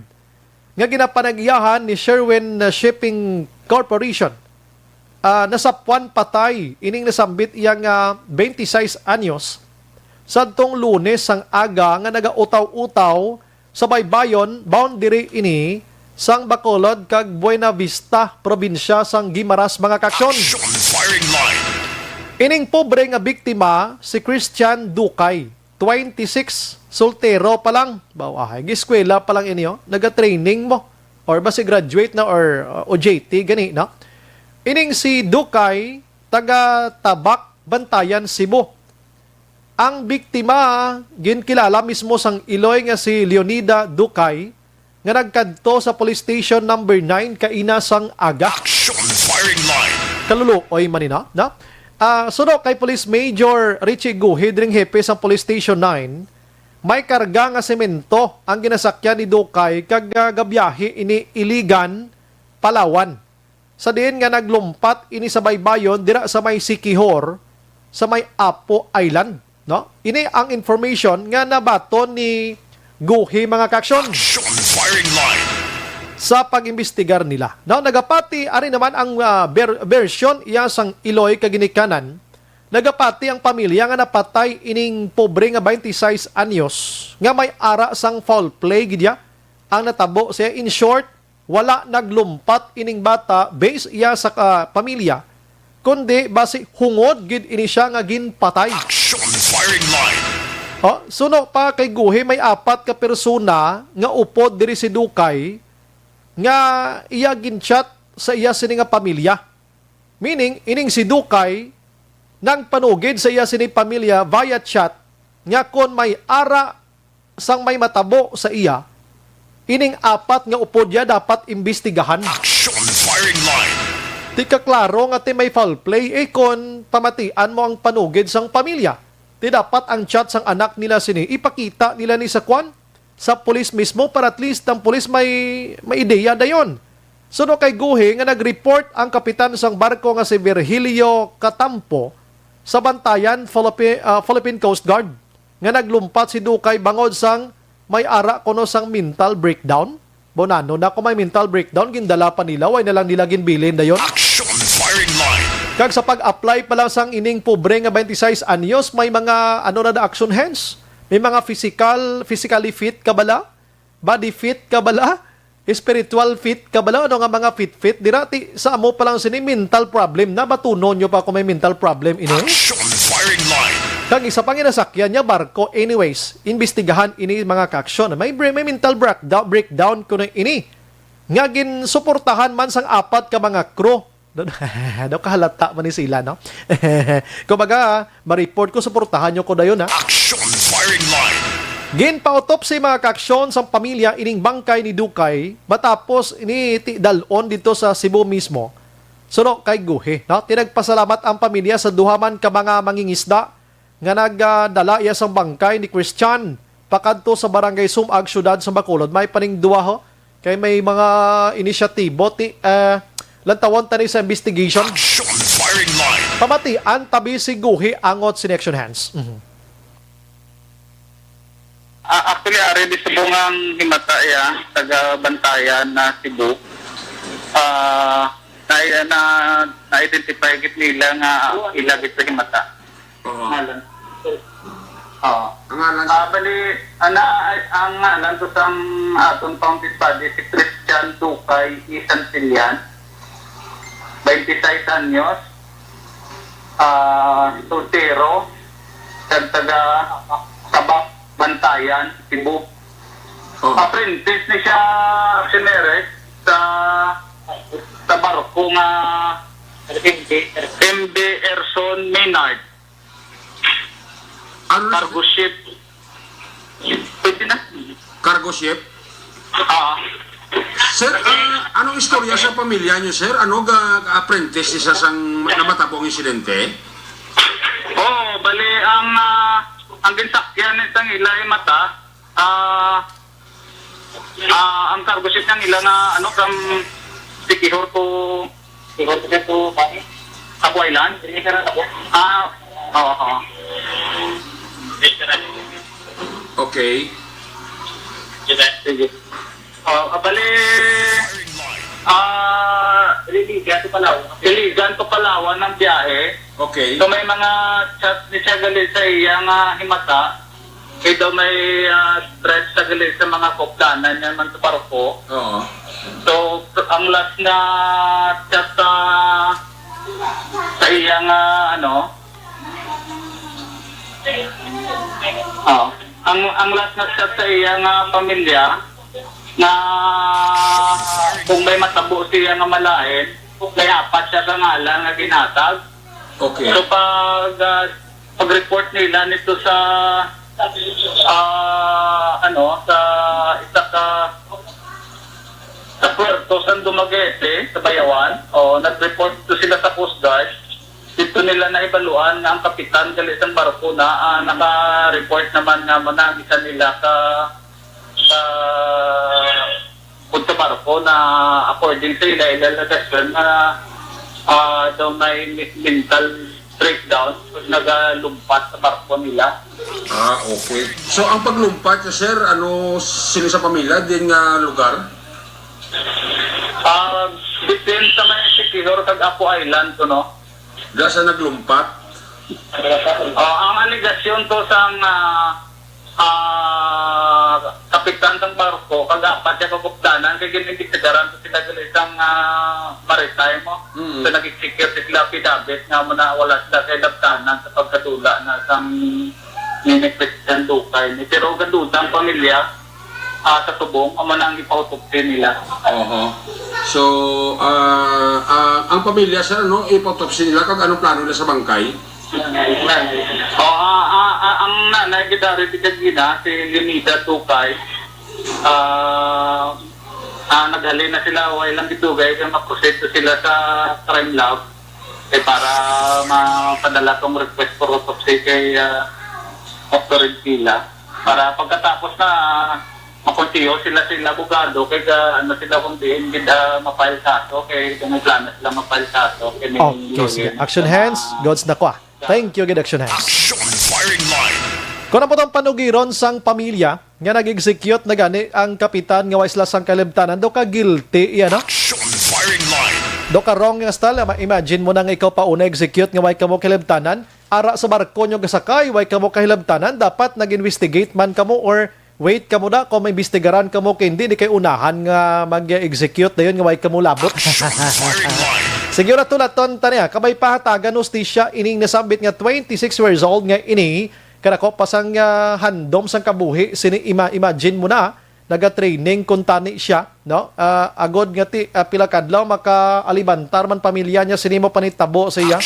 Nga ginapanagyahan ni Sherwin Shipping Corporation. Nasapuan patay, ining nasambit iyang 26 anyos sadtong Lunes sang aga nga nagautaw-utaw sa baybayon boundary ini sang Bacolod kag Buena Vista probinsya sang Guimaras, mga kaksyon. Action firing line. Ining pobre nga biktima si Christian Dukay, 26, soltero pa lang. Bawahay, giskwela pa lang ini, naga-training mo or ba si graduate na or OJT gani, no? Ining si Dukay, taga Tabak, Bantayan, Cebu. Ang biktima, ginkilala mismo sang Iloy nga si Leonida Dukay, nga nagkadto sa police station number 9 kaina sang aga. Action firing line. Kaluluoy manina, na? Suno kay Police Major Richie Guhid ring hepe sa police station 9, may karga nga semento ang ginasakyan ni Dukay kag gabiyahe ini Iligan, Palawan. Sa diin nga naglumpat ini sa baybayon dira sa may Sikihor sa may Apo Island, no? Ini ang information nga nabaton ni Guhi, mga kaksyon, Action firing line. sa pag-imbestigar nila. Now, nagapati ari naman ang version iya sang Iloy kaginikanan. Nagapati ang pamilya nga napatay ining pobre nga 26 anyos nga may ara sang foul play gidya ang natabo siya. In short, wala naglumpat ining bata base iya sa pamilya, kundi basi hungod gid ini siya nga ginpatay. Action firing line. Suno pa kay Guhi, may 4 ka persona nga upod diri si Dukay nga iya ginchat sa iya sini nga pamilya. Meaning, ining si Dukay nang panugid sa iya sini pamilya via chat nga kon may ara sang may matabo sa iya, ining 4 nga upod ya dapat imbestigahan. Action firing line. Di ka klaro nga ti may foul play, kon pamatian mo ang panugid sang pamilya. Di dapat ang chat sang anak nila sini ipakita nila ni sa kwan sa pulis mismo para at least ang pulis may ideya dayon. Suno kay Guhi nga nag-report ang kapitan sang barko nga si Virgilio Catampo sa Bantayan, Philippine Coast Guard nga naglumpat si Dukay bangod sang may ara kuno sang mental breakdown. Bonano na kung may mental breakdown, gindala pa nila, way na lang nila ginbilin dayon. Action firing line. Kag sa pag-apply pala sang ining pobre nga 26 anyos, may mga na action hands. May mga physically fit ka bala? Body fit ka bala? Spiritual fit ka bala? Ano nga mga fit? Dirati sa amo pa lang sini mental problem na batunon nyo pa kung may mental problem ini. Action firing line. Kag isa pang inasakyan niya barko. Anyways, imbestigahan ini mga kaksyon. May mental breakdown ko na ini. Nga ginsuportahan man sang 4 ka mga crew. Daw kahalata man ni sila, no? Kumbaga, ma-report ko, suportahan nyo ko dayon, ha? Action firing line. Ginpa-autopsy mga kaksyon sa pamilya ining bangkay ni Dukay matapos ini dalon dito sa Cebu mismo. Suno kay Guhi, no? Tinagpasalamat ang pamilya sa duhaman ka mga mangingisda nga nagdala iya sang bangkay ni Christian pakadto sa barangay Sumag, syudad sa Bacolod. May paning duwa ho kay may mga inisyatibo lantawon tani sa investigation. Action firing line. Pamati ang tabi si Guhi angot si action hands. Actually, ari di sa bungang himataya, taga Bantayan na Cebu. Na-identify git nila nga ilagit sa himata. Ngalan. Bali, ang ngalan to sa atong county study, si Christian Dukay Isancilian, 26 anyos, soltero, taga Sabak, Bantayan, Cebu. Apprentice ni siya Sineres sa barko nga MB Erson Maynard. Cargo ship. Pwede na? Cargo ship? Sir, anong istorya sa pamilya niyo, sir? Ano apprentice isa sang namatabong insidente? Bali ang ginsakyan nitang ilay mata, ang cargo ship ng ila nga from Sikihor to Abu Island. Okay. Sige. Bali, Iligan to Palawan ng biyahe. Okay. So may mga chat ni siya galit sa iyang himata. Ito may threat sa galit sa mga kopdanan niya man sa parko. Oo. So ang last na chat sa iyang ang last na chat sa iyang pamilya na kung may matabo siya nga malain, may apat siya kangalan nga ginatag. Okay. So pag-report nila nito sa sa Puerto San Dumaguete sa Bayawan, nag-report to sila sa Coast Guard. Dito nila na ibaluan na ang kapitan galit ng barko na naka-report naman nga muna ang isa nila sa punto barko na according sa ilalagay na daw may mental breakdown pag nagalumpat sa barko nila. Okay. So ang paglumpat, sir, sino sa pamilya din nga lugar? Between sa may Sikihor kag Apo Island to, no? Diyan sa naglumpat? Ang aligasyon to sa kapitan ng barko, kag-apat siya kagupdanan, kaya ginigitigaran to sila isang maritime mo. So nag-security sila pidabit nga muna wala sila kay laptanan sa pagkadula na sang Christian Dukay. Pero gandutang pamilya sa tubong, ang manang ipautupin nila. So, ang pamilya, sir, ipautopsi nila kung anong plano nila sa bangkay? Ang nanay gitari tigagina, si Leonida Dukay, naghalin na sila, walang ditugay, kaya maproseso sila sa crime lab para mapadala tong request for autopsy kay Dr. Pila. Para pagkatapos na makontiyo sila abogado kaya sila kung diin mapile kaso kaya may plano sila mapile kaso. Okay, sige. Action hands, gods na kwa. Thank you, good action hands. Action firing line. Kung na po itong panugiron sang pamilya nga nag-execute na gani ang kapitan nga waisla sang kalibtanan, do ka guilty, Action firing line. Do ka wrong nga style, imagine mo na nga ikaw pa una execute nga way ka mo kalibtanan, ara sa barko nyo gasakay, way ka mo kahilabtanan, dapat nag-investigate man ka mo or wait ka mo na kung may investigaran ka mo hindi kayo unahan nga mag-execute na yun nga way ka mo labot. Siguro tulaton taniya, kabay pahatagan hustisya ining nasambit nga 26 years old nga ini, kanako pasang handom sang kabuhi, imagine mo na, naga-training kung tani siya, no? Agod nga pila kadlaw maka-alibantar man pamilya niya, sinimo panitabo sa iya.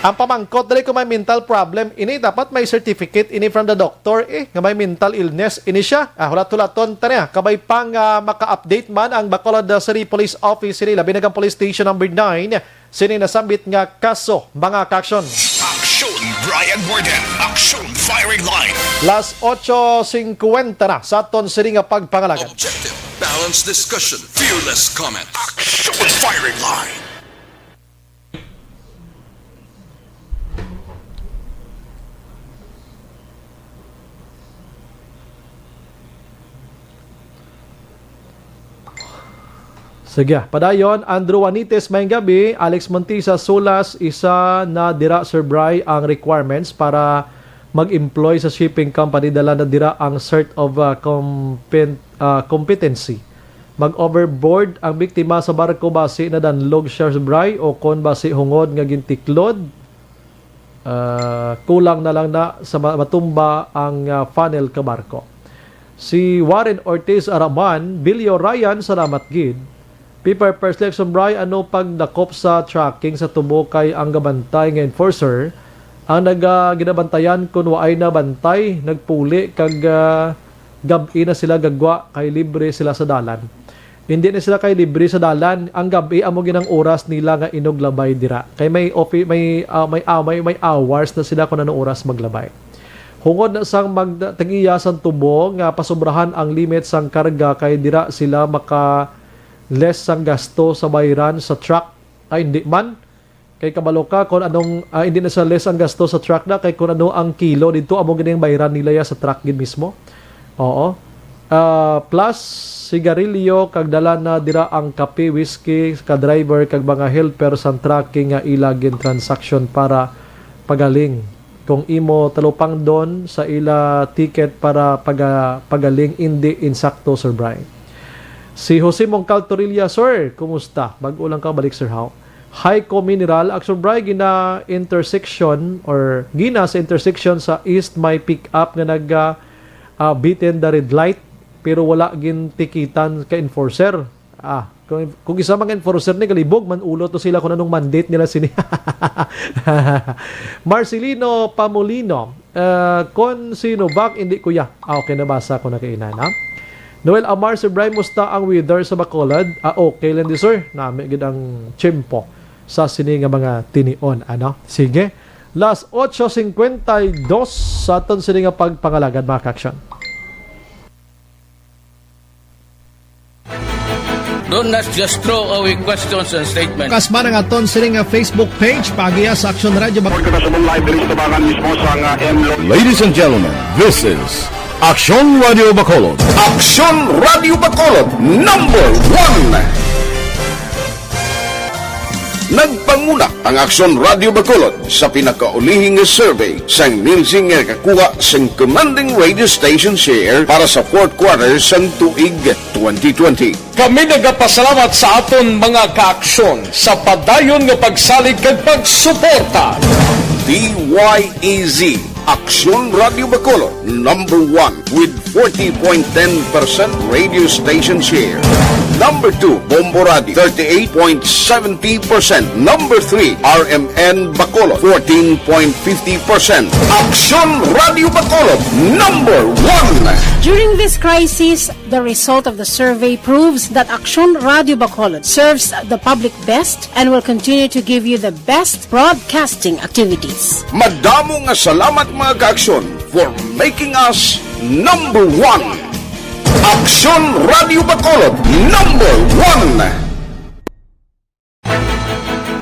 Ang pamangkot dali kung may mental problem, ini dapat may certificate ini from the doctor nga may mental illness ini siya. Hulat-hulaton taniya, kabay pang maka-update man ang Bacolod City Police Office ini, labi nagang Police Station number 9, sini nasambit nga kaso, mga kaksyon. Action Brian Warden, Action Firing Line. Las 8:50 na sa aton sini nga pagpangalagan. Objective Balanced discussion, fearless comment. Action firing line. Sige, padayon, Andrew Juanites, mayang gabi, Alex Montisa, Solas, isa na dira, Sir Bry, ang requirements para mag-employ sa shipping company, dala na dira ang cert of competency. Mag-overboard ang biktima sa barko base na danlog siya, Sir Bry, o kon base hungod nga gintiklod, kulang na lang na sa matumba ang funnel ka barko. Si Warren Ortiz Araman, Bilyo Ryan, salamat gid. Paper per selection, Bry, ano pag nakop sa tracking sa tubo kay ang gabantay nga enforcer, ang ginabantayan kung waay na bantay, nagpuli, kag gabi na sila gagwa, kay libre sila sa dalan. Hindi na sila kay libre sa dalan, ang gabi amo ginang oras nila nga inoglabay dira. Kay may hours na sila kung anong oras maglabay. Hungod na sang magtagiya sang tubo nga pasobrahan ang limit sang karga, kay dira sila maka less sang gasto sa bayran sa truck. Ay hindi man, kay kabalo ka kung anong hindi na sa less ang gasto sa truck na, kay kung ano ang kilo dito amo gining bayran nila ya sa truck gid mismo. Oo. Plus sigarilyo, kag dala na dira ang kape, whiskey ka driver, kag mga helper sa tracking nga ilagin transaction para pagaling. Kung imo talupang doon sa ila ticket para pagaling, hindi insakto, Sir Brian. Si Jose Mongcal Torilla, Sir, kumusta? Bago lang ka balik, Sir How? Hico Mineral, Sir Brian, gina sa intersection sa east, may pick up nga beaten the red light, pero wala gin tikitan ka enforcer. Kung isa mga enforcer ni kalibog, manulo to sila kung anong mandate nila sini. Marcelino Pamolino, kon sino bak, hindi kuya. Okay, nabasa ko na kainan, ha? Noel Amar, Sir Brian, musta ang weather sa Bacolod? Okay lang di, sir. Nami gid ang tiyempo sa sini nga mga tinion. Ano? Sige. Last 8:52 sa aton sini nga pagpangalagad, mga kaksyon. Don't not just throw away questions and statements. Kasma ng aton sini nga Facebook page, pagiya sa Action Radio. Ladies and gentlemen, this is Action Radio Bacolod. Action Radio Bacolod #1. Nagpanguna ang Action Radio Bacolod sa pinakaulihing survey sa ninsing nga kakuha sa commanding radio station share para sa fourth quarter sa tuig 2020. Kami nagapasalamat sa aton mga kaaksyon sa padayon nga pagsalig kag pagsuporta. DYEZ Action Radio Bacolod #1 with 40.10% radio station share. Number 2, Bombo Radio 38.70%. Number 3, RMN Bacolod 14.50%. Action Radio Bacolod #1. During this crisis, the result of the survey proves that Action Radio Bacolod serves the public best and will continue to give you the best broadcasting activities. Madamo nga salamat mga kaaksyon for making us #1. Action Radio Bacolod #1.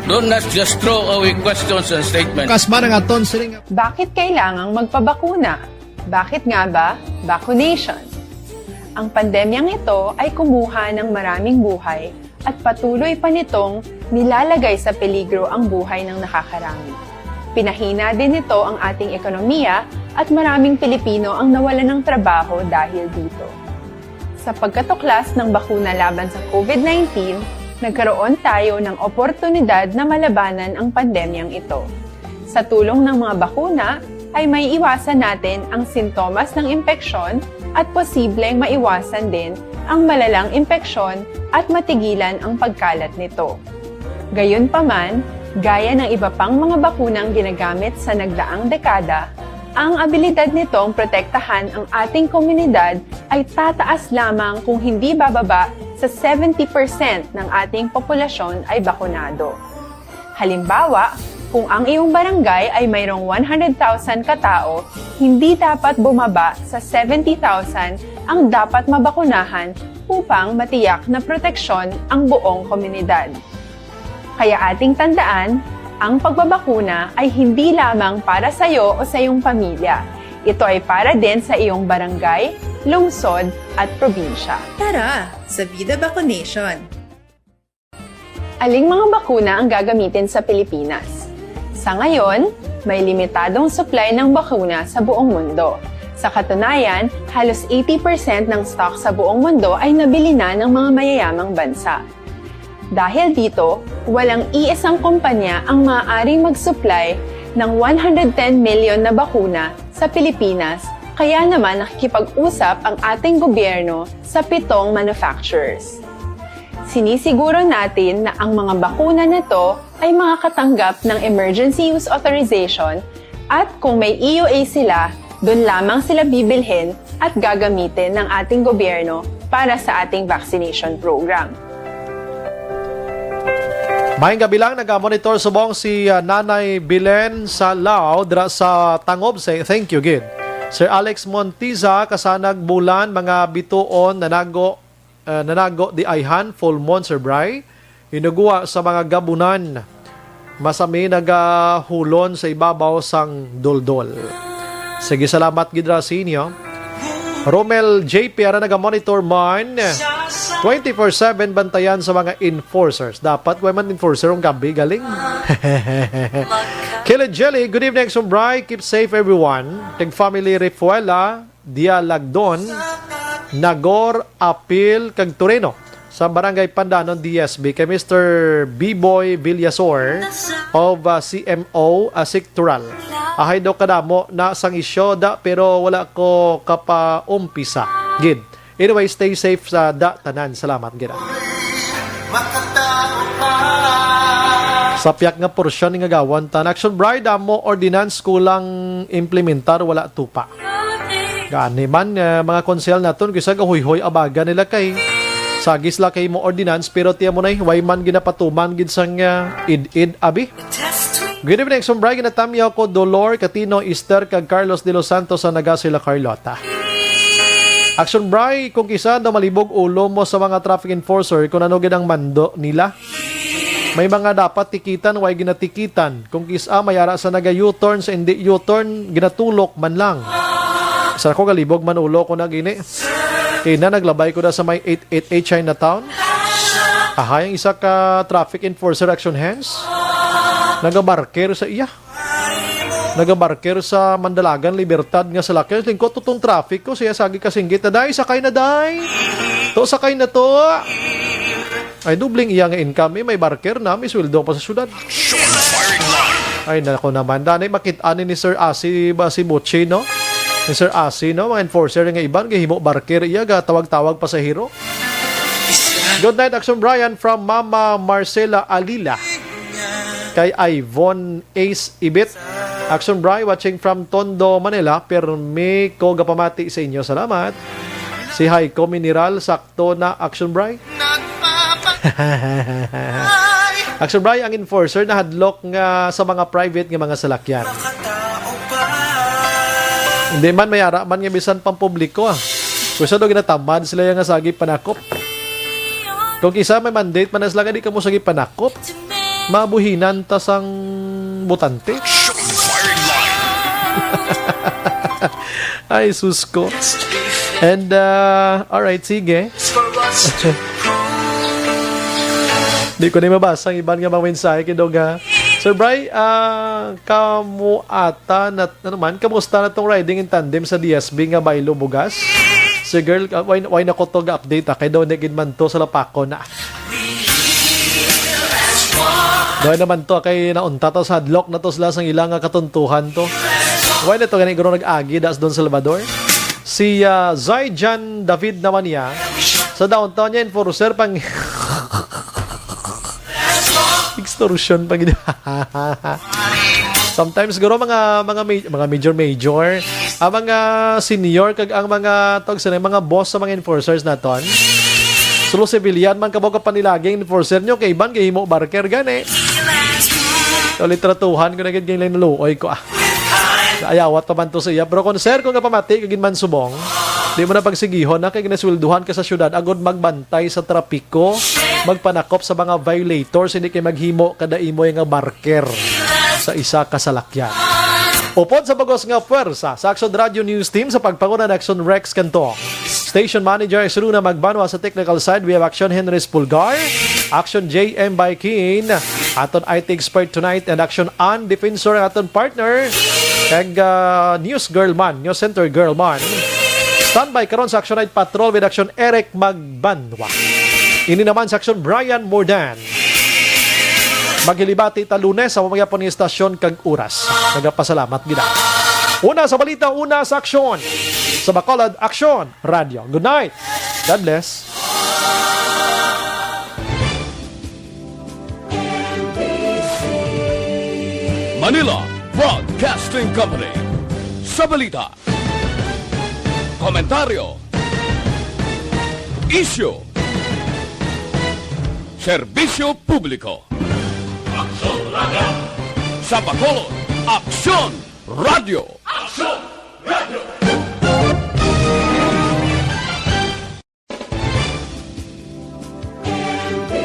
Don't not just throw away questions and statements. Kasma ng aton sini nga. Bakit kailangang magpabakuna? Bakit nga ba? Vaccination. Ang pandemyang ito ay kumuha ng maraming buhay at patuloy pa nitong nilalagay sa peligro ang buhay ng nakakarami. Pinahina din nito ang ating ekonomiya at maraming Pilipino ang nawalan ng trabaho dahil dito. Sa pagkatuklas ng bakuna laban sa COVID-19, nagkaroon tayo ng oportunidad na malabanan ang pandemyang ito. Sa tulong ng mga bakuna, ay may iwasan natin ang sintomas ng impeksyon at posibleng maiwasan din ang malalang impeksyon at matigilan ang pagkalat nito. Gayunpaman, gaya ng iba pang mga bakunang ginagamit sa nagdaang dekada, ang abilidad nitong protektahan ang ating komunidad ay tataas lamang kung hindi bababa sa 70% ng ating populasyon ay bakunado. Halimbawa, Kung ang iyong barangay ay mayroong 100,000 katao, hindi dapat bumaba sa 70,000 ang dapat mabakunahan upang matiyak na proteksyon ang buong komunidad. Kaya ating tandaan, ang pagbabakuna ay hindi lamang para sa iyo o sa iyong pamilya. Ito ay para din sa iyong barangay, lungsod at probinsya. Tara, sa Vida Vaccination. Aling mga bakuna ang gagamitin sa Pilipinas? Sa ngayon, may limitadong supply ng bakuna sa buong mundo. Sa katunayan, halos 80% ng stock sa buong mundo ay nabili na ng mga mayayamang bansa. Dahil dito, walang iisang kumpanya ang maaaring mag-supply ng 110 million na bakuna sa Pilipinas, kaya naman nakikipag-usap ang ating gobyerno sa 7 manufacturers. Sinisiguro natin na ang mga bakuna na ito ay makakatanggap ng Emergency Use Authorization at kung may EUA sila, doon lamang sila bibilhin at gagamitin ng ating gobyerno para sa ating vaccination program. Mayang gabi lang, nag-monitor subong si Nanay Bilen sa Lao, dra sa Tangob, say thank you, gid. Sir Alex Montiza, kasanag bulan, mga bituon, nanago di ayhan, full moon, Sir Bray. Hinuguwa sa mga gabunan, masami nagahulon sa ibabaw sang doldol. Sige, salamat gidra sa inyo. Romel JP, ara naga-monitor man. 24/7 bantayan sa mga enforcers. Dapat kung man enforcer ang gabi, galing. Killer Jelly, good evening, Sumbray. Keep safe, everyone. Tag family Refuela, Dialagdon, Nagor, Apil, kag Toreno sa Barangay Pandanon, DSB, kay Mr. B-Boy Villasor of CMO Sectoral. Ahay daw kadamo na sang isyoda pero wala ko kapaumpisa. Gid. Anyway, stay safe sa tanan. Salamat, gid. Sa piyak nga porsyon nga gawan tan Action Bride mo ordinance kulang implementar, wala tupa. Gani man mga konsel naton kisa gahoy-hoy abaga nila kay sagis la kay mo ordinance pero tiya mo nay way man ginapatuman gid sang id abi. Good evening, Sombray. Ginatamyaw ko Dolor, Catino, Easter, kag Carlos de los Santos sa Nagasila, Carlota. Action Bray, kung kisa daw malibog ulo mo sa mga traffic enforcer kung ano ginang mando nila. May mga dapat tikitan, way ginatikitan. Kung kisa mayara sa naga-U-turn, sa hindi U-turn, ginatulok man lang. Sa ako galibog man ulo ko na gini. Kaya naglabay ko na sa may 888 Chinatown. Ahay, ang isa ka traffic enforcer action hands. Nagabarker sa iya. Nagabarker sa Mandalagan, Libertad nga sa Lakers. Lingkot tutong traffic ko. Siya sagi kasinggit na day. Sakay na day. To sakay na to. Ay dubling iya nga income. May barker na. May sweldo pa sa syudad. Ay nako naman. Danay makit-ani ni Sir Asi ba si Buchi, no? Ni Sir Asi, no? Mga enforcer nga iban. Gahimo barker iya. Tawag-tawag pa sa hero. Good night, Action Brian from Mama Marcela Alila. Kay Ivon Ace Ibit. Action Bry, watching from Tondo, Manila. Permi ko gapamati sa inyo. Salamat. Si Haiko Mineral, sakto na Action Bry. Action Bry, ang enforcer na hadlock nga sa mga private nga mga salakyan. Hindi man mayara man nga bisan pampubliko. Gusto daw ginatamad sila yung nga sagi panakop. Kung isa may mandate, manas lang di ka mo sagi panakop. Mabuhinan tas ang butante. Ay, susko. And, alright, sige. Di ko na mabasa ang ibang nga mga mensahe kidoga. Sir Bry, kamu ata na, ano man, kamusta na tong riding in tandem sa DSB nga Baylo Bugas? Si girl, why na ko to ga-update kay daw negid man to sa lapako na. Doon naman to kay naunta to sa hadlock na to sila sang ilang katuntuhan to. Why na to ganit gano'n nag-agi das Don Salvador? Si Zayjan David naman niya sa downtown niya enforcer pang extortion pag sometimes garo mga major ang mga senior kag ang mga tawag sa mga boss sa mga enforcers naton. Sulo civilian man kabaw ka panilaging enforcer nyo kay iban kay himo barker gani. So, litratuhan ko na gid ganyan naluoy ko ayawat pa man to sa iya. Pero kung sir, kung kapamati, kagin man subong, di mo na pagsigihon na kay ginaswelduhan ka sa syudad, agod magbantay sa trapiko, magpanakop sa mga violators, hindi kay maghimo kada imo nga marker sa isa ka salakyan. Upod sa bagos nga puwersa sa Action Radio News Team sa pagpanguna ng Action Rex Cantong. Station Manager Exruna Magbanwa sa technical side. We have Action Henry Pulgar, Action JM Baikin, aton IT expert tonight, and Action Ann Defensor aton partner, kag News Girl Man, News Center Girl Man. Standby karon sa Action Night Patrol with Action Eric Magbanwa. Ini naman sa Action Brian Mordan. Maghilibati ta Lunes sa mamaya po ni estasyon kag oras. Nagapasalamat gina. Una sa balita, una sa aksyon. Sa Bacolod Action Radio. Good night. God bless. Manila Broadcasting Company. Sa balita, komentaryo, issue, serbisyo publiko. Sa Bacolod, Aksyon Radio! Aksyon Radio!